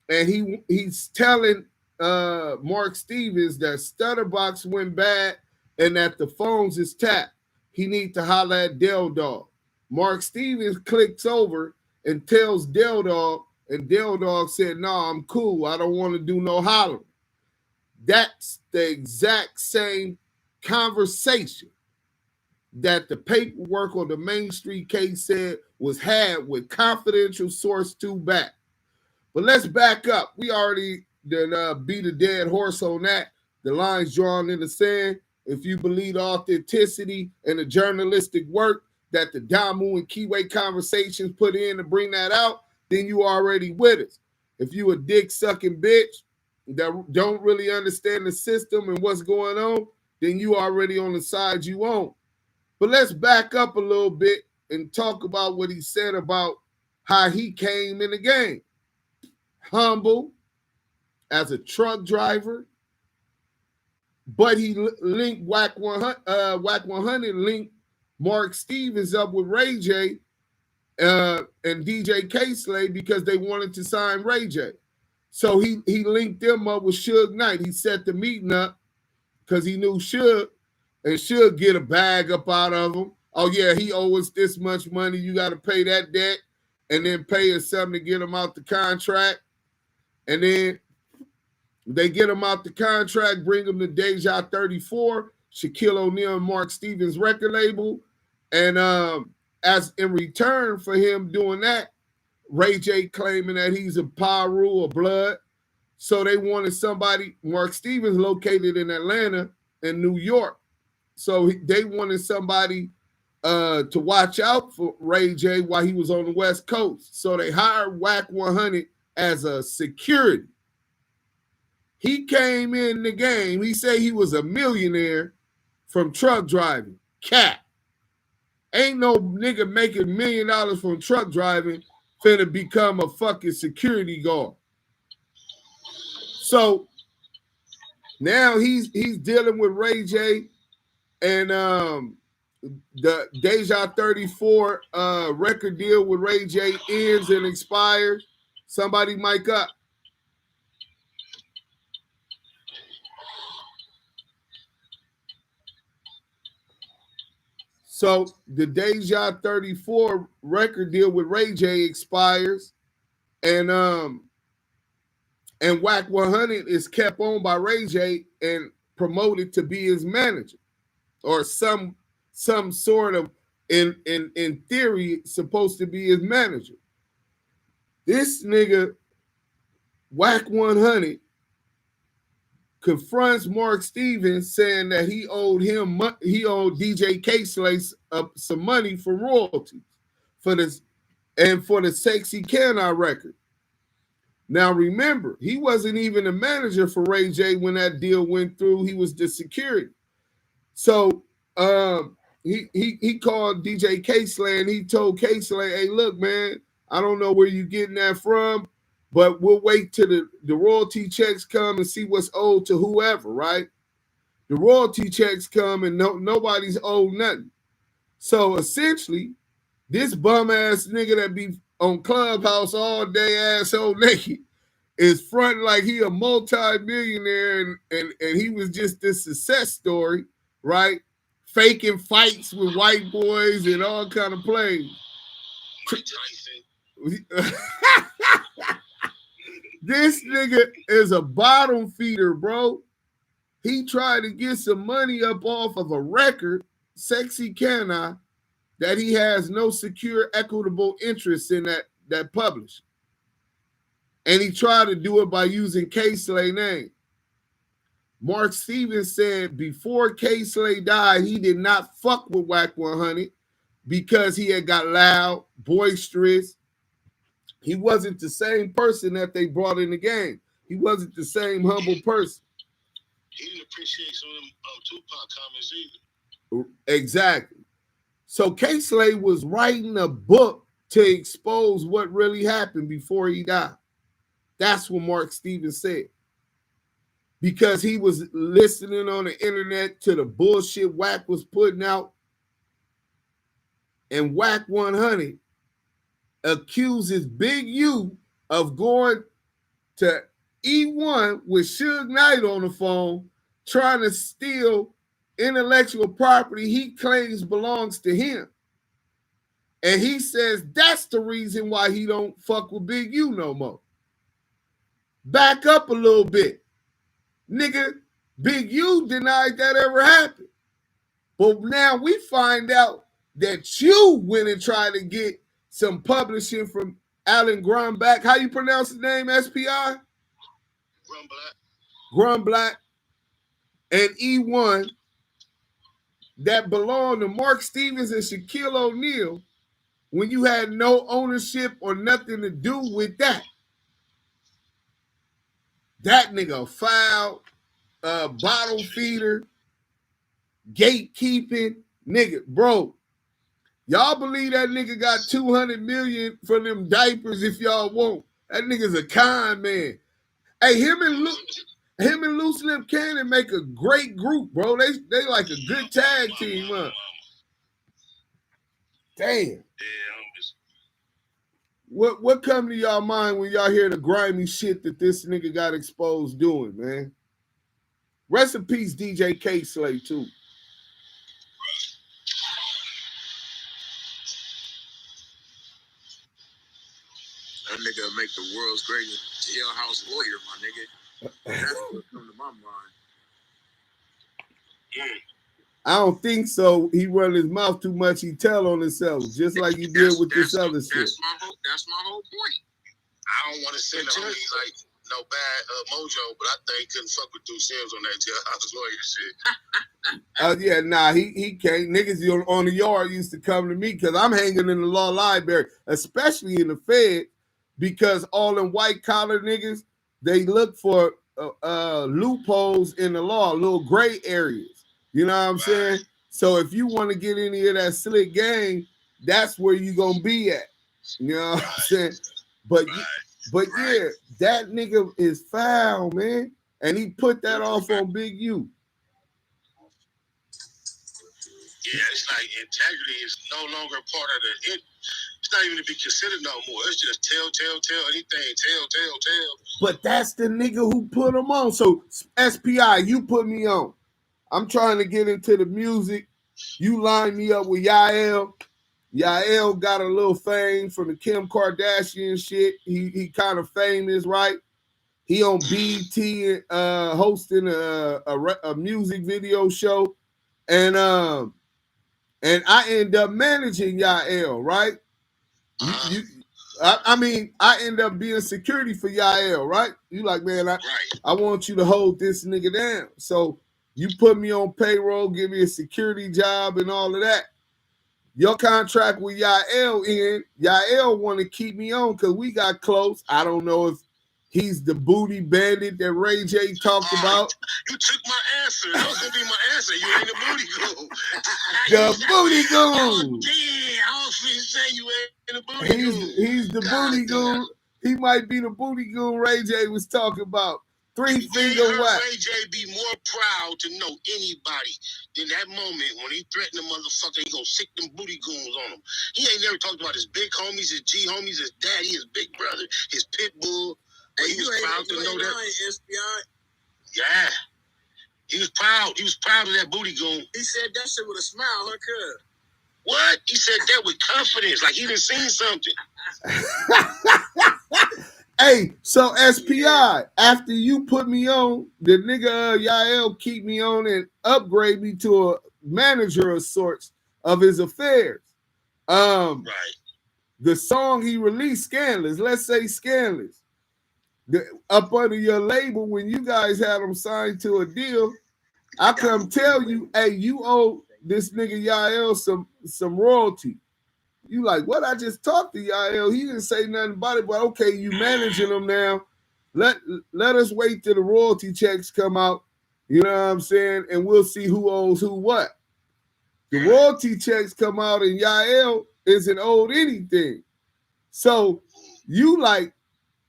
and he's telling Mark Stevens that Stutterbox went bad and that the phones is tapped. He need to holler at Del Dog. Mark Stevens clicks over and tells Del Dog, and Del Dog said, "No, I'm cool. I don't want to do no hollering." That's the exact same conversation that the paperwork on the Main Street case said was had with confidential source 2 back. But let's back up. We already beat a dead horse on that. The line's drawn in the sand. If you believe the authenticity and the journalistic work that the Damu and Kiwi conversations put in to bring that out, then you already with us. If you a dick-sucking bitch that don't really understand the system and what's going on, then you already on the side you own. But let's back up a little bit and talk about what he said about how he came in the game. Humble as a truck driver, but he linked Wack 100 linked Mark Stevens up with Ray J and DJ K-Slay because they wanted to sign Ray J. So he linked them up with Suge Knight. He set the meeting up because he knew Suge, and Suge get a bag up out of him. Oh, yeah, he owes us this much money. You got to pay that debt and then pay us something to get him out the contract. And then they get him out the contract, bring him to Deja 34, Shaquille O'Neal and Mark Stevens record label. And as in return for him doing that, Ray J claiming that he's a Piru or blood. So they wanted somebody, Mark Stevens located in Atlanta and New York. So they wanted somebody to watch out for Ray J while he was on the West Coast. So they hired Wack 100 as a security. He came in the game. He said he was a millionaire from truck driving. Cat. Ain't no nigga making $1 million from truck driving finna become a fucking security guard. So now he's dealing with Ray J, and the Deja 34 record deal with Ray J ends and expires. Somebody mic up. So the Deja 34 record deal with Ray J expires, and Wack 100 is kept on by Ray J and promoted to be his manager, or some sort of in theory supposed to be his manager. This nigga Wack 100 confronts Mark Stevens saying that he owed DJ K-Slay some money for royalties for this and for the Sexy Can I record. Now remember, he wasn't even a manager for Ray J when that deal went through. He was the security. So he called DJ K-Slay and he told K-Slay, hey, look, man, I don't know where you getting that from, but we'll wait till the royalty checks come and see what's owed to whoever, right? The royalty checks come and nobody's owed nothing. So essentially, this bum-ass nigga that be on Clubhouse all day, asshole naked, is fronting like he a multi-millionaire and he was just this success story, right? Faking fights with white boys and all kind of plays. This nigga is a bottom feeder, bro. He tried to get some money up off of a record, Sexy Can I, that he has no secure equitable interest in that publishing. And he tried to do it by using K-Slay name. Mark Stevens said before K-Slay died, he did not fuck with Wack 100 because he had got loud, boisterous. He wasn't the same person that they brought in the game. He wasn't the same humble person. He didn't appreciate some of them Tupac comments either. Exactly. So K-Slay was writing a book to expose what really happened before he died. That's what Mark Stevens said. Because he was listening on the internet to the bullshit Wack was putting out. And Wack 100 accuses Big U of going to E1 with Suge Knight on the phone, trying to steal intellectual property he claims belongs to him. And he says that's the reason why he don't fuck with Big U no more. Back up a little bit. Nigga, Big U denied that ever happened. But now we find out that you went and tried to get some publishing from Alan Grumblack. How you pronounce his name, SPI? Grumblack. And E1 that belonged to Mark Stevens and Shaquille O'Neal when you had no ownership or nothing to do with that. That nigga foul, bottle feeder, gatekeeping, nigga, bro. Y'all believe that nigga got $200 million from them diapers if y'all want. That nigga's a con man. Hey, him and Loose Lip Cannon make a great group, bro. They like a good tag team, huh? Damn. What come to y'all mind when y'all hear the grimy shit that this nigga got exposed doing, man? Rest in peace, DJ K-Slay, too. That nigga make the world's greatest jailhouse lawyer, my nigga. That's what come to my mind. I don't think so. He run his mouth too much. He tell on himself, just like he did with this other shit. That's my whole point. I don't want to send him like no bad mojo, but I think he couldn't fuck with Dude Sims on that jailhouse lawyer shit. Yeah, nah, he can't. Niggas on the yard used to come to me because I'm hanging in the law library, especially in the Fed, because all them white collar niggas, they look for loopholes in the law, little gray areas. You know what I'm saying? So if you want to get any of that slick game, that's where you gonna be at. You know what I'm saying? But yeah, that nigga is foul, man, and he put that off on Big U. Yeah, it's like integrity is no longer part of the. It's not even to be considered no more. It's just tell anything, tell. But that's the nigga who put him on. So SPI, you put me on. I'm trying to get into the music. You line me up with Yael. Yael got a little fame from the Kim Kardashian shit. He kind of famous, right? He on BET hosting a music video show, and I end up managing Yael, right? I mean, I end up being security for Yael, right? You like, man, I want you to hold this nigga down. So you put me on payroll, give me a security job and all of that. Your contract with Yael in, Yael want to keep me on because we got close. I don't know if he's the booty bandit that Ray J talked about. You took my answer. That was going to be my answer. You ain't the booty goon. The booty goon. I was finna say you ain't the booty goon. He's the booty goon. He might be the booty goon Ray J was talking about. 3-finger Wack. Ray J be more proud to know anybody than that moment when he threatened the motherfucker, he gonna sick them booty goons on him. He ain't never talked about his big homies, his G homies, his daddy, his big brother, his pit bull. Hey, he was proud to know that. SPI. Yeah. He was proud. He was proud of that booty goon. He said that shit with a smile, huh, cuz? What? He said that with confidence, like he done seen something. Hey, so SPI, after you put me on, the nigga Yael keep me on and upgrade me to a manager of sorts of his affairs. Right. The song he released, Scandalous, let's say Scandalous, up under your label, when you guys had him signed to a deal, I come tell you, hey, you owe this nigga Yael some royalty. You like, what? I just talked to Yael. He didn't say nothing about it, but okay, you managing him now. Let us wait till the royalty checks come out. You know what I'm saying? And we'll see who owes who what. The royalty checks come out and Yael isn't owed anything. So you like,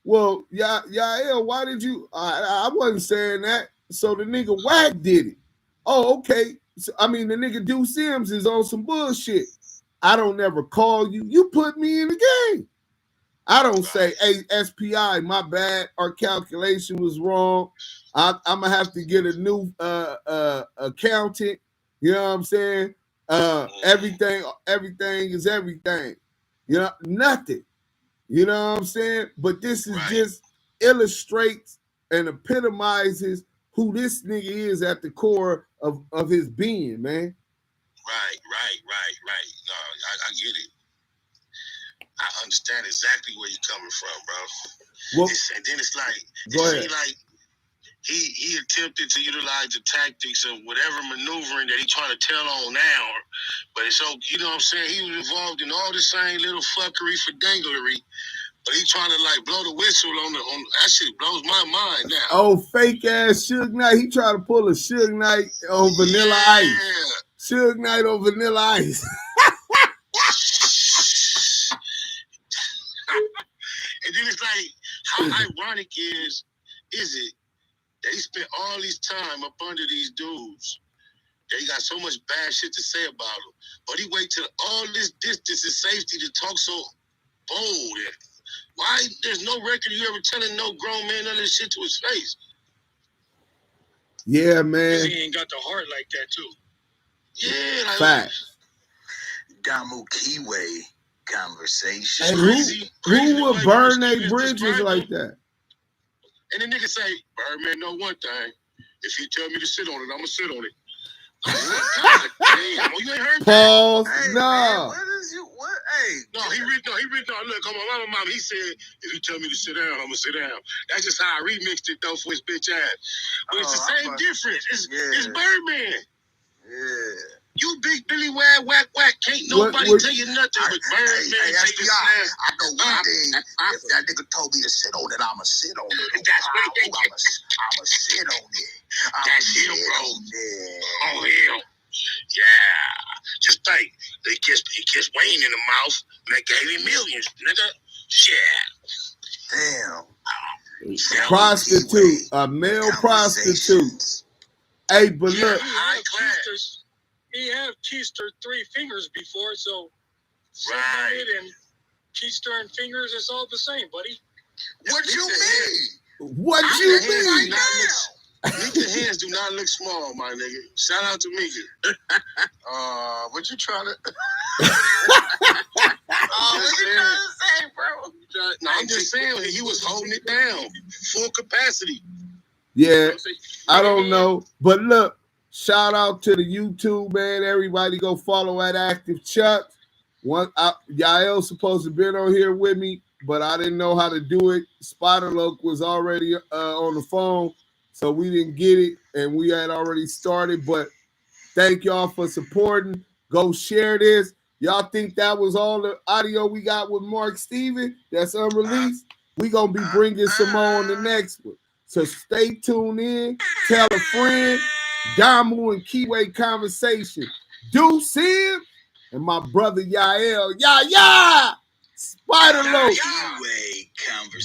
well, Yael, why did you? I wasn't saying that. So the nigga Wack did it. Oh, okay. So, I mean, the nigga Dude Sims is on some bullshit. I don't never call you. You put me in the game. I don't say, hey, SPI, my bad. Our calculation was wrong. I'm going to have to get a new accountant. You know what I'm saying? Everything is everything. You know, nothing. You know what I'm saying? But this is just illustrates and epitomizes who this nigga is at the core of his being, man. Right. No, I get it. I understand exactly where you're coming from, bro. Well, and then it's like, he attempted to utilize the tactics of whatever maneuvering that he's trying to tell on now. But it's so, you know what I'm saying? He was involved in all the same little fuckery for danglery. But he trying to like blow the whistle on that shit blows my mind now. Oh, fake ass Suge Knight. He tried to pull a Suge Knight on Vanilla Ice. Suge Knight on Vanilla Ice. And then it's like, how ironic is it that he spent all this time up under these dudes that he got so much bad shit to say about them, but he wait till all this distance and safety to talk so bold Why there's no record of you ever telling no grown man none of this shit to his face? Yeah, man. He ain't got the heart like that too. Yeah, like, Facts. Damu Kiwi conversation. And crazy who would way burn Stevens their bridges described like him. that? And the nigga say, Birdman know one thing. If he tell me to sit on it, I'ma sit on it. God damn, you ain't heard Pause. Hey, No. man, what is you? What? Hey, No, he read. Look, on my mama. He said, if you tell me to sit down, I'ma sit down. That's just how I remixed it though for his bitch ass. But it's the same difference. It's Birdman. Yeah. You big Billy Wack, can't nobody tell you nothing but Birdman take a snap. I know one thing. If that nigga told me to sit on it, I'ma sit on it. That's what he I'ma sit on it. That's him, bro. Yeah. Oh, him. Yeah. Just think. He kissed Wayne in the mouth, and they gave him millions, nigga. Yeah. Damn. Prostitute. A male prostitute. Hey, but look. He have kissed her 3 fingers before, so Right. and kissed her and fingers, it's all the same, buddy. What you mean? What you mean? Mika hands do not look small, my nigga. Shout out to Mika. What you trying to? What you trying to say, bro? No, I'm just saying he was holding it down, full capacity. Yeah, I don't know. But look, shout out to the YouTube, man. Everybody go follow at Active Chuck. Yael supposed to been on here with me, but I didn't know how to do it. Spiderloak was already on the phone, so we didn't get it, and we had already started. But thank y'all for supporting. Go share this. Y'all think that was all the audio we got with Mark Steven that's unreleased? We gonna be bringing some more on the next one. So stay tuned in. Tell a friend. Damu and Kiwi conversation. Deuce and my brother Yael. Spiderloak.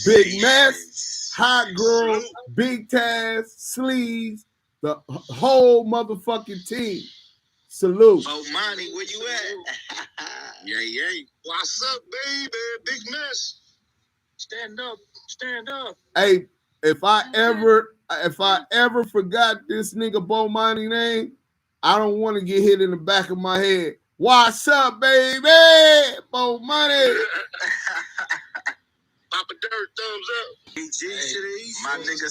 Big Mess. Hot Girl. Big Taz. Sleeves. The whole motherfucking team. Salute. Oh, Monty, where you at? Yay. What's up, baby? Big Mess. Stand up. Stand up. Hey, if I ever forgot this nigga Bomani name, I don't want to get hit in the back of my head. What's up, baby? Bomani. Papa Dirt, thumbs up. My nigga